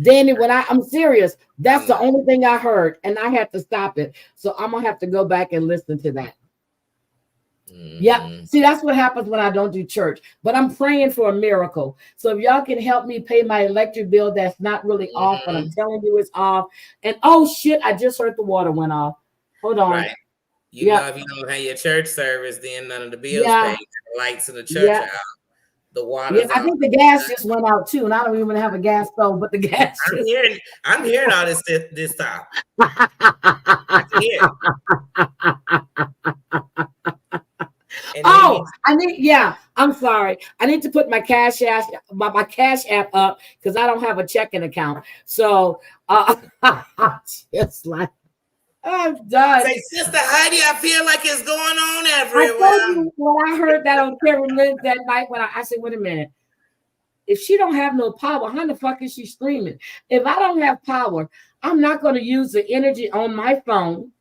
Speaker 1: Danny, when I'm serious, that's the only thing I heard, and I had to stop it. So I'm gonna have to go back and listen to that. Yeah, see, that's what happens when I don't do church. But I'm praying for a miracle. So if y'all can help me pay my electric bill, that's not really off, but I'm telling you it's off. And oh shit, I just heard the water went off. Hold on.
Speaker 2: Right. You know, if you don't have your church service, then none of the bills paid. The lights in the church are out. The water's
Speaker 1: I think the gas just went out too, and I don't even have a gas stove, but the gas.
Speaker 2: I'm hearing all this stuff. I can hear it. I'm sorry. I need to put my cash app up because I don't have a checking account. So just like I'm done. Say, Sister Heidi, I feel like it's going on everywhere.
Speaker 1: I told you when I heard that on Karen Lynn that night when I said, wait a minute. If she don't have no power, how the fuck is she streaming? If I don't have power, I'm not going to use the energy on my phone.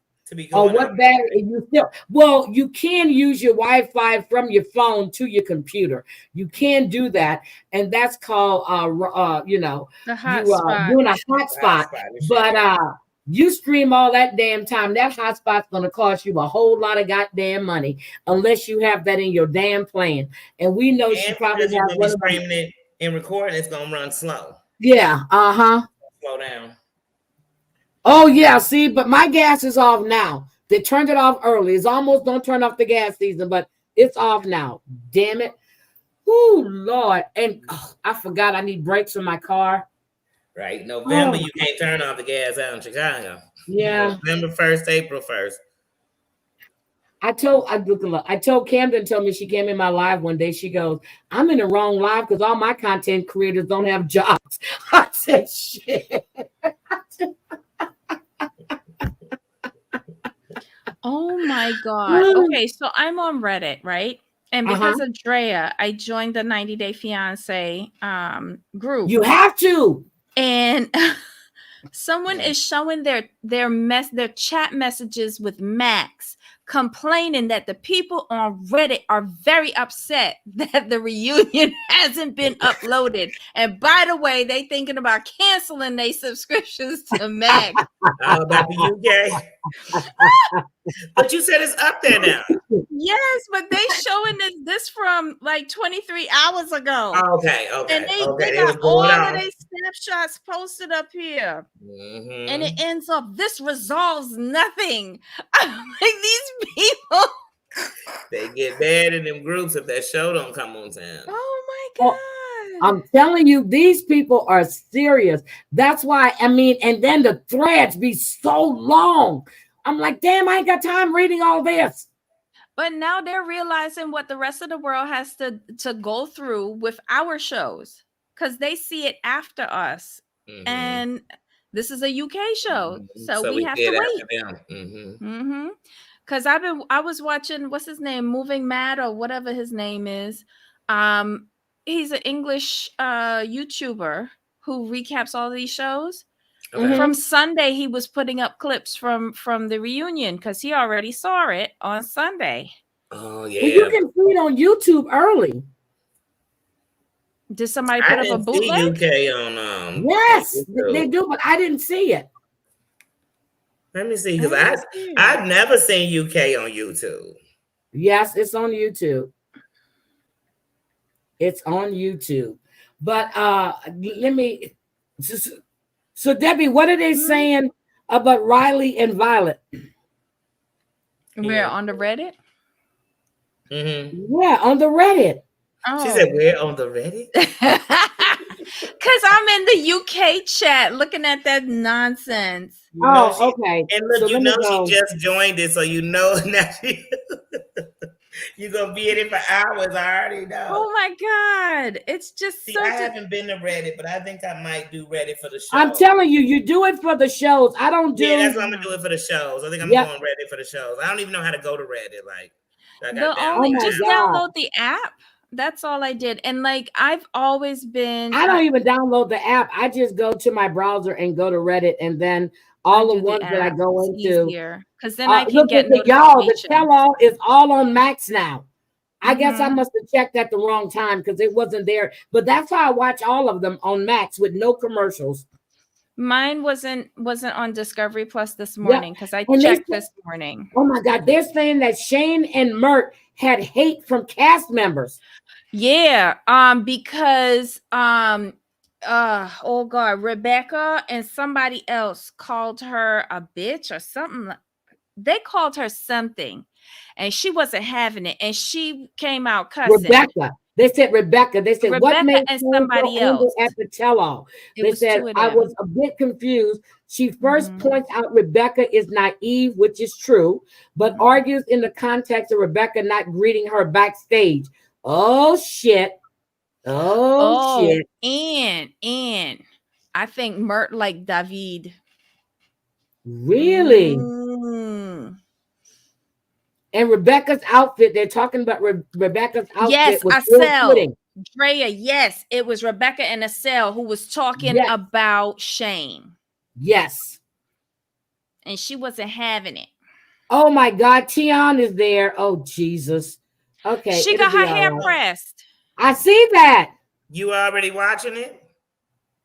Speaker 1: Or what battery you still? Well, you can use your Wi-Fi from your phone to your computer. You can do that, and that's called
Speaker 3: the hotspot.
Speaker 1: doing a hotspot. But you stream all that damn time. That hotspot's going to cost you a whole lot of goddamn money unless you have that in your damn plan. And we know she probably has one of
Speaker 2: streaming it and recording. It's going to run slow.
Speaker 1: Yeah.
Speaker 2: Slow down.
Speaker 1: Oh, yeah, see, but my gas is off now. They turned it off early. It's almost don't turn off the gas season, but it's off now. Damn it. Oh, Lord. And I forgot I need brakes in my car.
Speaker 2: Right. November, you can't turn off the gas out in Chicago.
Speaker 1: Yeah.
Speaker 2: November 1st, April 1st.
Speaker 1: I told Camden, told me she came in my live one day. She goes, I'm in the wrong live because all my content creators don't have jobs. I said, shit.
Speaker 3: Oh my God. Okay, so I'm on Reddit, right? And because of Drea, I joined the 90 Day Fiance group.
Speaker 1: You have to.
Speaker 3: And someone is showing their chat messages with Max complaining that the people on Reddit are very upset that the reunion hasn't been uploaded. And by the way, they thinking about canceling their subscriptions to Max.
Speaker 2: About the UK. But you said it's up there now.
Speaker 3: Yes, but they showing this from like 23 hours ago.
Speaker 2: Okay.
Speaker 3: And they got all of their snapshots posted up here.
Speaker 2: Mm-hmm.
Speaker 3: And it ends up, this resolves nothing. I'm like, these people.
Speaker 2: They get bad in them groups if that show don't come on time.
Speaker 3: Oh my God.
Speaker 1: I'm telling you, these people are serious. That's why, I mean, and then the threads be so long. I'm like, damn, I ain't got time reading all this.
Speaker 3: But now they're realizing what the rest of the world has to go through with our shows, because they see it after us. Mm-hmm. And this is a UK show. Mm-hmm. So we have to wait. Because I was watching, what's his name? Moving Mad or whatever his name is. He's an English YouTuber who recaps all these shows. Okay. From Sunday, he was putting up clips from the reunion because he already saw it on Sunday.
Speaker 2: Oh yeah,
Speaker 1: well, you can see it on YouTube early.
Speaker 3: Did somebody put up a bootleg?
Speaker 2: UK on
Speaker 1: yes, they do, but I didn't see it.
Speaker 2: Let me see, because I've never seen UK on YouTube.
Speaker 1: Yes, it's on YouTube. It's on YouTube, but let me. So Debbie, what are they saying about Riley and Violet?
Speaker 3: We're on the Reddit.
Speaker 1: Yeah, on the Reddit.
Speaker 2: Oh. She said, "We're on the Reddit."
Speaker 3: Because I'm in the UK chat looking at that nonsense.
Speaker 1: Okay.
Speaker 2: And look, so she just joined it, so you know now you're gonna be in it for hours. I already know.
Speaker 3: Oh my God. It's just
Speaker 2: I haven't been to Reddit, but I think I might do Reddit for the show.
Speaker 1: I'm telling you, you do it for the shows. I don't do.
Speaker 2: Yeah, that's what I'm gonna do it for the shows. I think I'm going Reddit for the shows. I don't even know how to go to Reddit. Like,
Speaker 3: download the app. That's all I did. And like, I've always been.
Speaker 1: I don't even download the app. I just go to my browser and go to Reddit, and then all the ones that I go into.
Speaker 3: Because then I can get
Speaker 1: y'all. The tell-all is all on Max now. I guess I must have checked at the wrong time because it wasn't there. But that's how I watch all of them on Max with no commercials.
Speaker 3: Mine wasn't on Discovery Plus this morning because I checked this morning.
Speaker 1: Oh my God, they're saying that Shane and Mert had hate from cast members.
Speaker 3: Yeah, because oh God, Rebecca and somebody else called her a bitch or something. They called her something, and she wasn't having it, and she came out cussing.
Speaker 1: Rebecca. They said Rebecca. They said what made
Speaker 3: and somebody else
Speaker 1: at the tell-all. They said I was a bit confused. She first points out Rebecca is naive, which is true, but argues in the context of Rebecca not greeting her backstage. Oh shit! Oh shit!
Speaker 3: And I think Mert like David.
Speaker 1: Really? And Rebecca's outfit, they're talking about Rebecca's outfit.
Speaker 3: Yes,
Speaker 1: was
Speaker 3: Acel. Drea, yes, it was Rebecca and Acel who was talking about Shane.
Speaker 1: Yes.
Speaker 3: And she wasn't having it.
Speaker 1: Oh my God, Tion is there. Oh, Jesus. Okay.
Speaker 3: She got her hair pressed.
Speaker 1: I see that.
Speaker 2: You already watching it?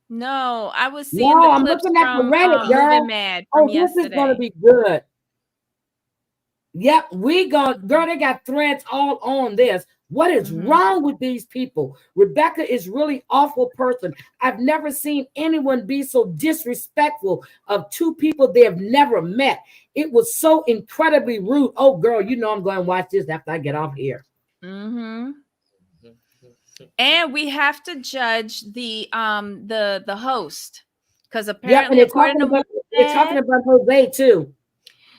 Speaker 3: No, I was seeing the
Speaker 1: I'm
Speaker 3: clips
Speaker 1: looking at the Reddit,
Speaker 3: girl. Mad from
Speaker 1: this is going to be good. Yep, girl, they got threads all on this. What is wrong with these people? Rebecca is really awful person. I've never seen anyone be so disrespectful of two people they have never met. It was so incredibly rude. Oh, girl, you know I'm going to watch this after I get off here.
Speaker 3: And we have to judge the host because apparently they're talking about
Speaker 1: Jose too.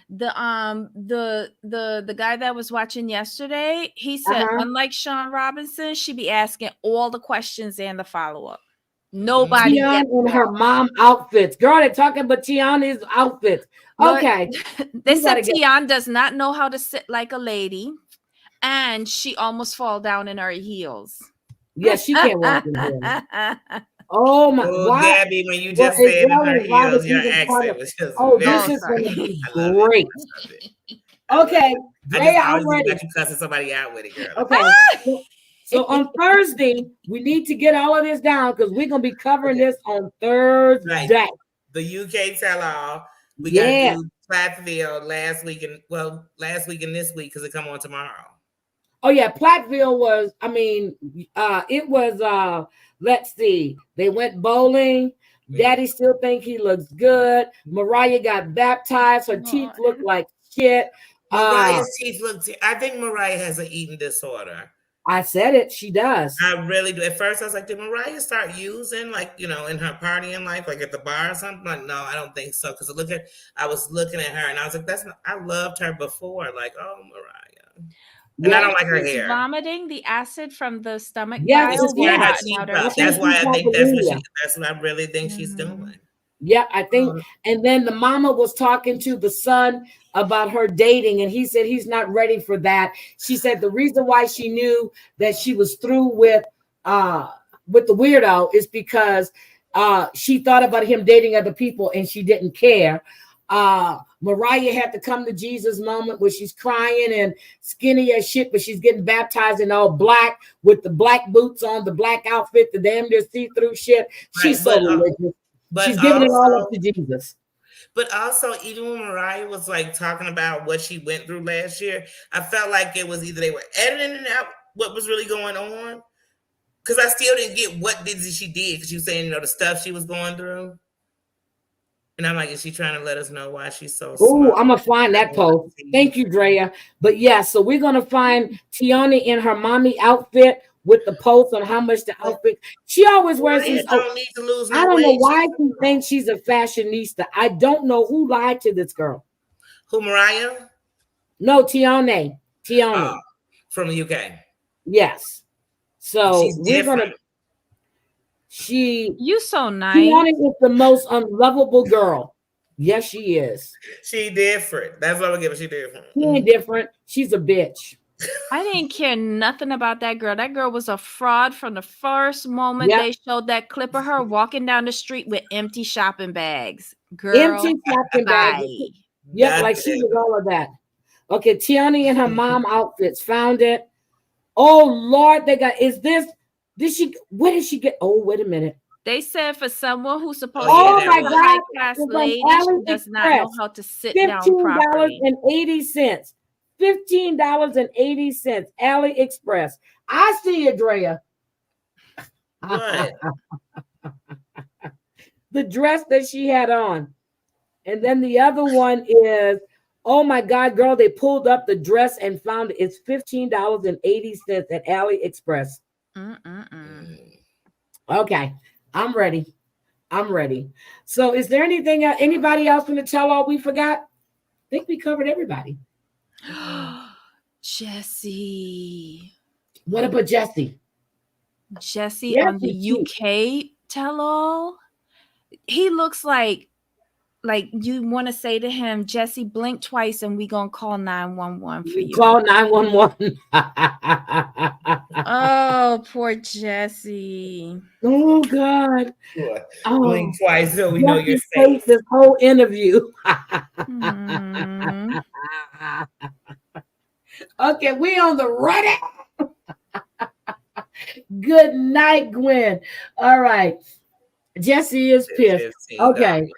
Speaker 3: The guy that was watching yesterday, he said, unlike Sean Robinson, she be asking all the questions and the follow-up. Nobody
Speaker 1: in her mom outfits. Girl, they're talking about Tiana's outfits. Okay.
Speaker 3: They said Tiana does not know how to sit like a lady, and she almost fall down in her heels.
Speaker 1: Yes, she can't walk in heels. Oh my God,
Speaker 2: Gabby, when you just said in her heels, your accent was just
Speaker 1: this is going to be great. Okay,
Speaker 2: I
Speaker 1: Ray,
Speaker 2: just
Speaker 1: I'm
Speaker 2: always
Speaker 1: ready.
Speaker 2: think about you cussing somebody out with it, girl.
Speaker 1: Okay. So on Thursday, we need to get all of this down because we're gonna be covering this on Thursday.
Speaker 2: Right. The UK tell-all. We
Speaker 1: Yeah.
Speaker 2: gotta do Platteville last week and this week because it come on tomorrow.
Speaker 1: Oh yeah, Platteville was. I mean, it was. Let's see. They went bowling. Daddy still think he looks good. Mariah got baptized. Her teeth look like shit.
Speaker 2: Mariah's teeth look. I think Mariah has an eating disorder.
Speaker 1: I said it. She does.
Speaker 2: I really do. At first, I was like, did Mariah start using, like, in her partying life, like at the bar or something? Like, no, I don't think so. Because I was looking at her and I was like, I loved her before. Like, oh, Mariah. And I don't like her hair.
Speaker 3: Vomiting the acid from the stomach.
Speaker 1: Yeah,
Speaker 2: it's just wearing her teeth up. That's why I think that's what I really think she's doing.
Speaker 1: Yeah, I think. And then the mama was talking to the son about her dating, and he said he's not ready for that. She said the reason why she knew that she was through with the weirdo is because she thought about him dating other people and she didn't care. Mariah had to come to Jesus moment where she's crying and skinny as shit, but she's getting baptized in all black with the black boots on, the black outfit, the damn near see-through shit. She's so religious. She's giving it all up to Jesus.
Speaker 2: But also, even when Mariah was like talking about what she went through last year, I felt like it was either they were editing out what was really going on, because I still didn't get what she did, because you saying, the stuff she was going through. And I'm like, is she trying to let us know why she's so
Speaker 1: Oh, I'm going to find that post. Thank you, Drea. But yeah, so we're going to find Tiana in her mommy outfit with the post on how much the outfit. She always wears these.
Speaker 2: Don't need to lose no
Speaker 1: I don't know
Speaker 2: weight.
Speaker 1: why she thinks she's a fashionista. I don't know who lied to this girl.
Speaker 2: Who, Mariah?
Speaker 1: No, Tiana.
Speaker 2: From the UK.
Speaker 1: Yes. So
Speaker 2: she's
Speaker 1: we're
Speaker 2: different.
Speaker 1: going to.
Speaker 3: You so nice.
Speaker 1: Tiana is the most unlovable girl. Yes, she is.
Speaker 2: She different. That's what I'm giving. She different.
Speaker 1: She ain't different. She's a bitch.
Speaker 3: I didn't care nothing about that girl. That girl was a fraud from the first moment they showed that clip of her walking down the street with empty shopping bags. Girl,
Speaker 1: empty shopping bags. Yeah, like she was all of that. Okay, Tiana and her mom outfits found it. Oh Lord, they got. Where did she get? Oh, wait a minute.
Speaker 3: They said for someone who's supposed
Speaker 1: to
Speaker 3: be
Speaker 1: my
Speaker 3: a
Speaker 1: God,
Speaker 3: high-class lady, she does not know how to sit down properly.
Speaker 1: $15.80. $15.80. AliExpress. I see you, Drea.
Speaker 2: What?
Speaker 1: The dress that she had on. And then the other one is, oh my God, girl, they pulled up the dress and found it's $15.80 at AliExpress. Okay, I'm ready. So is there anybody else from the tell-all we forgot? I think we covered everybody.
Speaker 3: Jesse.
Speaker 1: What about Jesse?
Speaker 3: Jesse on the UK tell-all. He looks like you want to say to him, Jesse, blink twice and we gonna call 911 for you.
Speaker 1: Call 911.
Speaker 3: Oh, poor Jesse.
Speaker 1: Oh God.
Speaker 2: Oh, blink twice so we know you're safe.
Speaker 1: This whole interview. Okay, we on the ready. Good night, Gwen. All right. Jesse is pissed. Okay.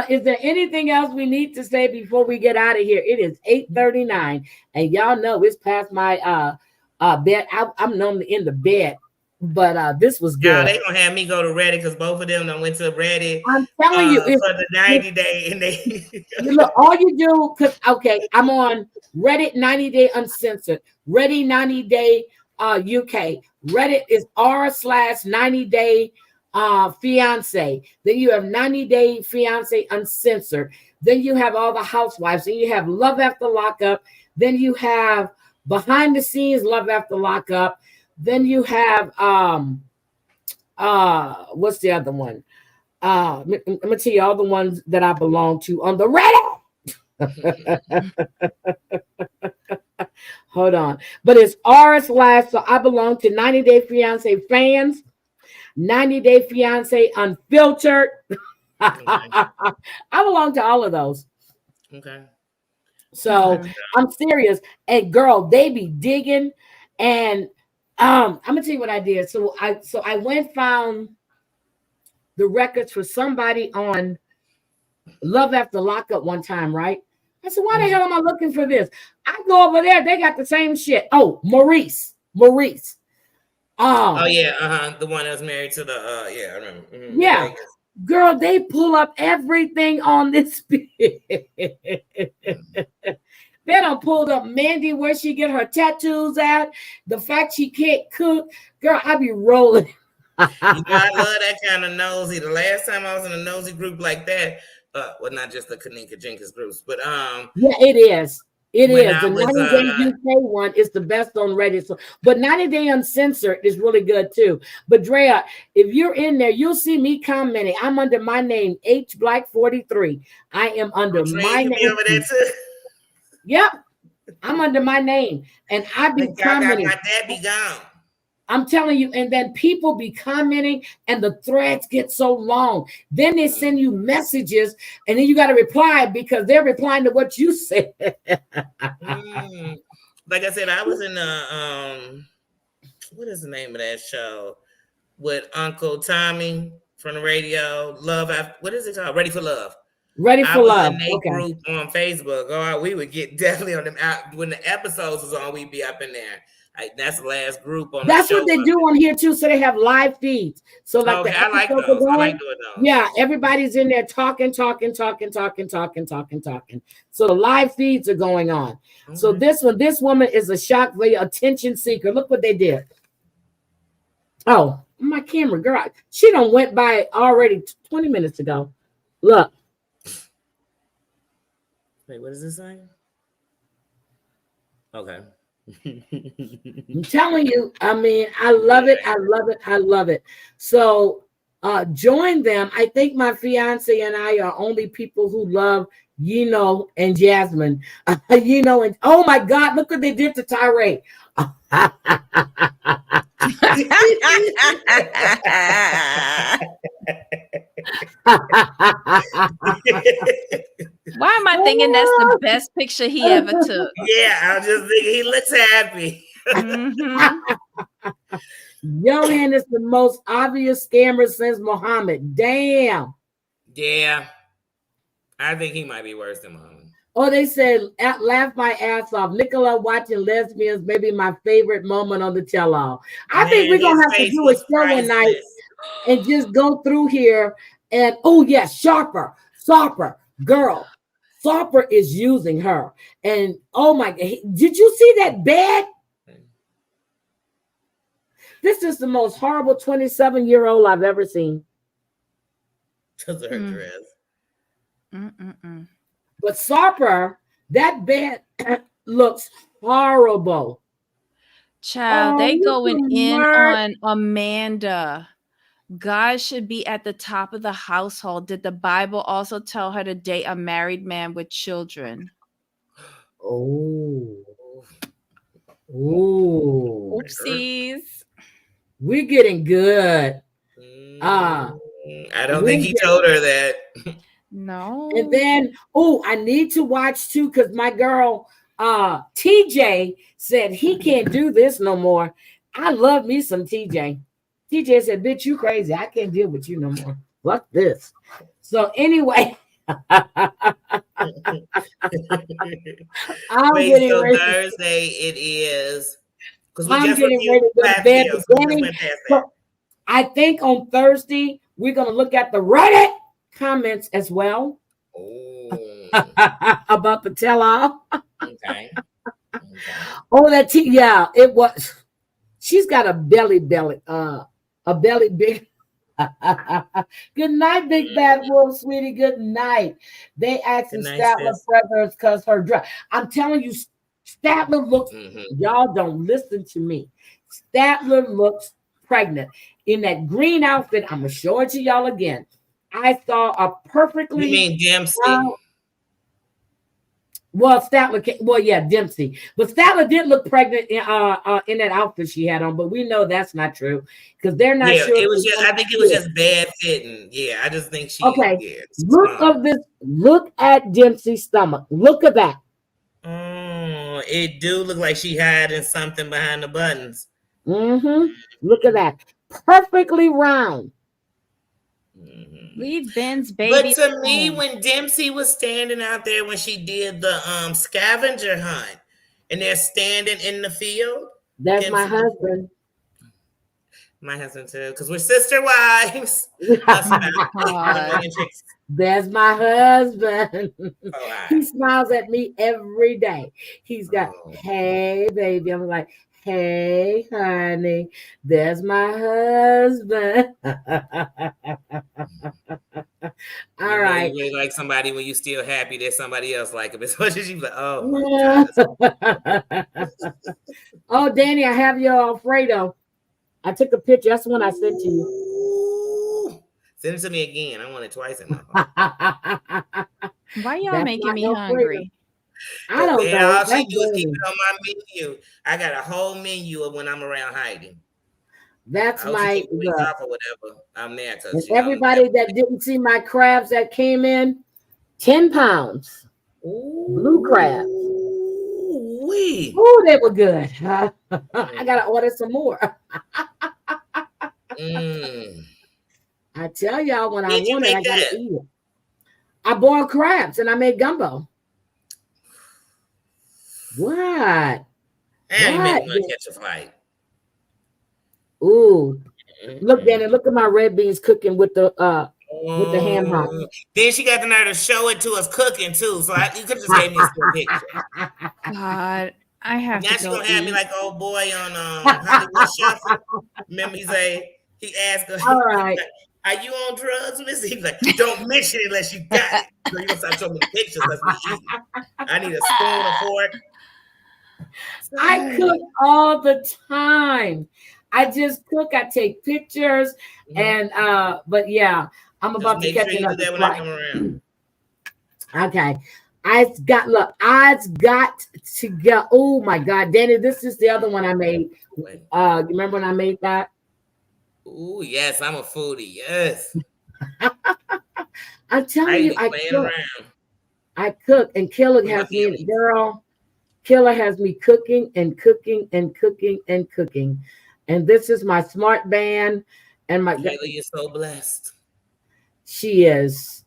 Speaker 1: Is there anything else we need to say before we get out of here? It is 8:39, and y'all know it's past my bed. I'm normally in the bed, but this was good.
Speaker 2: Yeah, they gonna have me go to Reddit because both of them done went to Reddit.
Speaker 1: I'm telling you,
Speaker 2: for the 90 day, and they
Speaker 1: look, all you do, because I'm on Reddit 90 Day Uncensored, Reddit 90 Day UK. Reddit is r/90 Day Fiance. Then you have 90 Day Fiance Uncensored. Then you have all the housewives. Then you have Love After Lockup. Then you have Behind the Scenes Love After Lockup. Then you have what's the other one? I'm gonna tell you all the ones that I belong to on the Reddit. Hold on, but it's r/, so I belong to 90 Day Fiance Fans, 90 Day Fiance Unfiltered. I belong to all of those.
Speaker 2: Okay.
Speaker 1: So I'm serious. And girl, they be digging. And I'm gonna tell you what I did. So I went found the records for somebody on Love After Lockup one time, right? I said, why the hell am I looking for this? I go over there, they got the same shit. Oh, Maurice.
Speaker 2: Oh yeah, the one that was married to the I remember. Mm-hmm.
Speaker 1: Yeah. Girl, they pull up everything on this. They done pulled up Mandy where she get her tattoos at. The fact she can't cook. Girl, I be rolling.
Speaker 2: I love that kind of nosy. The last time I was in a nosy group like that, well, not just the Kanika Jenkins groups, but
Speaker 1: yeah, it is. It is. The 90 Day UK one is the best on Reddit. So, but 90 Day Uncensored is really good too. But Drea, if you're in there, you'll see me commenting. I'm under my name, H Black 43. I am under my name. Over there too. Yep, I'm under my name, and I be commenting.
Speaker 2: My dad be gone.
Speaker 1: I'm telling you, and then people be commenting, and the threads get so long. Then they send you messages, and then you got to reply because they're replying to what you said.
Speaker 2: Like I said, I was in what is the name of that show with Uncle Tommy from the radio? What is it called? Ready for Love.
Speaker 1: Ready for Love.
Speaker 2: In a group on Facebook. Oh, we would get definitely on them out when the episodes was on. We'd be up in there. That's the last group on.
Speaker 1: That's what they do on here too. So they have live feeds. So like the
Speaker 2: I like those. I like doing those.
Speaker 1: Yeah, everybody's in there talking. So the live feeds are going on. Mm-hmm. So this woman is a shock value attention seeker. Look what they did. Oh, my camera, girl, she done went by already 20 minutes ago. Look.
Speaker 2: Wait, what is this saying? Okay.
Speaker 1: I'm telling you, I mean, I love it. So join them. I think my fiance and I are only people who love Yino and Jasmine. Yino and oh my God, look what they did to Tyree.
Speaker 3: Why am I thinking that's the best picture he ever took?
Speaker 2: Yeah, I was just thinking he looks happy.
Speaker 1: Johan is the most obvious scammer since Muhammad. Damn.
Speaker 2: Yeah. I think he might be worse than Muhammad.
Speaker 1: Oh, they said, laugh my ass off. Nicola watching lesbians may be my favorite moment on the tell-all. I think we're going to have to do a show one night and just go through here. And, oh, yes, Sharper, girl. Sharper is using her. And, oh, my God. Did you see that bed? This is the most horrible 27-year-old I've ever seen.
Speaker 2: Because of her dress.
Speaker 1: But Sarper, that bed looks horrible.
Speaker 3: Child, they going in on Amanda. God should be at the top of the household. Did the Bible also tell her to date a married man with children?
Speaker 1: Oh.
Speaker 3: Oopsies.
Speaker 1: We're getting good.
Speaker 2: I don't think he told her that.
Speaker 3: No.
Speaker 1: And then, I need to watch too, because my girl TJ said he can't do this no more. I love me some TJ. TJ said, bitch, you crazy. I can't deal with you no more. Fuck this. So anyway.
Speaker 2: Thursday it is.
Speaker 1: I'm getting ready to go to bed. So I think on Thursday, we're going to look at the Reddit comments as well. About the tell-all.
Speaker 2: Okay.
Speaker 1: Oh, it was. She's got a belly, big. Good night, Big Bad Wolf, sweetie. Good night. They asking Statler brothers because her dress. I'm telling you, Statler looks. Y'all don't listen to me. Statler looks pregnant in that green outfit. I'm gonna show it to y'all again. I saw a perfectly.
Speaker 2: You mean Dempsey?
Speaker 1: Dempsey. But Statler did look pregnant in that outfit she had on, but we know that's not true because they're not sure.
Speaker 2: It was just. I think it was just bad fitting. Yeah, I just think she.
Speaker 1: Okay. Look at Dempsey's stomach. Look at that.
Speaker 2: It do look like she hiding something behind the buttons.
Speaker 1: Mm-hmm. Look at that. Perfectly round.
Speaker 3: Leave Ben's baby.
Speaker 2: But to me, when Dempsey was standing out there when she did the scavenger hunt, and they're standing in the field.
Speaker 1: That's
Speaker 2: Dempsey,
Speaker 1: my husband.
Speaker 2: My husband too, because we're sister wives.
Speaker 1: There's my husband. He smiles at me every day. He's got, hey, baby. I'm like, hey, honey. There's my husband. All right.
Speaker 2: You really like somebody when you still happy there's somebody else like him. As much as you like, oh,
Speaker 1: oh, Danny, I have your Alfredo. I took a picture. That's the one I sent to you.
Speaker 2: Send it to me again. I want it twice in my phone.
Speaker 3: Why y'all making me hungry?
Speaker 1: I don't know.
Speaker 2: All she do is keep it on my menu. I got a whole menu of when I'm around Heidi.
Speaker 1: That's my
Speaker 2: off or whatever. I'm there.
Speaker 1: Everybody that didn't see my crabs that came in, 10 pounds. Blue crabs. Oh, they were good. I gotta order some more. I tell y'all when I want it, I gotta eat it. I boiled crabs and I made gumbo. What?
Speaker 2: I ain't making one catch a flight.
Speaker 1: Ooh. Look, Danny, look at my red beans cooking with the ham hock.
Speaker 2: Then she got the nerve to show it to us cooking too. So you could just gave me a still picture.
Speaker 3: God, I have
Speaker 2: now
Speaker 3: to
Speaker 2: she's
Speaker 3: go
Speaker 2: gonna have me like old boy on Hollywood Shuffle. Remember he asked her,
Speaker 1: all right.
Speaker 2: Are you on drugs, Missy? He's like, don't mention it unless you got it. So you gonna start showing me pictures, let's be eating. I need a spoon, a fork.
Speaker 1: I cook all the time. I just cook. I take pictures, and but yeah, I'm about to catch another
Speaker 2: that when I come around.
Speaker 1: Okay, I've got to go. Oh my God, Danny, this is the other one I made. You remember when I made that?
Speaker 2: Oh yes, I'm a foodie. Yes,
Speaker 1: I'm telling you, I cook, and Killer has me, girl. Killer has me cooking and cooking and cooking and cooking. And this is my smart band. And my
Speaker 2: Kayla, you're so blessed.
Speaker 1: She is.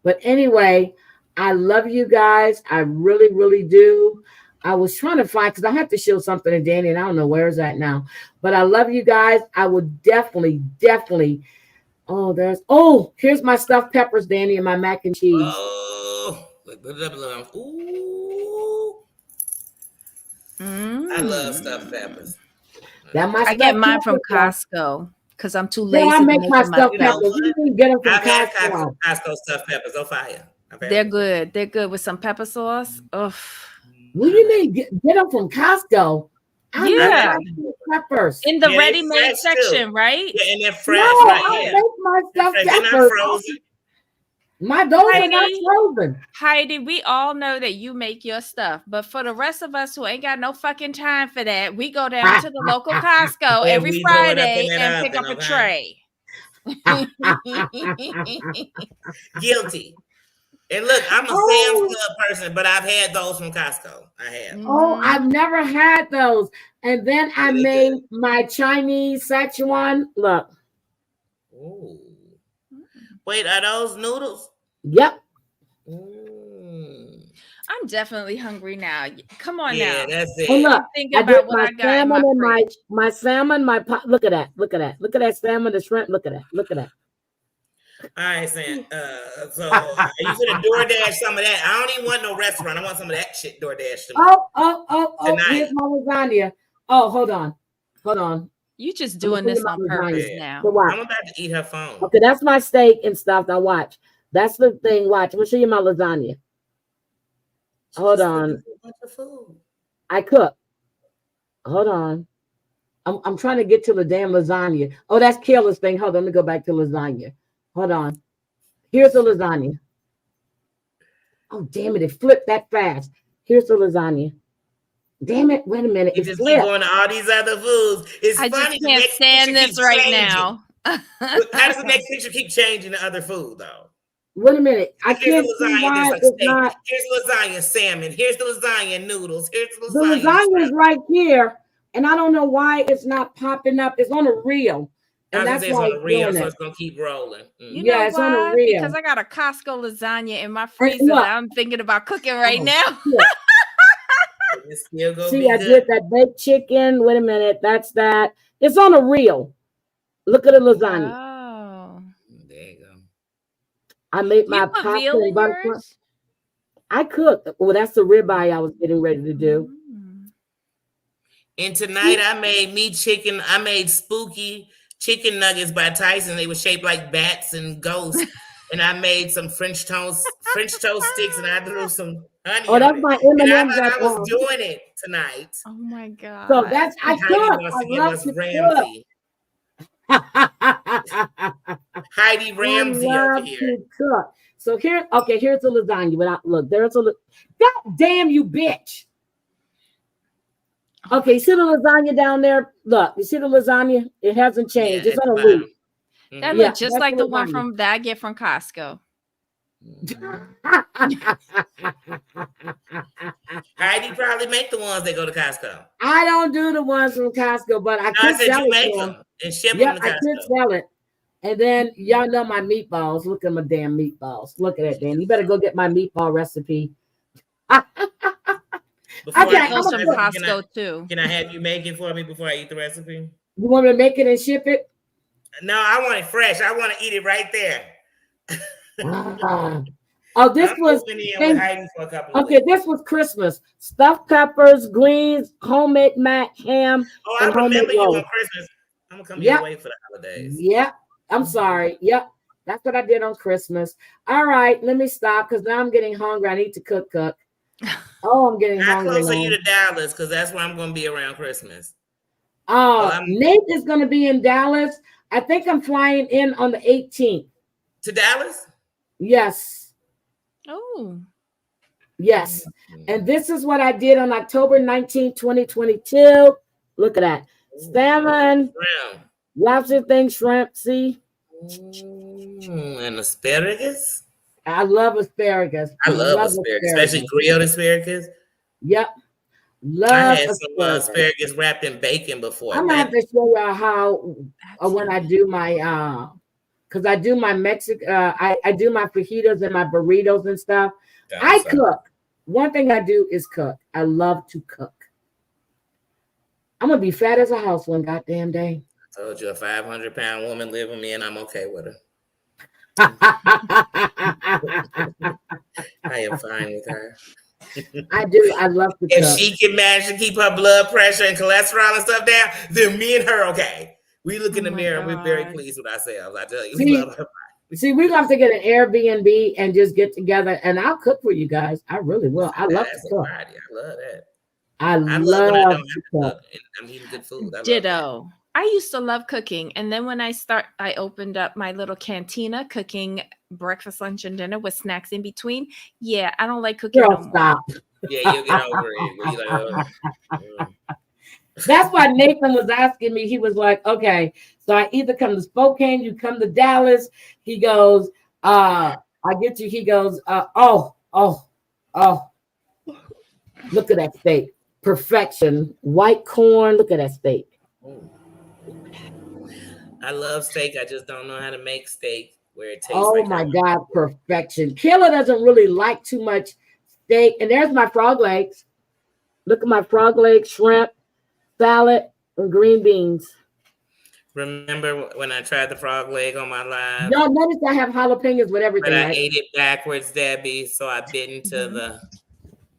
Speaker 1: But anyway, I love you guys. I really, really do. I was trying to find, because I have to show something to Danny, and I don't know where it's at now. But I love you guys. I would definitely. Here's my stuffed peppers, Danny, and my mac and cheese.
Speaker 2: Oh, ooh. I love stuffed peppers.
Speaker 3: I get mine from Costco because I'm too lazy.
Speaker 1: I make my stuffed peppers. You can get them from
Speaker 2: Costco. Costco stuffed peppers. Oh, fire.
Speaker 3: They're good. They're good with some pepper sauce. Oh.
Speaker 1: What do you mean? Get them from Costco?
Speaker 3: Yeah.
Speaker 1: Peppers.
Speaker 3: In the ready-made section,
Speaker 2: too.
Speaker 3: right?
Speaker 2: Yeah, and they're fresh.
Speaker 1: No, I make my stuffed peppers.
Speaker 2: Frozen.
Speaker 1: My those are not frozen.
Speaker 3: Heidi, we all know that you make your stuff, but for the rest of us who ain't got no fucking time for that, we go down to the local Costco every Friday and pick up a tray.
Speaker 2: Guilty. And look, I'm a Sam's Club person, but I've had those from Costco. I have.
Speaker 1: Oh, I've never had those. And then I made my Chinese Szechuan. Look.
Speaker 2: Ooh. Wait, are those noodles?
Speaker 1: Yep.
Speaker 3: I'm definitely hungry now. Come on now.
Speaker 2: Yeah, that's it.
Speaker 1: Oh, look,
Speaker 3: think about what I got
Speaker 1: salmon
Speaker 3: in
Speaker 1: my salmon, look at that. Look at that salmon, the shrimp. Look at that.
Speaker 2: All right, Sam. So are you gonna DoorDash some of that? I don't even want no restaurant. I want some of that shit DoorDash to me.
Speaker 1: Oh, here's my lasagna. Oh, hold on.
Speaker 3: You just doing this on purpose now.
Speaker 2: I'm about to eat her phone.
Speaker 1: Okay, that's my steak and stuff. Now watch. That's the thing. Watch. I'm gonna show you my lasagna. Hold on. I cook. Hold on. I'm trying to get to the damn lasagna. Oh, that's Kayla's thing. Hold on. Let me go back to lasagna. Hold on. Here's the lasagna. Oh, damn it. It flipped that fast. Here's the lasagna. Damn it. Wait a minute.
Speaker 2: You just keep going to all these other foods. It's
Speaker 3: I
Speaker 2: funny.
Speaker 3: I just can't stand this right now.
Speaker 2: How does the next picture keep changing to other food, though?
Speaker 1: Wait a minute. I
Speaker 2: Here's
Speaker 1: can't
Speaker 2: the
Speaker 1: see
Speaker 2: lasagna. There's
Speaker 1: why
Speaker 2: like
Speaker 1: it's
Speaker 2: steak.
Speaker 1: not.
Speaker 2: Here's lasagna salmon. Here's the lasagna noodles. Here's the
Speaker 1: The
Speaker 2: lasagna
Speaker 1: lasagna is
Speaker 2: shrimp.
Speaker 1: right here, and I don't know why it's not popping up. It's on a reel,
Speaker 2: I
Speaker 1: and
Speaker 2: was gonna
Speaker 1: that's
Speaker 2: say it's
Speaker 1: why
Speaker 2: on
Speaker 1: it's
Speaker 2: the reel,
Speaker 1: doing
Speaker 2: so
Speaker 1: it.
Speaker 2: it's gonna keep rolling.
Speaker 3: You
Speaker 1: Yeah,
Speaker 3: know
Speaker 1: it's on a
Speaker 3: why?
Speaker 1: reel.
Speaker 3: Because I got a Costco lasagna in my
Speaker 1: And
Speaker 3: freezer
Speaker 1: look,
Speaker 3: that I'm thinking about cooking right
Speaker 1: oh,
Speaker 3: now.
Speaker 1: shit.
Speaker 2: It's still gonna
Speaker 1: See,
Speaker 2: be
Speaker 1: I
Speaker 2: good.
Speaker 1: did that baked chicken. Wait a minute, that's that. It's on a reel. Look at the lasagna.
Speaker 3: Oh.
Speaker 2: There you go.
Speaker 1: I made
Speaker 3: You
Speaker 1: my
Speaker 3: put
Speaker 1: pasta
Speaker 3: veal
Speaker 1: and
Speaker 3: in
Speaker 1: butter.
Speaker 3: yours?
Speaker 1: I cooked. Well, that's the ribeye I was getting ready to do.
Speaker 3: Mm.
Speaker 2: And tonight I made meat chicken. I made spooky chicken nuggets by Tyson. They were shaped like bats and ghosts. And I made some French toast sticks, and I threw some honey
Speaker 1: Oh,
Speaker 2: on
Speaker 1: that's
Speaker 2: it.
Speaker 1: my
Speaker 2: And I
Speaker 1: M&M's
Speaker 2: thought
Speaker 1: at
Speaker 2: I was
Speaker 1: home.
Speaker 2: doing it tonight.
Speaker 3: Oh my
Speaker 1: So
Speaker 3: God.
Speaker 1: that's I
Speaker 2: Heidi
Speaker 1: cook.
Speaker 2: wants
Speaker 1: I
Speaker 2: to give
Speaker 1: love
Speaker 2: us
Speaker 1: to
Speaker 2: Ramsey.
Speaker 1: cook.
Speaker 2: Heidi
Speaker 1: I
Speaker 2: Ramsey over
Speaker 1: love
Speaker 2: here.
Speaker 1: to cook. So here, okay, here's the lasagna. Without look, there's a God damn you, bitch. Okay, you see the lasagna down there? Look, you see the lasagna? It hasn't changed.
Speaker 2: Yeah,
Speaker 1: It's
Speaker 2: at
Speaker 1: on
Speaker 2: the
Speaker 1: a loop.
Speaker 2: bottom.
Speaker 3: That
Speaker 1: Yeah,
Speaker 3: looked just
Speaker 1: that's
Speaker 3: like
Speaker 1: the
Speaker 3: the one
Speaker 1: lasagna.
Speaker 3: from that I get from Costco.
Speaker 2: Heidi probably make the ones that go to Costco.
Speaker 1: I don't do the ones from Costco, but I
Speaker 2: No, I
Speaker 1: could
Speaker 2: said
Speaker 1: sell
Speaker 2: you
Speaker 1: it
Speaker 2: make
Speaker 1: to them.
Speaker 2: them and ship
Speaker 1: Yep,
Speaker 2: them to
Speaker 1: I could
Speaker 2: Costco.
Speaker 1: sell it. And then y'all know my meatballs. Look at my damn meatballs. Look at it, Dan. You better go get my meatball recipe.
Speaker 2: Before
Speaker 1: Okay,
Speaker 2: I
Speaker 3: Get
Speaker 2: eat
Speaker 3: those
Speaker 2: the
Speaker 3: from
Speaker 2: recipe,
Speaker 3: Costco too.
Speaker 2: can I have you make it for me before I eat the recipe?
Speaker 1: You want me to make it and ship it?
Speaker 2: No, I want it fresh. I want to eat it right there.
Speaker 1: Oh, this
Speaker 2: I'm
Speaker 1: was
Speaker 2: moving in with Heidi for a couple of
Speaker 1: okay.
Speaker 2: weeks.
Speaker 1: This was Christmas. Stuffed peppers, greens, homemade mac, ham,
Speaker 2: Oh, I
Speaker 1: and homemade
Speaker 2: remember you on
Speaker 1: rolls.
Speaker 2: Christmas. I'm gonna come
Speaker 1: Yep.
Speaker 2: your way for the holidays.
Speaker 1: Yep. I'm sorry. Yep. That's what I did on Christmas. All right, let me stop because now I'm getting hungry. I need to cook. Oh, I'm getting
Speaker 2: How
Speaker 1: hungry
Speaker 2: close are
Speaker 1: now.
Speaker 2: you to Dallas? Because that's where I'm gonna be around Christmas.
Speaker 1: Nate is going to be in Dallas. I think I'm flying in on the 18th.
Speaker 2: To Dallas?
Speaker 1: Yes.
Speaker 3: Oh.
Speaker 1: Yes. And this is what I did on October 19, 2022. Look at that. Salmon, lobster thing, shrimp. See?
Speaker 2: And asparagus?
Speaker 1: I love asparagus.
Speaker 2: I love asparagus, especially grilled asparagus.
Speaker 1: Yep. Love
Speaker 2: I had some asparagus wrapped in bacon before.
Speaker 1: I'm gonna have to show y'all how when I do my because I do my Mexican I do my fajitas and my burritos and stuff. I cook. One thing I do is cook. I love to cook. I'm gonna be fat as a house one goddamn day.
Speaker 2: I told you a 500-pound woman live with me and I'm okay with her. I am fine with her.
Speaker 1: I do. I love to
Speaker 2: if
Speaker 1: cook.
Speaker 2: she can manage to keep her blood pressure and cholesterol and stuff down, then me and her okay. We look in the mirror and we're very pleased with ourselves. I tell you, we love her.
Speaker 1: See, we have to get an Airbnb and just get together, and I'll cook for you guys. I really will. I love to cook.
Speaker 2: I love that.
Speaker 1: I love
Speaker 2: when I don't
Speaker 1: to
Speaker 2: have
Speaker 1: cook.
Speaker 2: to I'm eating good food.
Speaker 3: Ditto. I used to love cooking. And then when I opened up my little cantina, cooking breakfast, lunch, and dinner with snacks in between. Yeah, I don't like cooking no more.
Speaker 1: Stop.
Speaker 2: Yeah, you'll get over it.
Speaker 1: That's why Nathan was asking me. He was like, okay, so I either come to Spokane, you come to Dallas. He goes, I get you. He goes, oh. Look at that steak. Perfection. White corn. Look at that steak.
Speaker 2: I love steak. I just don't know how to make steak where it tastes
Speaker 1: Oh
Speaker 2: like
Speaker 1: my God, perfection. Kayla doesn't really like too much steak. And there's my frog legs. Look at my frog legs, shrimp, salad, and green beans.
Speaker 2: Remember when I tried the frog leg on my live?
Speaker 1: Y'all notice I have jalapenos with everything.
Speaker 2: But I
Speaker 1: right?
Speaker 2: ate it backwards, Debbie. So I bit into the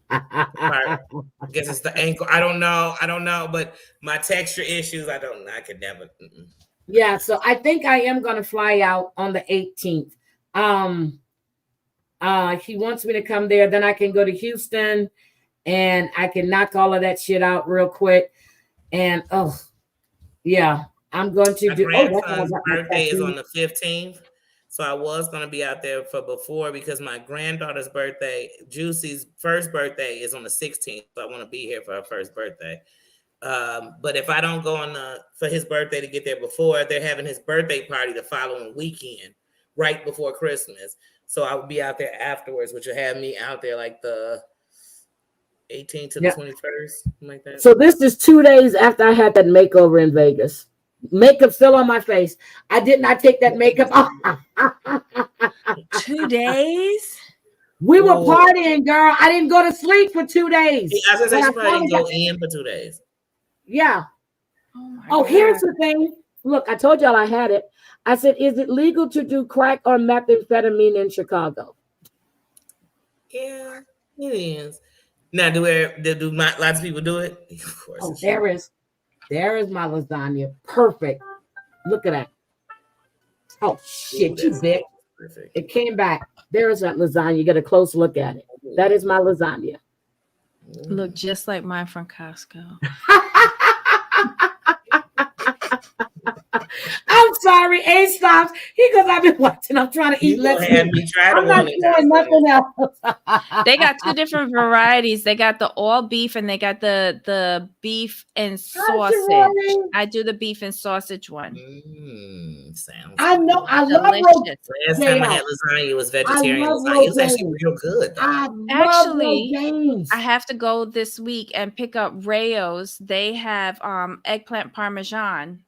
Speaker 2: part. I guess it's the ankle. I don't know. But my texture issues, I could never.
Speaker 1: Yeah, so I think I am going to fly out on the 18th. He wants me to come there. Then I can go to Houston and I can knock all of that shit out real quick. And yeah, I'm going to do.
Speaker 2: My grandson's birthday is on the 15th. So I was going to be out there for before because my granddaughter's birthday, Juicy's first birthday, is on the 16th. So I want to be here for her first birthday. But if I don't go for his birthday to get there before, they're having his birthday party the following weekend, right before Christmas. So I would be out there afterwards, which would have me out there like the 18th to the 21st, something like that.
Speaker 1: So this is 2 days after I had that makeover in Vegas. Makeup still on my face. I did not take that makeup off.
Speaker 3: 2 days?
Speaker 1: We were partying, girl. I didn't go to sleep for 2 days.
Speaker 2: I was gonna say she probably didn't go in for 2 days.
Speaker 1: Yeah.
Speaker 3: Oh,
Speaker 1: here's the thing. Look, I told y'all I had it. I said, is it legal to do crack or methamphetamine in Chicago?
Speaker 2: Yeah, it is. Now, do lots of people do it? Of course.
Speaker 1: Oh, there is my lasagna. Perfect. Look at that. Oh shit, you bitch. Perfect. It came back. There is that lasagna. Get a close look at it. That is my lasagna.
Speaker 3: Look just like mine from Costco.
Speaker 1: I'm sorry, A stops. He goes, I've been watching. I'm trying to eat less meat. I'm not doing nothing else.
Speaker 3: They got 2 different varieties. They got the all beef and they got the beef and sausage. I do the beef and sausage one.
Speaker 2: Sounds
Speaker 1: I know. I love
Speaker 2: delicious. Last time I had lasagna, it was vegetarian lasagna. It was actually real good.
Speaker 3: Actually, I have to go this week and pick up Rayo's. They have eggplant parmesan.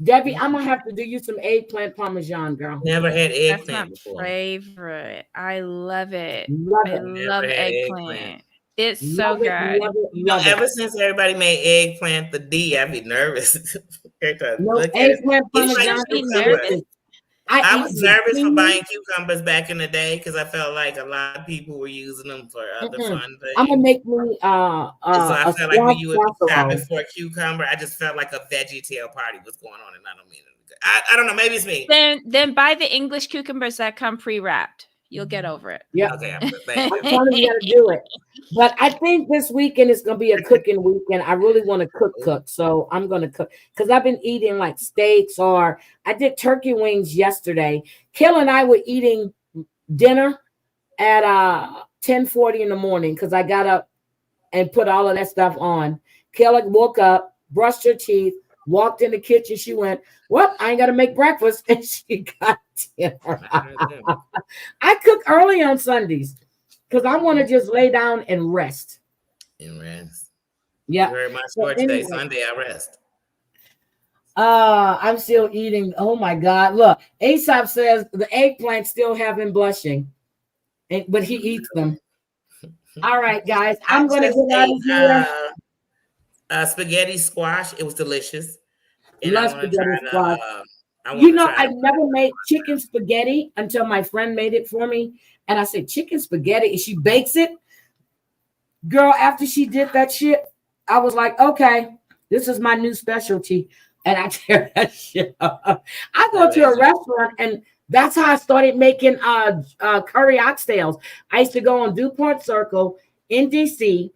Speaker 1: Debbie, I'm gonna have to do you some eggplant parmesan, girl.
Speaker 2: Never had eggplant
Speaker 3: That's
Speaker 2: before.
Speaker 3: my favorite. I love it. I
Speaker 1: Love
Speaker 3: love eggplant. It's so good.
Speaker 2: Ever since everybody made eggplant the D, I'd be nervous.
Speaker 1: Eggplant parmesan.
Speaker 2: I was nervous for buying cucumbers back in the day because I felt like a lot of people were using them for other fun things.
Speaker 1: I'm gonna make me
Speaker 2: so I felt like when you would be shopping for a cucumber, I just felt like a Veggie Tale party was going on, and I don't mean it. I don't know, maybe it's me.
Speaker 3: Then buy the English cucumbers that come pre-wrapped. You'll get over it.
Speaker 1: Yeah.
Speaker 2: Okay,
Speaker 1: I'm telling you how to do it. But I think this weekend is gonna be a cooking weekend. I really want to cook. So I'm gonna cook because I've been eating like steaks, or I did turkey wings yesterday. Kill and I were eating dinner at 10:40 in the morning because I got up and put all of that stuff on. Kill woke up, brushed her teeth, walked in the kitchen. She went, "Well, I ain't got to make breakfast," and she got dinner. I cook early on Sundays because I want to just lay down and rest. Yeah.
Speaker 2: Very much for today. Sunday, I rest.
Speaker 1: I'm still eating. Oh my God! Look, Aesop says the eggplant still have him blushing, but he eats them. All right, guys, I'm gonna get out of here.
Speaker 2: Spaghetti squash. It was delicious.
Speaker 1: Love spaghetti squash. I've never made chicken spaghetti until my friend made it for me. And I said, chicken spaghetti, and she bakes it. Girl, after she did that shit, I was like, okay, this is my new specialty. And I tear that shit up. I go to a restaurant, and that's how I started making curry oxtails. I used to go on DuPont Circle in DC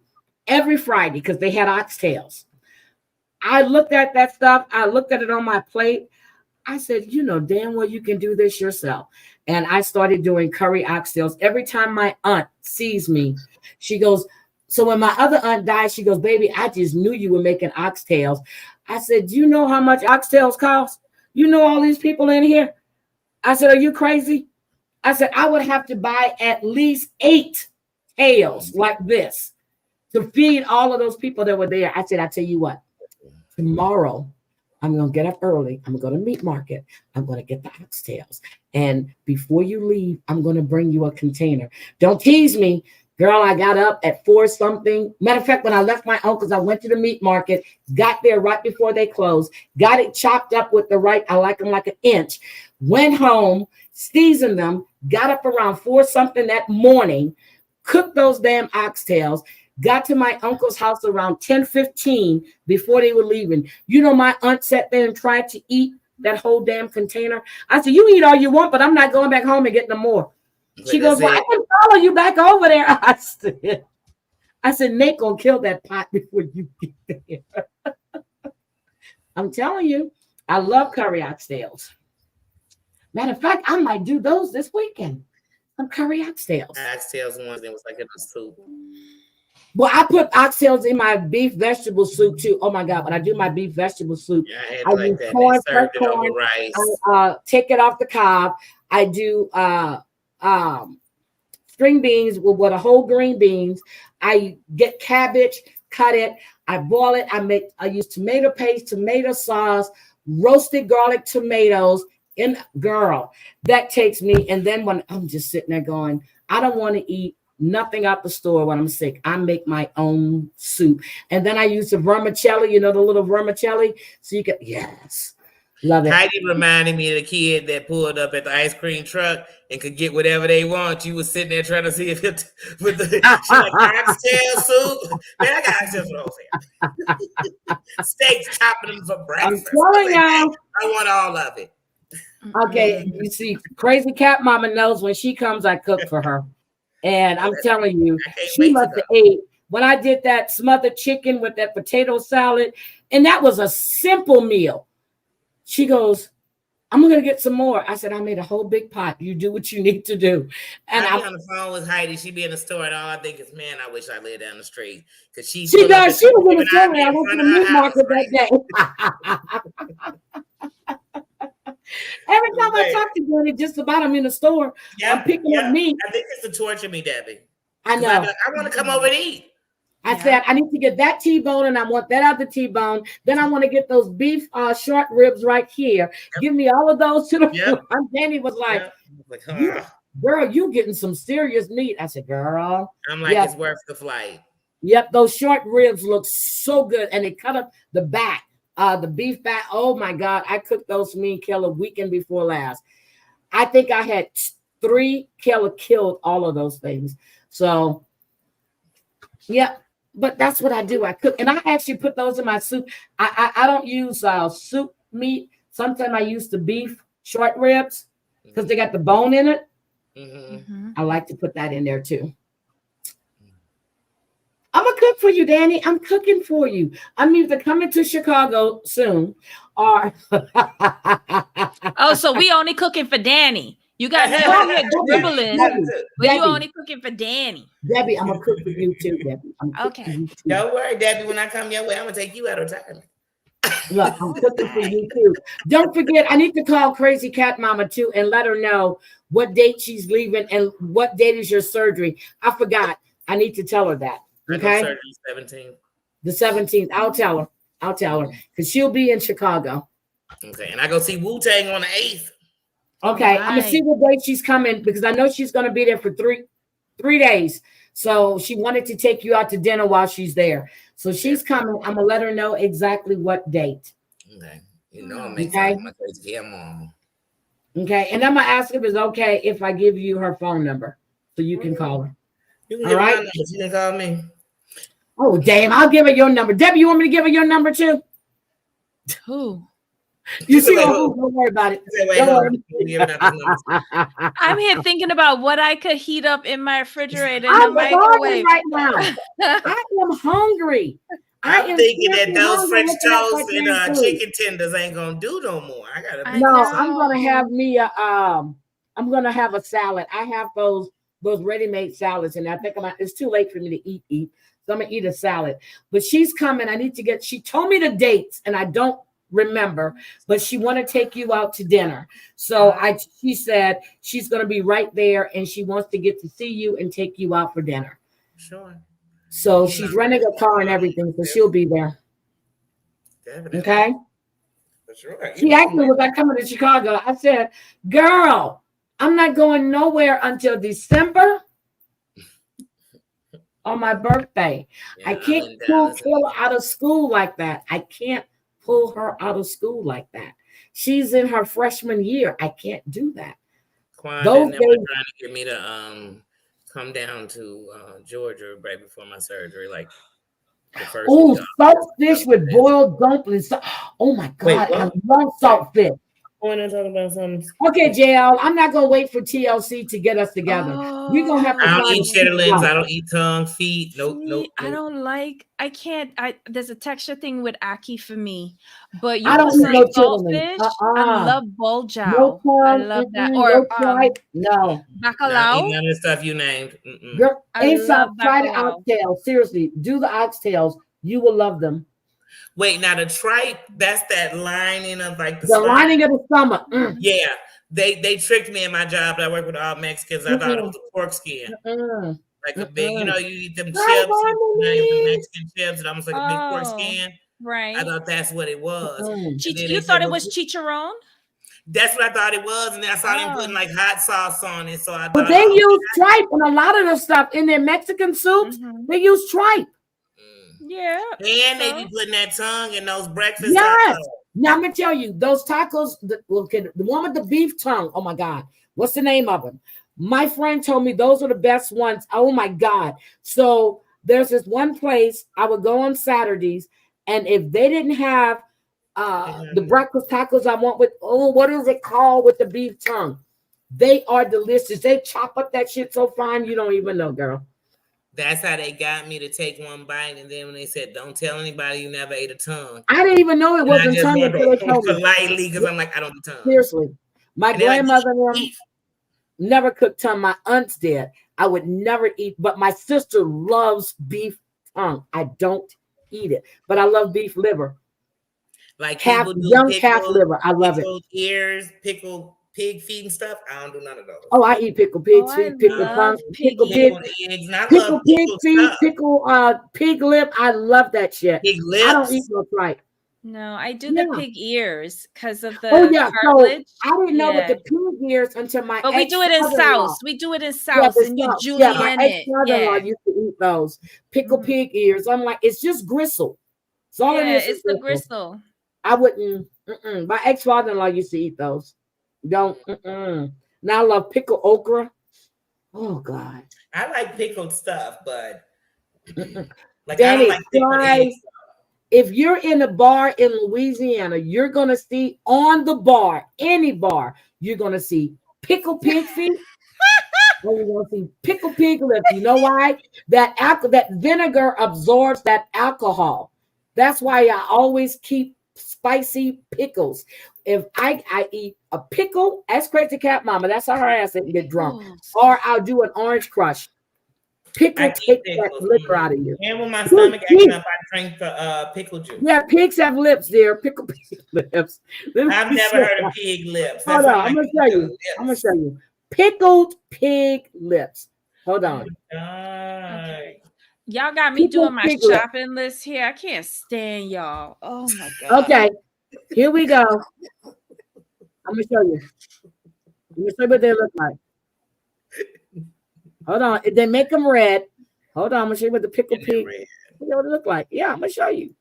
Speaker 1: every Friday because they had oxtails. I looked at that stuff. I looked at it on my plate. I said, you know damn well you can do this yourself. And I started doing curry oxtails. Every time my aunt sees me, she goes, so when my other aunt died, she goes, baby, I just knew you were making oxtails. I said, do you know how much oxtails cost? You know all these people in here? I said, are you crazy? I said, I would have to buy at least 8 tails like this to feed all of those people that were there. I said, I tell you what, tomorrow, I'm going to get up early. I'm going to go to meat market. I'm going to get the oxtails. And before you leave, I'm going to bring you a container. Don't tease me. Girl, I got up at 4 something. Matter of fact, when I left my uncle's, I went to the meat market, got there right before they closed, got it chopped up with I like them like an inch, went home, seasoned them, got up around 4 something that morning, cooked those damn oxtails, got to my uncle's house around 10:15 before they were leaving. You know, my aunt sat there and tried to eat that whole damn container. I said, you eat all you want, but I'm not going back home and getting no more. She goes, well, I can follow you back over there. I said, Nate gonna kill that pot before you get there. I'm telling you, I love curry oxtails. Matter of fact, I might do those this weekend. Some curry oxtails.
Speaker 2: Oxtails ones, it was like in a soup.
Speaker 1: Well, I put oxtails in my beef vegetable soup too. Oh my God. When I do my beef vegetable soup,
Speaker 2: Yeah, I had
Speaker 1: I
Speaker 2: like
Speaker 1: use
Speaker 2: that.
Speaker 1: corn,
Speaker 2: They
Speaker 1: fresh
Speaker 2: served it over
Speaker 1: corn.
Speaker 2: rice.
Speaker 1: I take it off the cob. I do string beans with a whole green beans. I get cabbage, cut it, I boil it. I use tomato paste, tomato sauce, roasted garlic tomatoes. And girl, that takes me. And then when I'm just sitting there going, I don't want to eat nothing out the store when I'm sick. I make my own soup. And then I use the vermicelli, the little vermicelli. So you can, yes. Love it.
Speaker 2: Heidi reminded me of the kid that pulled up at the ice cream truck and could get whatever they want. You was sitting there trying to see if it with the she like oxtail soup. Man, I got oxtail for the whole family. Steaks, chopping them for breakfast.
Speaker 1: I'm telling you,
Speaker 2: I want all of it.
Speaker 1: Okay, you see, Crazy Cat Mama knows when she comes, I cook for her. And I'm telling you, she must have ate when I did that smothered chicken with that potato salad. And that was a simple meal. She goes, I'm going to get some more. I said, I made a whole big pot. You do what you need to do. And
Speaker 2: I be on the phone with Heidi. She be in the store, and all I think is, man, I wish I lived down the street. Because she
Speaker 1: does. She was in the store. I went to the meat market that day. Every time I talk to Danny, just about I'm in the store, I'm picking up meat.
Speaker 2: I think it's to torture me, Debbie.
Speaker 1: I know.
Speaker 2: I want to come over and eat.
Speaker 1: I said, I need to get that T-bone and I want that other T-bone. Then I want to get those beef short ribs right here. Give me all of those to the front. Danny was like, girl, you getting some serious meat. I said, girl.
Speaker 2: I'm like, it's worth the flight.
Speaker 1: Yep, those short ribs look so good. And they cut up the back, the beef back. Oh my God, I cooked those for me and Kayla weekend before last. I think I had 3. Kayla killed all of those things. So, yeah. But that's what I do. I cook, and I actually put those in my soup. I don't use soup meat. Sometimes I use the beef short ribs because they got the bone in it. Mm-hmm. I like to put that in there too. I'm gonna cook for you, Danny. I'm cooking for you. I'm either coming to Chicago soon, or
Speaker 3: oh, so we only cooking for Danny. You got me out here dribbling, but you only cooking for Danny.
Speaker 1: Debbie, I'm gonna cook for you too, Debbie.
Speaker 3: Okay.
Speaker 2: Don't worry, Debbie. When I come your way, I'm gonna take you out of time.
Speaker 1: Look, I'm cooking for you too. Don't forget, I need to call Crazy Cat Mama too and let her know what date she's leaving and what date is your surgery. I forgot. I need to tell her that. Okay.
Speaker 2: Surgery 17th.
Speaker 1: The 17th. I'll tell her because she'll be in Chicago.
Speaker 2: Okay, and I go see Wu-Tang on the 8th.
Speaker 1: Okay, I'm gonna see what day she's coming because I know she's gonna be there for three days. So she wanted to take you out to dinner while she's there. So she's coming. I'm gonna let her know exactly what date.
Speaker 2: Okay, I'm making my crazy cat mom.
Speaker 1: Okay, and I'm gonna ask if it's okay if I give you her phone number so you can call her.
Speaker 2: You can give her my number. She can call me.
Speaker 1: Oh damn! I'll give her your number. Debbie, you want me to give her your number too?
Speaker 3: Who?
Speaker 1: You see, don't worry about it.
Speaker 3: I'm here thinking about what I could heat up in my refrigerator.
Speaker 1: I'm hungry right now. I am hungry.
Speaker 2: I'm thinking that those French toast and chicken tenders ain't gonna do no more. I'm
Speaker 1: gonna have me I'm gonna have a salad. I have those ready-made salads, and I think it's too late for me to eat. So I'm gonna eat a salad. But she's coming. She told me the dates, and I don't remember, but she want to take you out to dinner. So she said she's going to be right there and she wants to get to see you and take you out for dinner.
Speaker 2: Sure.
Speaker 1: So she's renting a car and everything, so she'll be there. Definitely. Okay. For sure. She asked me, was I coming to Chicago? I said, girl, I'm not going nowhere until December on my birthday. Yeah, I can't pull Kayla out of school like that. I can't pull her out of school like that. She's in her freshman year. I can't do that.
Speaker 2: Quan trying to get me to come down to Georgia right before my surgery, like the first.
Speaker 1: Oh, saltfish with boiled dumplings. Oh my God, I love saltfish.
Speaker 2: want to talk about something.
Speaker 1: Okay, JL, I'm not gonna wait for TLC to get us together. We're gonna have to
Speaker 2: I don't
Speaker 1: find
Speaker 2: eat
Speaker 1: a
Speaker 2: cheddar limbs.
Speaker 1: spot.
Speaker 2: I don't eat tongue, feet. Nope, nope.
Speaker 3: I don't like. I can't. There's a texture thing with Aki for me, but you
Speaker 1: I don't
Speaker 3: could
Speaker 1: eat
Speaker 3: say
Speaker 1: no cheddar
Speaker 3: goldfish.
Speaker 1: limbs.
Speaker 3: I love
Speaker 1: No
Speaker 3: buljiao. I
Speaker 1: tongue,
Speaker 3: love that.
Speaker 1: no
Speaker 3: Or
Speaker 1: tripe, no.
Speaker 2: I don't eat
Speaker 3: bacalao.
Speaker 2: none of the stuff you named. Mm-mm.
Speaker 1: Girl,
Speaker 3: I
Speaker 1: Aesop,
Speaker 3: love
Speaker 1: try the
Speaker 3: bacalao.
Speaker 1: oxtails. Seriously, do the oxtails. You will love them.
Speaker 2: Wait, now the tripe, that's that lining of like the
Speaker 1: The
Speaker 2: spine.
Speaker 1: lining of the stomach.
Speaker 2: Yeah, they tricked me in my job. I work with all Mexicans. I thought it was a pork skin, like a big. You know, you eat them chips, the Mexican chips, and almost like a big pork skin.
Speaker 3: Right.
Speaker 2: I thought that's what it was.
Speaker 3: You thought it was chicharron?
Speaker 2: That's what I thought it was, and then I saw them putting like hot sauce on it. So I thought,
Speaker 1: but they use tripe on a lot of the stuff in their Mexican soups. They use tripe.
Speaker 3: Yeah.
Speaker 2: And they be putting that tongue in those breakfast
Speaker 1: Yes.
Speaker 2: tacos.
Speaker 1: Now I'm gonna tell you, those tacos, the one with the beef tongue. Oh my God, what's the name of them? My friend told me those are the best ones. Oh my God. So there's this one place I would go on Saturdays, and if they didn't have the breakfast tacos I want with, what is it called with the beef tongue? They are delicious. They chop up that shit so fine you don't even know, girl.
Speaker 2: That's how they got me to take one bite, and then when they said, "Don't tell anybody you never ate a tongue,"
Speaker 1: I didn't even know it wasn't tongue until they told me.
Speaker 2: Politely, because I'm like, I don't do tongue.
Speaker 1: Seriously, my grandmother never cooked tongue. My aunts did. I would never eat, but my sister loves beef tongue. I don't eat it, but I love beef liver.
Speaker 2: Like
Speaker 1: young calf liver. I love it.
Speaker 2: Ears, pickled pig feet and stuff. I don't do none of those.
Speaker 1: Oh, I eat pickled pig feet, pickled tongue, pickled pig feet, pickled pig lip. I love that shit.
Speaker 2: Pig lips.
Speaker 1: I don't eat no tripe.
Speaker 3: No, I do the pig ears because of the
Speaker 1: cartilage. So I didn't know what the pig ears until my.
Speaker 3: But we do it in South. We do it in South, and you julienne it.
Speaker 1: My ex-mother-in-law used to eat those pickled pig ears. I'm like, it's just gristle. It's all it is.
Speaker 3: It's the gristle.
Speaker 1: I wouldn't. My ex-father-in-law used to eat those. Don't. Now I love pickled okra. Oh God.
Speaker 2: I like pickled stuff, but like
Speaker 1: Danny,
Speaker 2: I don't like pickled
Speaker 1: if you're in a bar in Louisiana, you're gonna see on the bar, any bar, you're gonna see pickled pig feet. Or you're gonna see pickled pig lips. You know why? That vinegar absorbs that alcohol. That's why I always keep spicy pickles. If I eat a pickle, ask Crazy Cat Mama. That's how her ass didn't get drunk. Or I'll do an orange crush. Pickle takes that liquor out of you.
Speaker 2: And when my stomach acting up, I drink the pickle juice.
Speaker 1: Yeah, pigs have lips, dear. Pickle pig lips.
Speaker 2: I've never heard of pig lips.
Speaker 1: Hold on, I'm gonna show you. Pickled pig lips. Hold on.
Speaker 3: Okay. Y'all got me doing my shopping list here. I can't stand y'all. Oh my God.
Speaker 1: Okay, here we go. I'm gonna show you. I'm gonna show you what they look like. Hold on. They make them red. Hold on. I'm gonna show you what the pickled pig. What they look like. Yeah, I'm gonna show you.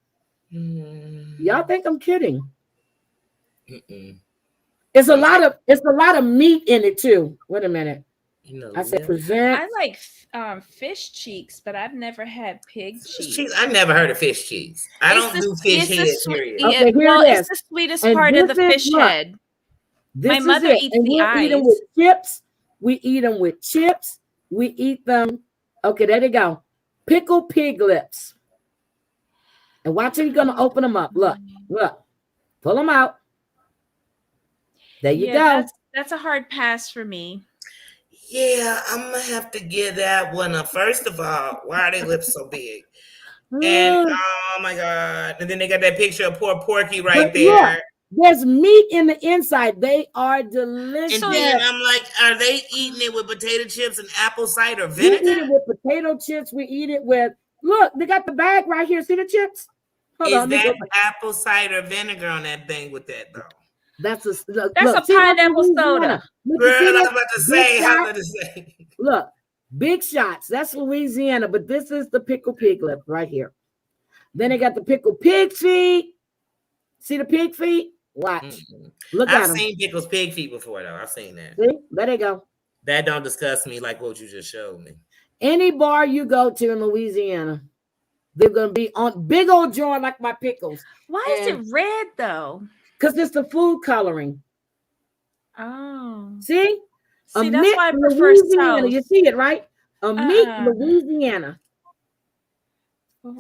Speaker 1: Y'all think I'm kidding? It's a lot of meat in it too. Wait a minute. I said present.
Speaker 3: I like fish cheeks, but I've never had pig cheeks.
Speaker 2: I've never heard of fish cheeks. I don't do fish head. Period.
Speaker 1: Okay,
Speaker 3: it's the sweetest part of the fish head. My mother eats the eyes.
Speaker 1: Eat them with chips. We eat them with chips. We eat them. Okay, there they go. Pickled pig lips. And watch how you're gonna open them up. Look. Pull them out. There you go.
Speaker 3: That's a hard pass for me.
Speaker 2: Yeah, I'm gonna have to give that one up. First of all, why are their lips so big? And oh my God. And then they got that picture of poor Porky right there. Yeah,
Speaker 1: there's meat in the inside. They are delicious.
Speaker 2: And then I'm like, are they eating it with potato chips and apple cider vinegar?
Speaker 1: We eat it with potato chips. We eat it with, look, they got the bag right here. See the chips?
Speaker 2: Hold on. Is that apple cider vinegar on that thing with that though?
Speaker 1: That's a
Speaker 3: pineapple soda.
Speaker 2: Girl, I was about to say.
Speaker 1: Look, big shots. That's Louisiana, but this is the pickled pig lip right here. Then they got the pickled pig feet. See the pig feet? Watch. Look at them.
Speaker 2: I've seen pickles pig feet before, though. I've seen that.
Speaker 1: See? There they go.
Speaker 2: That don't disgust me like what you just showed me.
Speaker 1: Any bar you go to in Louisiana, they're going to be on big old jar like my pickles.
Speaker 3: Why is it red, though?
Speaker 1: Because it's the food coloring.
Speaker 3: Oh.
Speaker 1: See?
Speaker 3: See, that's why I prefer
Speaker 1: Louisiana.
Speaker 3: South.
Speaker 1: You see it, right? Amit, Louisiana.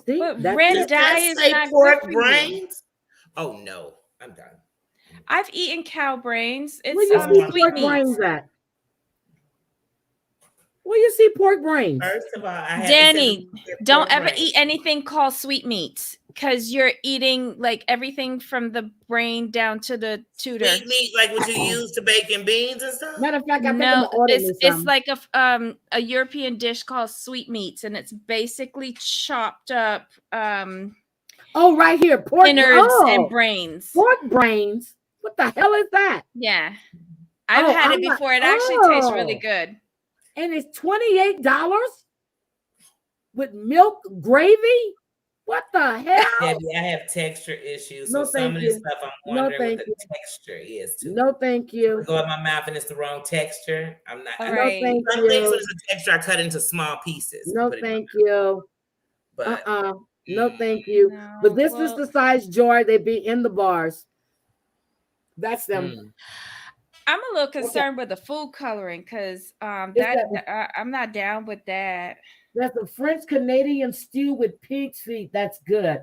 Speaker 1: See?
Speaker 3: But
Speaker 1: That's
Speaker 3: red
Speaker 1: it.
Speaker 3: dye
Speaker 2: That
Speaker 3: is
Speaker 2: say
Speaker 3: not
Speaker 2: pork
Speaker 3: good for you.
Speaker 2: brains? Oh no, I'm done.
Speaker 3: I've eaten cow brains.
Speaker 1: Where you
Speaker 3: It's
Speaker 1: see
Speaker 3: sweet
Speaker 1: pork
Speaker 3: meat.
Speaker 1: brains at? Where you see pork brains?
Speaker 2: First of all, I
Speaker 3: Danny, don't
Speaker 2: pork
Speaker 3: ever
Speaker 2: brains.
Speaker 3: eat anything called sweet meats because you're eating like everything from the brain down to the tutor.
Speaker 2: Sweet meat, like what you use to bake in beans and stuff.
Speaker 1: Matter of fact, I think I'm
Speaker 3: No,
Speaker 1: gonna order me
Speaker 3: it's
Speaker 1: some.
Speaker 3: like a European dish called sweet meats, and it's basically chopped up
Speaker 1: Oh, right here, pork
Speaker 3: innards and brains.
Speaker 1: Pork brains. What the hell is that?
Speaker 3: Yeah, I've had it before. It actually tastes really good.
Speaker 1: And it's $28 with milk gravy. What the hell?
Speaker 2: Debbie, I have texture issues,
Speaker 1: No,
Speaker 2: so some
Speaker 1: thank
Speaker 2: of this
Speaker 1: you.
Speaker 2: stuff I'm
Speaker 1: No,
Speaker 2: wondering
Speaker 1: thank
Speaker 2: what
Speaker 1: you.
Speaker 2: the texture is too.
Speaker 1: No, thank you.
Speaker 2: Go in my mouth and it's the wrong texture. I'm not.
Speaker 3: All
Speaker 2: I,
Speaker 3: right.
Speaker 1: No, thank
Speaker 2: some things when
Speaker 1: you.
Speaker 2: it's a texture, I cut into small pieces. and
Speaker 1: No,
Speaker 2: put it in my
Speaker 1: thank
Speaker 2: mouth.
Speaker 1: you.
Speaker 2: But
Speaker 1: No, thank you.
Speaker 3: No,
Speaker 1: But this is the size jar they be in the bars. That's them.
Speaker 3: I'm a little concerned with the food coloring because I'm not down with that.
Speaker 1: That's a French Canadian stew with pig's feet. That's good.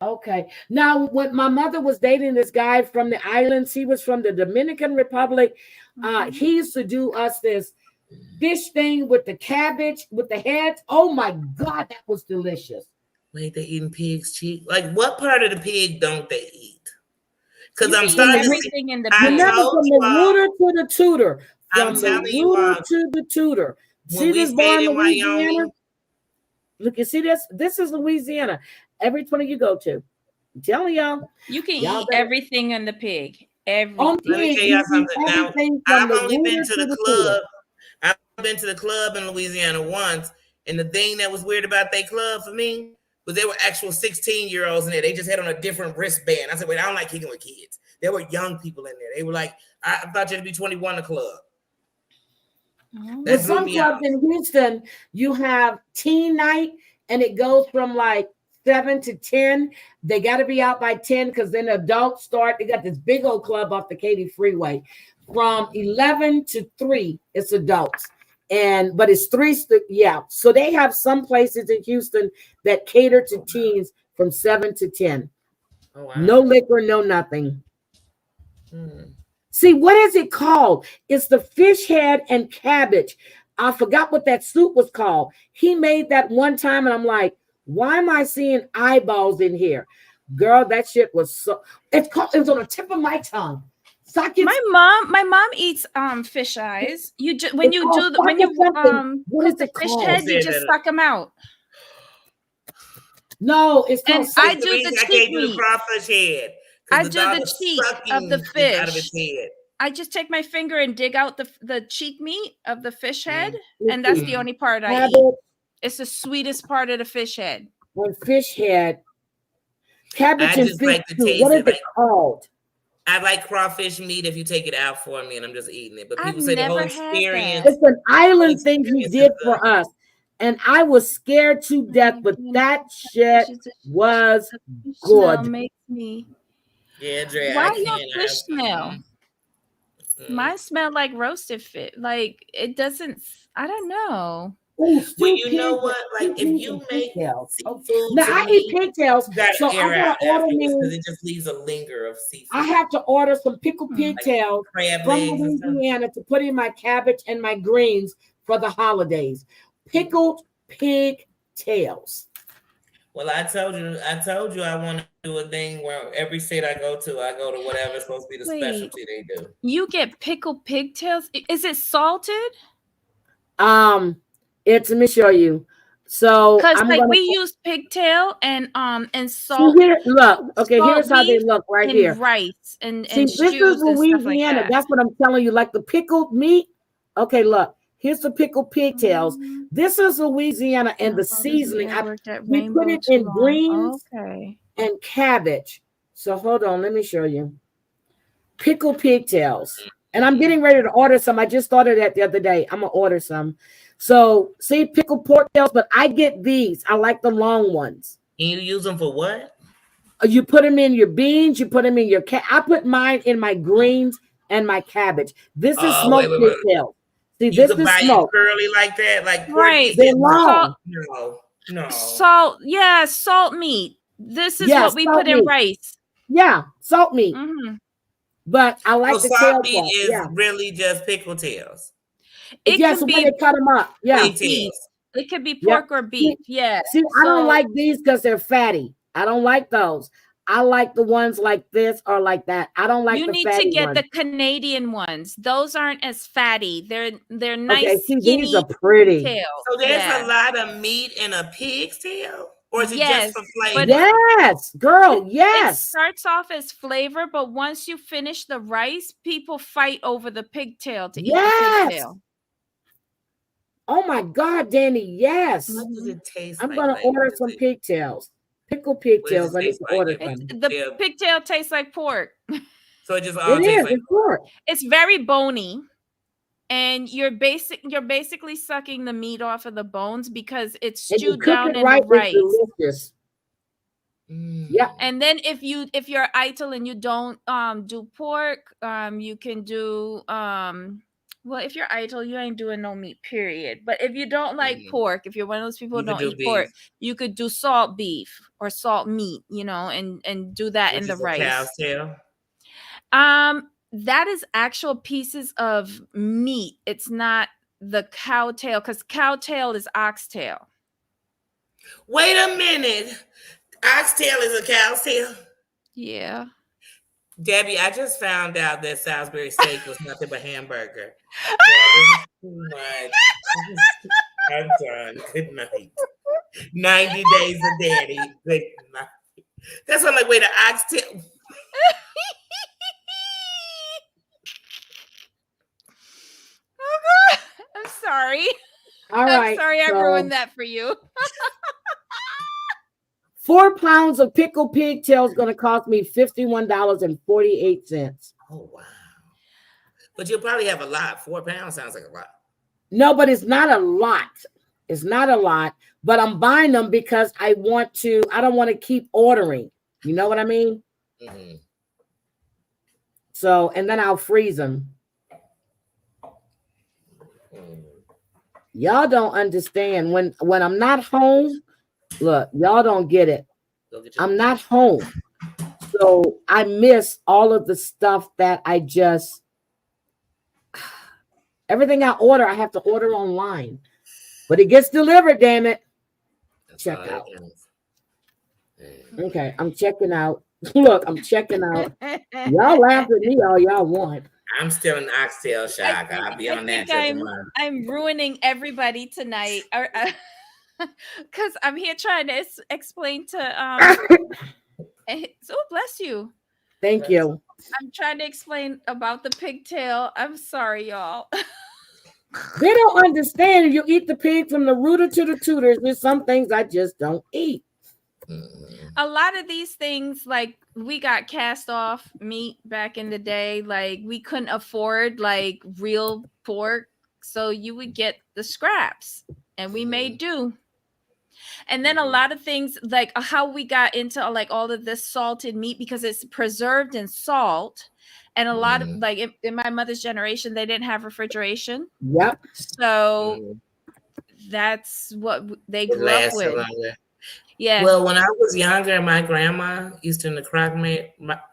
Speaker 1: Okay. Now, when my mother was dating this guy from the islands, he was from the Dominican Republic. He used to do us this fish thing with the cabbage, with the heads. Oh my God, that was delicious.
Speaker 2: Wait, they eating pig's cheek? Like, what part of the pig don't they eat? Because
Speaker 3: You
Speaker 2: I'm
Speaker 3: can eat
Speaker 2: starting to see.
Speaker 3: everything in the
Speaker 2: I
Speaker 3: pig.
Speaker 1: Remember,
Speaker 2: told
Speaker 1: from
Speaker 2: you
Speaker 1: the
Speaker 2: all.
Speaker 1: rooter to the tutor.
Speaker 2: I'm
Speaker 1: From the
Speaker 2: telling you
Speaker 1: rooter
Speaker 2: all.
Speaker 1: to the tutor.
Speaker 2: When
Speaker 1: See
Speaker 2: we
Speaker 1: this bar
Speaker 2: stayed
Speaker 1: in
Speaker 2: in
Speaker 1: Louisiana?
Speaker 2: Wyoming,
Speaker 1: Look, you see this? This is Louisiana. Every 20 you go to. I'm telling y'all.
Speaker 3: You can
Speaker 1: Y'all
Speaker 3: eat
Speaker 1: better-
Speaker 3: everything in the pig.
Speaker 1: On
Speaker 3: Everything.
Speaker 2: let me
Speaker 1: pig,
Speaker 2: tell
Speaker 1: you
Speaker 2: y'all
Speaker 1: eat
Speaker 2: something. Now,
Speaker 1: everything from
Speaker 2: I've
Speaker 1: the
Speaker 2: only been
Speaker 1: rooter
Speaker 2: to the
Speaker 1: tutor.
Speaker 2: club. I've been to the club in Louisiana once, and the thing that was weird about their club for me was there were actual 16-year-olds in there. They just had on a different wristband. I said, wait, I don't like kicking with kids. There were young people in there. They were like, I thought you had to be 21 to club.
Speaker 3: Oh.
Speaker 1: With some clubs in Houston, you have teen night, and it goes from like 7 to 10. They got to be out by 10 because then adults start. They got this big old club off the Katy Freeway. From 11 to 3, it's adults. But it's 3, yeah. So they have some places in Houston that cater to teens from 7 to 10.
Speaker 2: Oh, wow.
Speaker 1: No liquor, no nothing. See, what is it called? It's the fish head and cabbage. I forgot what that soup was called. He made that one time, and I'm like, why am I seeing eyeballs in here? Girl, that shit was so. It was on the tip of my tongue.
Speaker 3: My mom eats fish eyes. You just when you cook the fish head, you just suck them out.
Speaker 1: No, it's called.
Speaker 3: And I do the cheek meat.
Speaker 2: Crawfish head.
Speaker 3: I do the cheek of the fish.
Speaker 2: Out of its head.
Speaker 3: I just take my finger and dig out the cheek meat of the fish head, and that's the only part I eat. It's the sweetest part of the fish head.
Speaker 1: When fish head, cabbage and fish.
Speaker 2: Like
Speaker 1: what is it called?
Speaker 2: I like crawfish meat if you take it out for me, and I'm just eating it. But people
Speaker 3: I've
Speaker 2: say the whole
Speaker 3: never
Speaker 2: experience.
Speaker 1: It's an island thing he did for us. And I was scared to death, but that shit was good.
Speaker 3: Makes me.
Speaker 2: Yeah, Dre,
Speaker 3: why your fish smell? Mine smell like roasted fish. Like it doesn't. I don't know.
Speaker 1: Ooh,
Speaker 2: well, you know what? Like if you make seafood,
Speaker 1: now I eat pigtails,
Speaker 2: so
Speaker 1: I gotta order me
Speaker 2: because it just leaves a linger of seafood.
Speaker 1: I have to order some pickled pigtails
Speaker 2: like
Speaker 1: from Louisiana to put in my cabbage and my greens for the holidays. Pickled pigtails.
Speaker 2: Well, I told you I want to do a thing where every state I go to whatever's supposed to be the specialty they do.
Speaker 3: You get pickled pigtails? Is it salted?
Speaker 1: Let me show you. So
Speaker 3: because we use pigtail and salt.
Speaker 1: So here, look, okay, here's how they look right here.
Speaker 3: Rice and
Speaker 1: see, this is Louisiana. That's what I'm telling you. Like the pickled meat. Okay, look. Here's the pickled pigtails. This is Louisiana, and the seasoning. We put it in greens and cabbage. So hold on, let me show you. Pickled pigtails. And I'm getting ready to order some. I just thought of that the other day. I'm gonna order some. So see, pickled pork tails, but I get these. I like the long ones.
Speaker 2: And you use them for what?
Speaker 1: You put them in your beans. You put them in your I put mine in my greens and my cabbage. This is
Speaker 2: Oh,
Speaker 1: smoked
Speaker 2: wait.
Speaker 1: pigtails. See,
Speaker 2: You
Speaker 1: this
Speaker 2: can
Speaker 1: is
Speaker 2: buy it
Speaker 1: smoked.
Speaker 2: curly like that, like pork
Speaker 3: Right.
Speaker 1: They're
Speaker 2: pieces.
Speaker 1: long.
Speaker 2: No.
Speaker 3: Salt, yeah, salt meat. This is
Speaker 1: Yeah,
Speaker 3: what we
Speaker 1: salt
Speaker 3: put in
Speaker 1: meat.
Speaker 3: rice.
Speaker 1: Yeah, salt meat.
Speaker 3: Hmm.
Speaker 1: But I like
Speaker 2: So
Speaker 1: the tail
Speaker 2: salt meat
Speaker 1: part.
Speaker 2: is
Speaker 1: Yeah.
Speaker 2: really just pickle tails.
Speaker 3: It
Speaker 1: Yes,
Speaker 3: can
Speaker 1: when
Speaker 3: be
Speaker 1: they cut them up. Yeah.
Speaker 3: beef.
Speaker 2: Pigtails.
Speaker 3: It could be
Speaker 1: Yep.
Speaker 3: pork or beef. Yeah.
Speaker 1: See, I don't
Speaker 3: So
Speaker 1: like these because they're fatty. I don't like those. I like the ones like this or like that. I don't like
Speaker 3: you
Speaker 1: the
Speaker 3: need
Speaker 1: fatty
Speaker 3: to get
Speaker 1: ones.
Speaker 3: the Canadian ones. Those aren't as fatty. They're nice,
Speaker 1: Okay, see,
Speaker 3: skinny
Speaker 1: these are pretty.
Speaker 3: tails.
Speaker 2: So there's
Speaker 3: Yeah.
Speaker 2: a lot of meat in a pig's tail? Or is it
Speaker 3: Yes,
Speaker 2: just for
Speaker 3: but
Speaker 2: flavor?
Speaker 1: Yes, girl,
Speaker 3: It
Speaker 1: yes.
Speaker 3: starts off as flavor, but once you finish the rice, people fight over the pigtail to eat the
Speaker 1: Yes.
Speaker 3: pigtail.
Speaker 1: Oh my God, Danny, yes.
Speaker 2: What does it taste
Speaker 1: I'm
Speaker 2: like?
Speaker 1: gonna
Speaker 2: Like,
Speaker 1: order
Speaker 2: what is
Speaker 1: some
Speaker 2: it?
Speaker 1: pigtails. Pickled
Speaker 2: What does
Speaker 1: pigtails.
Speaker 2: it
Speaker 1: I need
Speaker 2: taste
Speaker 1: to
Speaker 2: like?
Speaker 1: order
Speaker 2: If
Speaker 1: some.
Speaker 3: The
Speaker 2: Yeah.
Speaker 3: pigtail tastes like pork.
Speaker 2: So it just all
Speaker 1: It
Speaker 2: tastes
Speaker 1: is,
Speaker 2: like
Speaker 1: it's pork.
Speaker 3: It's very bony, and you're basically sucking the meat off of the bones because it's
Speaker 1: And you
Speaker 3: stewed
Speaker 1: cook
Speaker 3: down
Speaker 1: it
Speaker 3: in
Speaker 1: right,
Speaker 3: the rice.
Speaker 1: it's delicious. Yeah.
Speaker 3: And then if you're ital and you don't do pork, you can do well, if you're ital, you ain't doing no meat, period. But if you don't like pork, if you're one of those people who
Speaker 2: You could
Speaker 3: don't
Speaker 2: do
Speaker 3: eat pork,
Speaker 2: beef.
Speaker 3: you could do salt beef or salt meat, and do that
Speaker 2: Which
Speaker 3: in the
Speaker 2: is a
Speaker 3: rice.
Speaker 2: cow's tail.
Speaker 3: That is actual pieces of meat. It's not the cow tail, because cow tail is oxtail.
Speaker 2: Wait a minute. Oxtail is a cow's tail?
Speaker 3: Yeah.
Speaker 2: Debbie, I just found out that Salisbury steak was nothing but hamburger. So this is too much. I'm done. Good night. 90 Days of Daddy. Good night. That's what I'm like, wait, the oxtail.
Speaker 3: I'm sorry.
Speaker 1: All right.
Speaker 3: I'm sorry I
Speaker 1: so
Speaker 3: ruined that for you.
Speaker 1: 4 pounds of pickled pigtails going to cost me $51.48.
Speaker 2: Oh, wow. But you'll probably have a lot. 4 pounds sounds like a lot.
Speaker 1: No, but it's not a lot. It's not a lot, but I'm buying them because I don't want to keep ordering. You know what I mean?
Speaker 2: Mm-hmm.
Speaker 1: So, and then I'll freeze them. Y'all don't understand when I'm not home. Look, y'all don't get it. I'm not home. So I miss all of the stuff that everything I order, I have to order online. But it gets delivered, damn it. Check out. Okay, I'm checking out. Look, I'm checking out. Y'all laugh at me all y'all want.
Speaker 2: I'm still in oxtail shock. I'll be on that.
Speaker 3: I'm ruining everybody tonight. Because I'm here trying to explain to so bless you.
Speaker 1: Thank you.
Speaker 3: I'm trying to explain about the pigtail. I'm sorry, y'all.
Speaker 1: They don't understand if you eat the pig from the rooter to the tutors. There's some things I just don't eat.
Speaker 3: A lot of these things, like we got cast off meat back in the day, like we couldn't afford like real pork, so you would get the scraps, and we made do. And then a lot of things, like how we got into like all of this salted meat because it's preserved in salt. And a lot of like in my mother's generation, they didn't have refrigeration.
Speaker 1: Yep.
Speaker 3: So that's what they grew up with. Yeah.
Speaker 2: Well, when I was younger, my grandma used to in the crock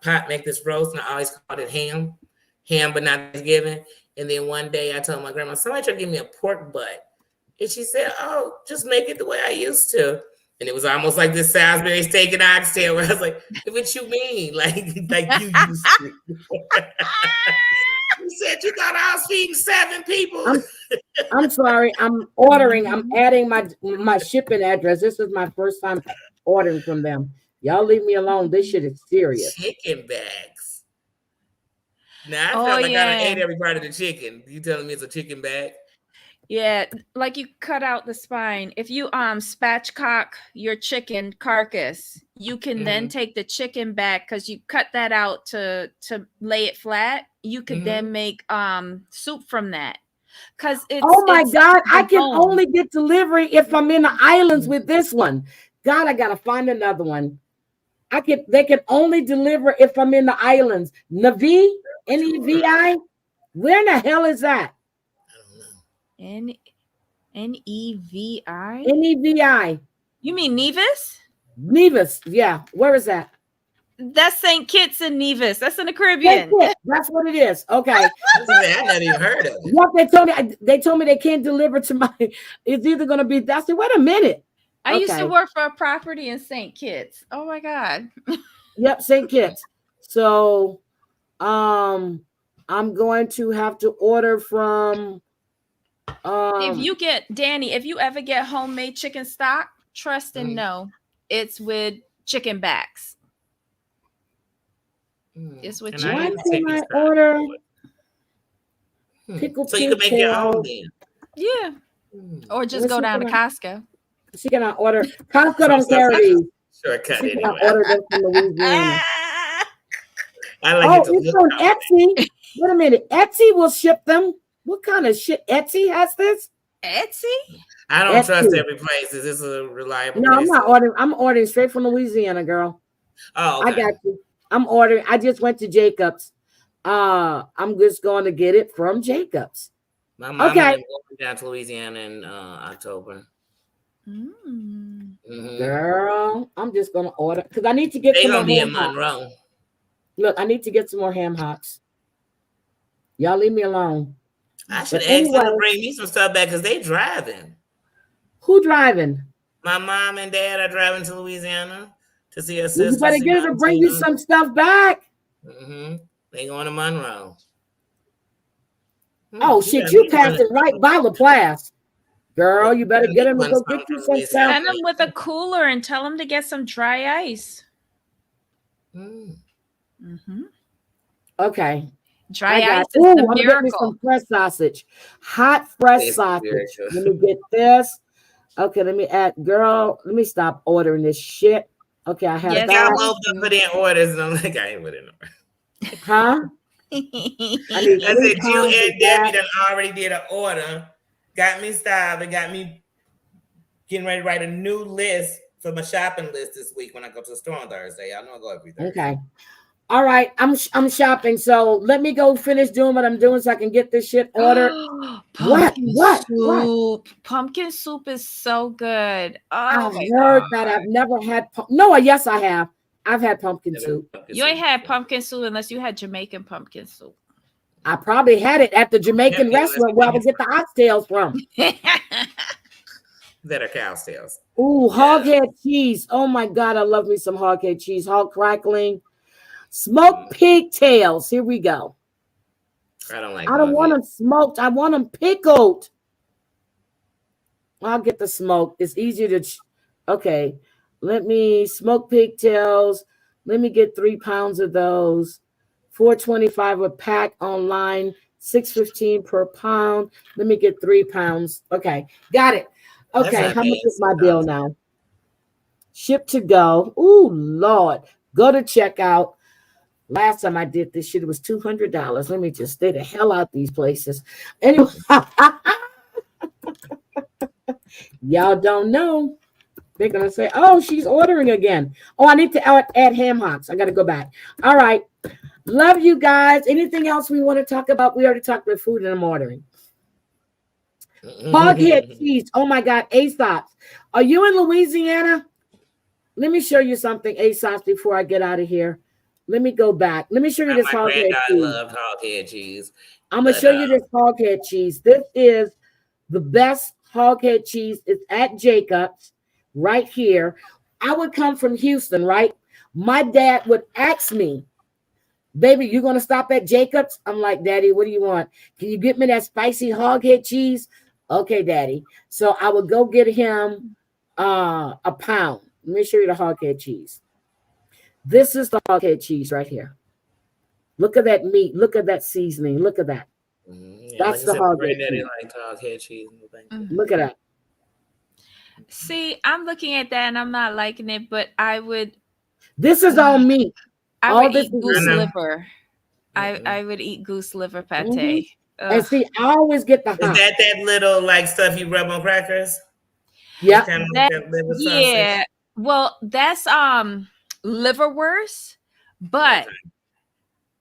Speaker 2: pot make this roast, and I always called it ham, but not Thanksgiving. And then one day I told my grandma, somebody tried to give me a pork butt. And she said, oh, just make it the way I used to. And it was almost like this Salisbury steak and oxtail where I was like, what you mean? Like you used to. You said you thought I was feeding 7 people.
Speaker 1: I'm sorry. I'm ordering. I'm adding my shipping address. This is my first time ordering from them. Y'all leave me alone. This shit is serious.
Speaker 2: Chicken bags. Now I felt like I ate every part of the chicken. You telling me it's a chicken bag?
Speaker 3: Yeah, like you cut out the spine. If you spatchcock your chicken carcass, you can then take the chicken back because you cut that out to lay it flat. You could then make soup from that. Because
Speaker 1: oh my God, I can only get delivery if I'm in the islands with this one. God, I gotta find another one. They can only deliver if I'm in the islands. Navi, Nevi? Where in the hell is that?
Speaker 2: I don't know.
Speaker 3: Nevi?
Speaker 1: Nevi.
Speaker 3: You mean Nevis?
Speaker 1: Nevis. Yeah. Where is that?
Speaker 3: That's St. Kitts and Nevis. That's in the Caribbean.
Speaker 1: That's what it is. Okay.
Speaker 2: I never even heard of it.
Speaker 1: What they told me they can't deliver to my. It's either going to be. I said, wait a minute.
Speaker 3: I used to work for a property in St. Kitts. Oh my God.
Speaker 1: Yep, St. Kitts. So, I'm going to have to order from.
Speaker 3: If you ever get homemade chicken stock, trust and know it's with chicken backs. It's with
Speaker 1: Why
Speaker 3: chicken.
Speaker 1: can I order pickle?
Speaker 2: So you can make your own then.
Speaker 3: Yeah. Or just go down to Costco.
Speaker 1: She cannot order. Costco don't carry these.
Speaker 2: Shortcut
Speaker 1: She
Speaker 2: anyway.
Speaker 1: cannot order them from Louisiana.
Speaker 2: I like it to
Speaker 1: it's
Speaker 2: look
Speaker 1: on Etsy. Wait a minute. Etsy will ship them. What kind of shit? Etsy has this?
Speaker 3: Etsy?
Speaker 2: I don't trust every place. Is this a reliable place?
Speaker 1: I'm not ordering. I'm ordering straight from Louisiana, girl.
Speaker 2: Oh, okay.
Speaker 1: I got you. I'm ordering. I just went to Jacobs. I'm just going to get it from Jacobs.
Speaker 2: My mom is going down to Louisiana in October.
Speaker 1: Girl, I'm just going to order because I need to get some more ham hocks. Look, I need to get some more ham hocks. Y'all leave me alone.
Speaker 2: I should ask them to bring me some stuff back because they driving.
Speaker 1: Who driving?
Speaker 2: My mom and dad are driving to Louisiana to see her sister.
Speaker 1: You better get her to bring you some stuff back.
Speaker 2: They going to Monroe.
Speaker 1: Oh shit! You passed it right by Laplace, girl. You better get him to go get you some stuff.
Speaker 3: Send him with a cooler and tell him to get some dry ice.
Speaker 1: Okay.
Speaker 3: Dry ice is the miracle.
Speaker 1: Get me some fresh sausage, hot fresh sausage. Let me get this. Okay, let me add, girl. Let me stop ordering this shit. Okay, I have that.
Speaker 2: I both put in orders, and I'm like, I ain't put in orders.
Speaker 1: Huh?
Speaker 2: I said you and Debbie done already did an order, got me starved, and got me getting ready to write a new list for my shopping list this week when I go to the store on Thursday. I know I go every Thursday.
Speaker 1: Okay. All right, I'm shopping, so let me go finish doing what I'm doing so I can get this shit ordered. What?
Speaker 3: Pumpkin soup is so good.
Speaker 1: I've heard that. I've never had. Yes, I have. I've had pumpkin soup.
Speaker 3: You ain't had pumpkin soup unless you had Jamaican pumpkin soup.
Speaker 1: I probably had it at the Jamaican restaurant where I would get the oxtails from.
Speaker 2: That are cow's tails.
Speaker 1: Ooh, hoghead cheese. Oh my God, I love me some hoghead cheese. Hog crackling. Smoked pigtails. Here we go.
Speaker 2: I don't
Speaker 1: want them smoked. I want them pickled. I'll get the smoked. It's easier to. Okay. Let me smoke pigtails. Let me get 3 pounds of those. $4.25 a pack online. $6.15 per pound. Let me get 3 pounds. Okay. Got it. Okay. How much is my bill now? Ship to go. Ooh, Lord. Go to checkout. Last time I did this shit, it was $200. Let me just stay the hell out these places. Anyway, y'all don't know. They're going to say, oh, she's ordering again. Oh, I need to add ham hocks. I got to go back. All right. Love you guys. Anything else we want to talk about? We already talked about food and I'm ordering. Hoghead cheese. Oh, my God. Aesop's. Are you in Louisiana? Let me show you something, Aesop's, before I get out of here. Let me go back. Let me show you this hoghead cheese. I
Speaker 2: love hoghead cheese.
Speaker 1: I'm going to show you this hoghead cheese. This is the best hoghead cheese. It's at Jacobs right here. I would come from Houston, right? My dad would ask me, baby, you going to stop at Jacobs? I'm like, Daddy, what do you want? Can you get me that spicy hoghead cheese? Okay, Daddy. So I would go get him a pound. Let me show you the hoghead cheese. This is the hoghead cheese right here. Look at that meat. Look at that seasoning. Look at that. That's the hoghead cheese. Look at that.
Speaker 3: See, I'm looking at that and I'm not liking it, but I would.
Speaker 1: This is all meat.
Speaker 3: I would eat goose liver. I would eat goose liver pate.
Speaker 1: And see, I always get the hot.
Speaker 2: Is that little like stuff you rub on crackers?
Speaker 1: Yeah.
Speaker 3: Yeah. Well, that's liverwurst, but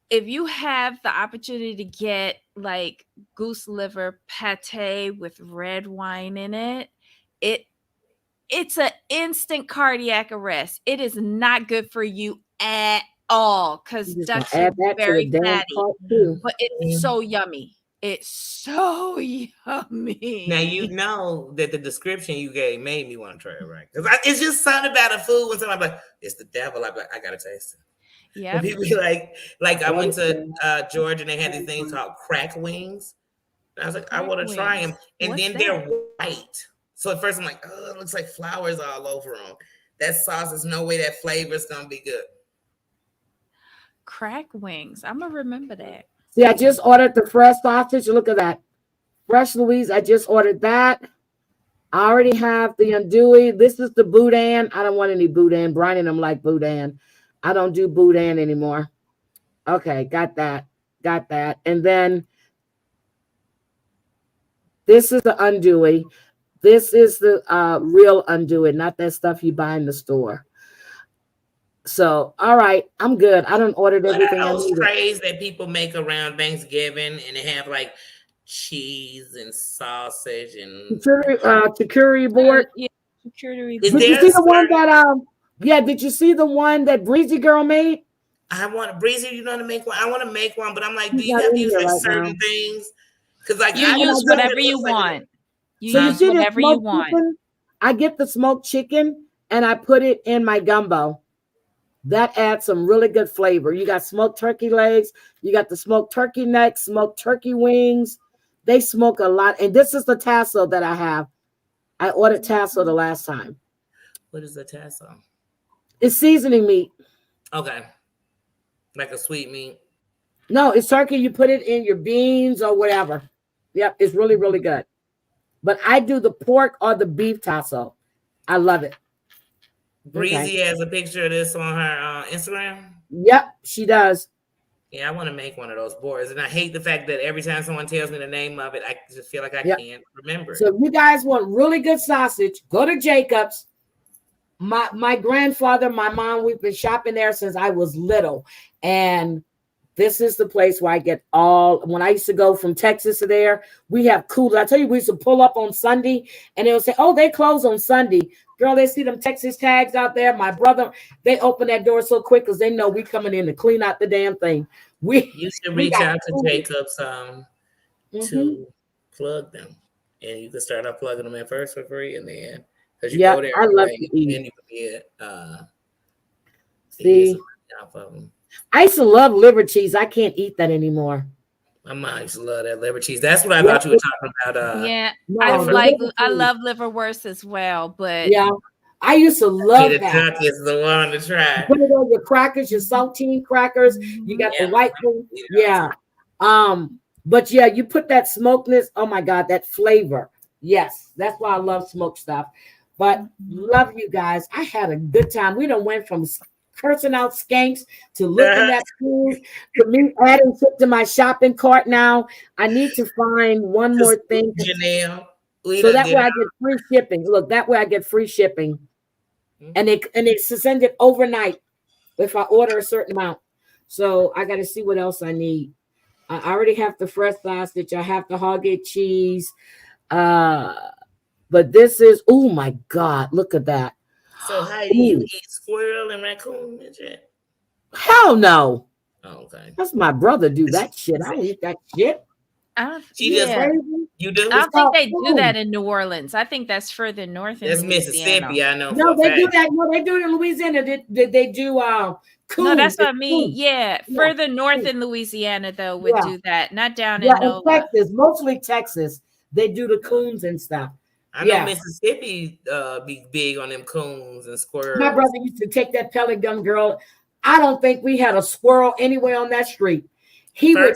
Speaker 3: if you have the opportunity to get like goose liver pate with red wine in it, it's an instant cardiac arrest. It is not good for you at all because
Speaker 1: You just gonna
Speaker 3: duck's
Speaker 1: add that to the
Speaker 3: very
Speaker 1: damn
Speaker 3: fatty,
Speaker 1: pot too.
Speaker 3: but it's so yummy. It's so
Speaker 2: Now
Speaker 3: yummy.
Speaker 2: you know that the description you gave made me want to try it, right? Because it's just something about a food when somebody's like, "It's the devil." I'm like, I gotta taste it.
Speaker 3: Yeah.
Speaker 2: People be like I went to Georgia and they had these things called crack wings. And I was like, I want to try them, and
Speaker 3: What's
Speaker 2: then
Speaker 3: that?
Speaker 2: they're white. So at first I'm like, oh, it looks like flowers all over them. That sauce, there's no way that flavor is gonna be good.
Speaker 3: Crack wings. I'm gonna remember that.
Speaker 1: See, I just ordered the fresh sausage. Look at that. Fresh Louise. I just ordered that. I already have the andouille. This is the boudin. I don't want any boudin. Brian and them like boudin. I don't do boudin anymore. Okay, got that. Got that. And then this is the andouille. This is the real andouille, not that stuff you buy in the store. So, all right, I'm good. I don't ordered everything I
Speaker 2: Those
Speaker 1: needed.
Speaker 2: trays that people make around Thanksgiving, and they have like cheese and sausage and
Speaker 1: Charcuterie board.
Speaker 3: Yeah, charcuterie
Speaker 2: Is
Speaker 1: Did
Speaker 2: there
Speaker 1: you see
Speaker 2: a
Speaker 1: the one
Speaker 2: certain-
Speaker 1: that yeah, did you see the one that Breezy Girl made?
Speaker 2: I want Breezy. You know how to make one. I want to make one, but I'm like, do
Speaker 1: She's
Speaker 2: you
Speaker 1: not
Speaker 2: have to
Speaker 1: in
Speaker 2: use
Speaker 1: here
Speaker 2: like
Speaker 1: right
Speaker 2: certain
Speaker 1: now.
Speaker 2: things? Because like
Speaker 3: You
Speaker 2: I
Speaker 3: use
Speaker 2: want something
Speaker 3: whatever
Speaker 2: that
Speaker 3: you
Speaker 2: looks like
Speaker 3: want. You
Speaker 1: So you
Speaker 3: use
Speaker 1: see the
Speaker 3: whatever you
Speaker 1: smoked
Speaker 3: want.
Speaker 1: chicken? I get the smoked chicken and I put it in my gumbo. That adds some really good flavor. You got smoked turkey legs, you got the smoked turkey necks, smoked turkey wings. They smoke a lot. And this is the tassel that I have. I ordered tassel the last time.
Speaker 2: What is the tassel?
Speaker 1: It's seasoning meat.
Speaker 2: Okay, like a sweet meat.
Speaker 1: No, it's turkey. You put it in your beans or whatever. Yep, it's really, really good. But I do the pork or the beef tassel. I love it.
Speaker 2: Breezy has a picture of this on her Instagram.
Speaker 1: Yep, she does.
Speaker 2: Yeah, I want to make one of those boards, and I hate the fact that every time someone tells me the name of it, I just feel like I can't remember it.
Speaker 1: So if you guys want really good sausage, go to Jacob's. My grandfather, my mom, we've been shopping there since I was little. And this is the place where I get all, when I used to go from Texas to there, we have coolers. I tell you, we used to pull up on Sunday and they'll say, oh, they close on Sunday. Girl, they see them Texas tags out there. My brother, they open that door so quick because they know we coming in to clean out the damn thing.
Speaker 2: You should reach out to
Speaker 1: coolers.
Speaker 2: Jacobs to plug them. And you can start out plugging them at first for free, and then because you go there,
Speaker 1: I love
Speaker 2: anyway,
Speaker 1: to eat.
Speaker 2: then you can get
Speaker 1: See,
Speaker 2: off of them.
Speaker 1: I used to love liver cheese. I can't eat that anymore.
Speaker 2: My mom used to love that liver cheese. That's what I thought you were talking about.
Speaker 3: Yeah,
Speaker 1: No,
Speaker 3: I love liverwurst as well, but
Speaker 1: yeah, I used to love
Speaker 2: the
Speaker 1: that.
Speaker 2: duck is the one to try.
Speaker 1: Put it on your crackers, your saltine crackers. You got the white one. Yeah. But yeah, you put that smokiness. Oh my God, that flavor. Yes, that's why I love smoked stuff. But love you guys. I had a good time. We done went from cursing out skanks to looking at food to me adding shit to my shopping cart now. I need to find one more thing.
Speaker 2: Janelle.
Speaker 1: So that way I get free shipping. Look, that way I get free shipping. And they send it overnight if I order a certain amount. So I got to see what else I need. I already have the fresh sausage. I have the Hoggy cheese. But this is, oh my God, look at that.
Speaker 2: So how do you eat squirrel and raccoon and shit?
Speaker 1: Hell no.
Speaker 2: Oh, okay.
Speaker 1: That's my brother do that shit. I don't eat that shit.
Speaker 2: You do?
Speaker 3: I don't think they do that in New Orleans. I think that's further north in Louisiana.
Speaker 2: Mississippi, I know.
Speaker 1: No, they do that. No, they do it in Louisiana. They do coons.
Speaker 3: No, that's what I mean.
Speaker 1: Coons.
Speaker 3: Yeah, further north in Louisiana though would do that. Not down in
Speaker 1: Texas, mostly Texas. They do the coons and stuff.
Speaker 2: I know Mississippi be big on them coons and squirrels.
Speaker 1: My brother used to take that pellet gun, girl. I don't think we had a squirrel anywhere on that street. He would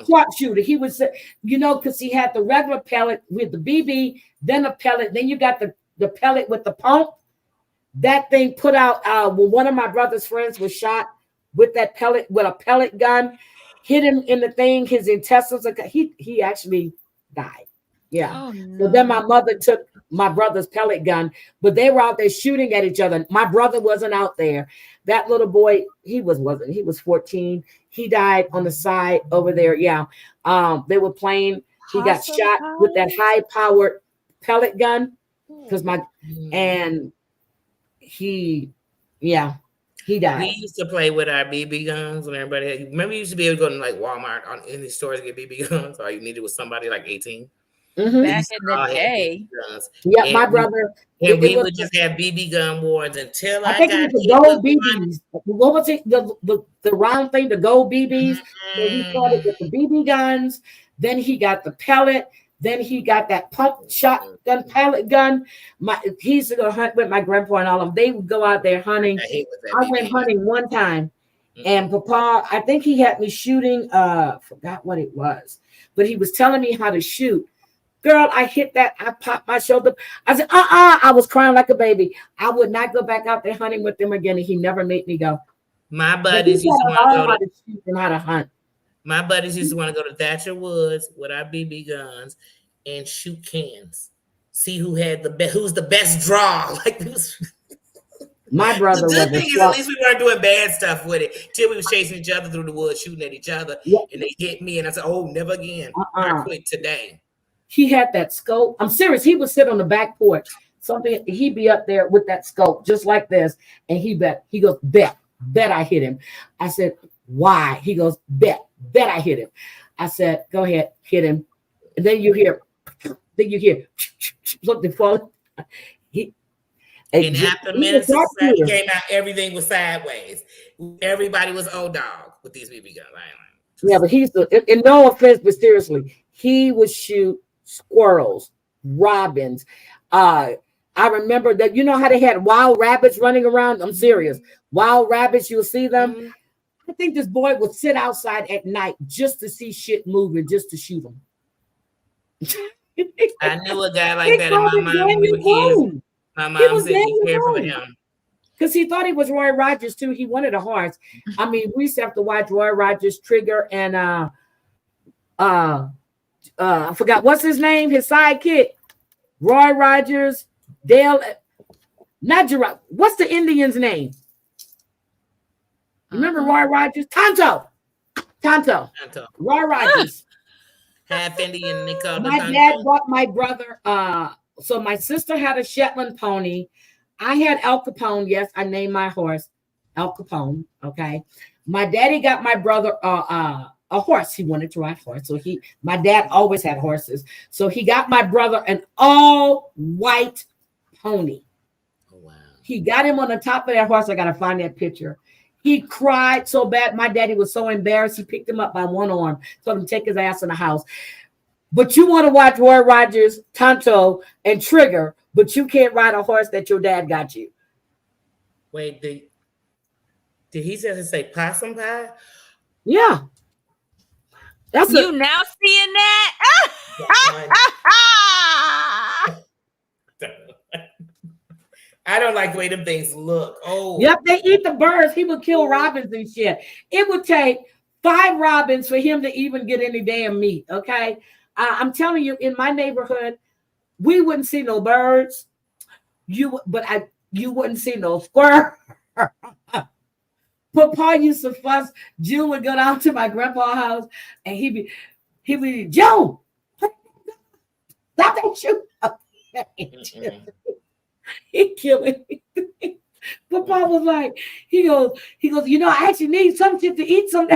Speaker 1: sharpshooter. He would say, because he had the regular pellet with the BB, then a pellet, then you got the pellet with the pump. That thing put out when one of my brother's friends was shot with that pellet, with a pellet gun, hit him in the thing, his intestines, he actually died. Yeah.
Speaker 3: Oh,
Speaker 1: So then my
Speaker 3: no.
Speaker 1: mother took my brother's pellet gun, but they were out there shooting at each other. My brother wasn't out there. That little boy, he was 14. He died on the side over there. Yeah. They were playing. He got
Speaker 3: House of
Speaker 1: shot with that
Speaker 3: Cards?
Speaker 1: high-powered pellet gun because
Speaker 2: Mm.
Speaker 1: and he he
Speaker 2: We
Speaker 1: died.
Speaker 2: used to play with our BB guns when everybody had. Remember, you used to be able to go to like Walmart in these stores to get BB guns. All you needed was somebody like 18.
Speaker 1: Mhm.
Speaker 3: Back in the
Speaker 2: All had
Speaker 3: day.
Speaker 2: BB guns.
Speaker 1: Yeah,
Speaker 2: And
Speaker 1: my
Speaker 2: we,
Speaker 1: brother.
Speaker 2: and
Speaker 1: It
Speaker 2: we
Speaker 1: was.
Speaker 2: would just have BB gun wars until
Speaker 1: I
Speaker 2: I
Speaker 1: think it
Speaker 2: got
Speaker 1: was the
Speaker 2: hit with
Speaker 1: gold
Speaker 2: one.
Speaker 1: BBs. What was it? The round thing, the gold BBs. So he started with the BB guns. Then he got the pellet. Then he got that pump shotgun pellet gun. He used to go hunt with my grandpa and all of them. They would go out there hunting.
Speaker 2: I hate with that
Speaker 1: I
Speaker 2: BB
Speaker 1: went
Speaker 2: gun.
Speaker 1: hunting one time, and Papa, I think he had me shooting. Forgot what it was, but he was telling me how to shoot. Girl, I hit that. I popped my shoulder. I said, I was crying like a baby. I would not go back out there hunting with them again. And he never made me go.
Speaker 2: My
Speaker 1: But he
Speaker 2: buddies used to
Speaker 1: gotta
Speaker 2: want to
Speaker 1: learn
Speaker 2: go
Speaker 1: how
Speaker 2: to.
Speaker 1: to shoot and how to hunt.
Speaker 2: My buddies used to want to go to Thatcher Woods with our BB guns and shoot cans. See who had who's the best draw. Like who's.
Speaker 1: My
Speaker 2: The
Speaker 1: brother
Speaker 2: good
Speaker 1: was a
Speaker 2: thing is at
Speaker 1: sharp.
Speaker 2: least we weren't doing bad stuff with it. Till we was chasing each other through the woods, shooting at each other,
Speaker 1: Yeah.
Speaker 2: and they hit me, and I said, "Oh, never again! I quit today."
Speaker 1: He had that scope. I'm serious. He would sit on the back porch. Something he'd be up there with that scope, just like this, and he goes, bet I hit him. I said, why? He goes, bet I hit him. I said, go ahead, hit him. And then you hear something fall.
Speaker 2: And after Menace to Society came out, everything was sideways. Everybody was old dog with these BB guns.
Speaker 1: Yeah, but and no offense, but seriously, he would shoot squirrels, robins. I remember that, you know how they had wild rabbits running around? I'm serious. Wild rabbits, you'll see them. Mm-hmm. I think this boy would sit outside at night just to see shit moving, just to shoot them.
Speaker 2: I knew a guy like that in my mind when we were kids. My mom said be careful of him.
Speaker 1: Because he thought he was Roy Rogers too. He wanted a horse. I mean, we used to have to watch Roy Rogers, Trigger, and I forgot what's his name, his sidekick. Roy Rogers, Dale, not Gerard. What's the Indian's name? Remember Roy Rogers? Tonto. Roy Rogers.
Speaker 2: Half Indian, they called
Speaker 1: my dad bought my brother. So my sister had a Shetland pony. I had Al Capone. Yes, I named my horse Al Capone. Okay. My daddy got my brother a horse. He wanted to ride horse. So my dad always had horses. So he got my brother an all white pony.
Speaker 2: Oh, wow.
Speaker 1: He got him on the top of that horse. I got to find that picture. He cried so bad. My daddy was so embarrassed. He picked him up by one arm, told him to take his ass in the house. But you want to watch Roy Rogers, Tonto, and Trigger, but you can't ride a horse that your dad got you.
Speaker 2: Wait, did he just say possum pie?
Speaker 1: Yeah.
Speaker 3: That's you now seeing that?
Speaker 2: I don't like the way them things look. Oh.
Speaker 1: Yep, they eat the birds. He would kill robins and shit. It would take 5 robins for him to even get any damn meat, okay? I'm telling you, in my neighborhood, we wouldn't see no birds. You wouldn't see no squirrel. Papa used to fuss. June would go down to my grandpa's house, and he'd be Joe, stop that shoot. He'd kill it. Papa was like, he goes, I actually need some shit to eat some.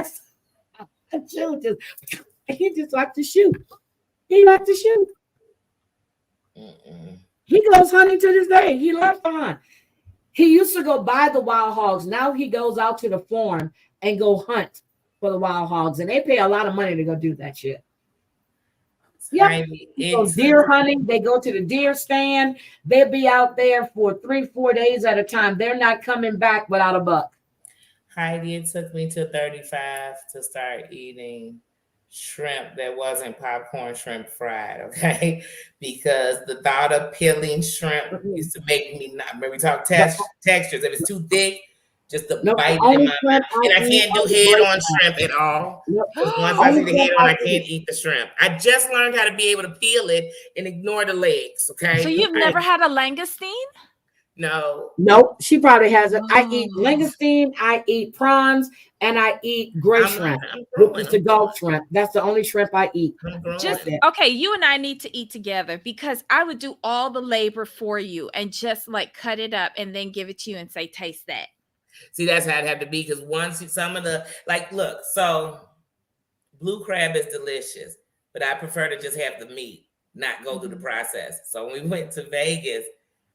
Speaker 1: He just liked to shoot. He liked to shoot. He goes hunting to this day. He loves to hunt. He used to go buy the wild hogs. Now he goes out to the farm and go hunt for the wild hogs. And they pay a lot of money to go do that shit. Yeah. He goes deer hunting. They go to the deer stand. They'll be out there for 3-4 days at a time. They're not coming back without a buck.
Speaker 2: Heidi, it took me to 35 to start eating shrimp that wasn't popcorn shrimp fried, okay? Because the thought of peeling shrimp used to make me not, when we talk textures, if it's too thick, Just the
Speaker 1: Nope, the
Speaker 2: bite in
Speaker 1: only
Speaker 2: my
Speaker 1: shrimp
Speaker 2: mouth. And I
Speaker 1: eat
Speaker 2: can't do
Speaker 1: are the
Speaker 2: head
Speaker 1: great
Speaker 2: on
Speaker 1: ones.
Speaker 2: shrimp at all.
Speaker 1: Nope.
Speaker 2: Because once I see
Speaker 1: Only
Speaker 2: the
Speaker 1: shrimp
Speaker 2: head on,
Speaker 1: I
Speaker 2: I can't eat the shrimp. I just learned how to be able to peel it and ignore the legs. Okay.
Speaker 3: So you've never had a langoustine?
Speaker 2: No.
Speaker 1: Nope, she probably hasn't. I eat
Speaker 3: Oh.
Speaker 1: langoustine, I eat prawns, and I eat gray
Speaker 2: I'm
Speaker 1: shrimp,
Speaker 2: growing.
Speaker 1: which is the Gulf shrimp. That's the only shrimp I eat.
Speaker 2: I'm growing.
Speaker 3: Just
Speaker 1: it.
Speaker 3: okay, you and I need to eat together because I would do all the labor for you and just like cut it up and then give it to you and say, taste that.
Speaker 2: See, that's how it had to be because once some of the look, so blue crab is delicious, but I prefer to just have the meat, not go through the process. So when we went to Vegas,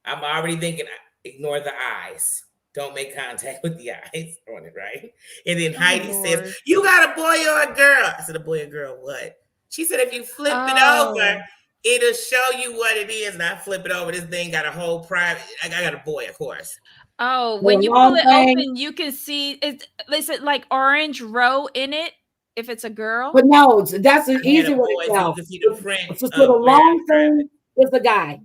Speaker 2: I'm already thinking, ignore the eyes. Don't make contact with the eyes on it, right? And then Heidi says, you got a boy or a girl? I said, a boy or girl, what? She said, if you flip it over, it'll show you what it is. And I flip it over. This thing got a whole private. I got a boy, of course.
Speaker 3: Oh, when you pull it open, you can see is it like orange row in it if it's a girl?
Speaker 1: But no, that's an easy way to tell.
Speaker 2: You can see the print.
Speaker 1: So the long thing is a guy.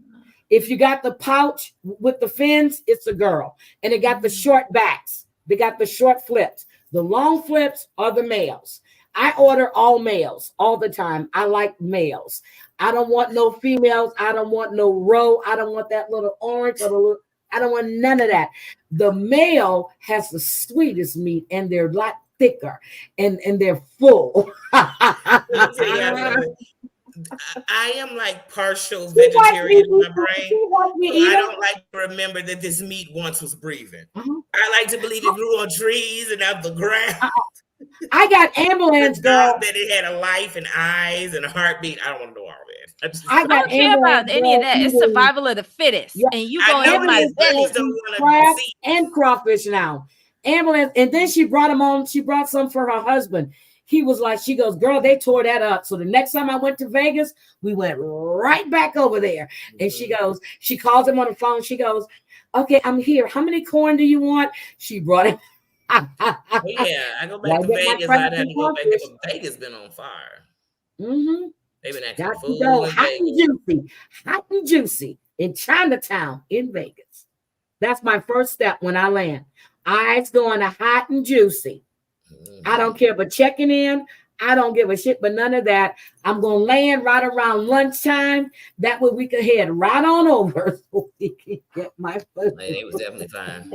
Speaker 1: If you got the pouch with the fins, it's a girl. And it got the short backs. They got the short flips. The long flips are the males. I order all males all the time. I like males. I don't want no females. I don't want no row. I don't want that little orange or the little, I don't want none of that. The male has the sweetest meat and they're a lot thicker and they're full.
Speaker 2: I am like partial vegetarian in my brain. I don't like to remember that this meat once was breathing. I like to believe it grew on trees and out the ground.
Speaker 1: I got ambulance, girl.
Speaker 2: That it had a life and eyes and a heartbeat. I don't want to know all that.
Speaker 1: I
Speaker 3: don't care about any of that. It's survival of the fittest. Yeah. And you go in my belly.
Speaker 1: Crab and crawfish now. Ambulance. And then she brought them on. She brought some for her husband. He was like, she goes, girl, they tore that up. So the next time I went to Vegas, we went right back over there. And she goes, she calls him on the phone. She goes, okay, I'm here. How many corn do you want? She brought it.
Speaker 2: Yeah, I go back to Vegas. I'd have to go back there. Vegas been on fire.
Speaker 1: Mm-hmm.
Speaker 2: They've been acting
Speaker 1: hot and juicy in Chinatown in Vegas. That's my first step when I land. Eyes going to hot and juicy. I don't care about checking in. I don't give a shit, but none of that. I'm going to land right around lunchtime. That way we can head right on over so we can get my food.
Speaker 2: It was definitely fine.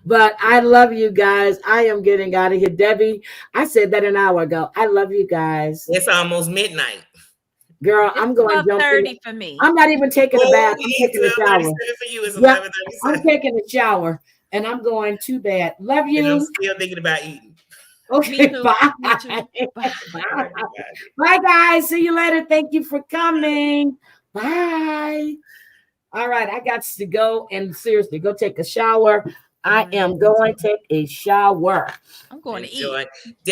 Speaker 1: But I love you guys. I am getting out of here. Debbie, I said that an hour ago. I love you guys.
Speaker 2: It's almost midnight.
Speaker 1: Girl, I'm going to jump
Speaker 3: 12:30 for me.
Speaker 1: I'm not even taking a bath. I'm taking a shower.
Speaker 2: For you, it's
Speaker 1: yep, I'm taking a shower and I'm going to bed. Love you.
Speaker 2: And I'm still thinking about eating.
Speaker 1: Okay, bye. Bye. Bye, guys. See you later. Thank you for coming. Bye. All right, I got to go and seriously go take a shower. I am going to take a shower.
Speaker 3: I'm going to eat.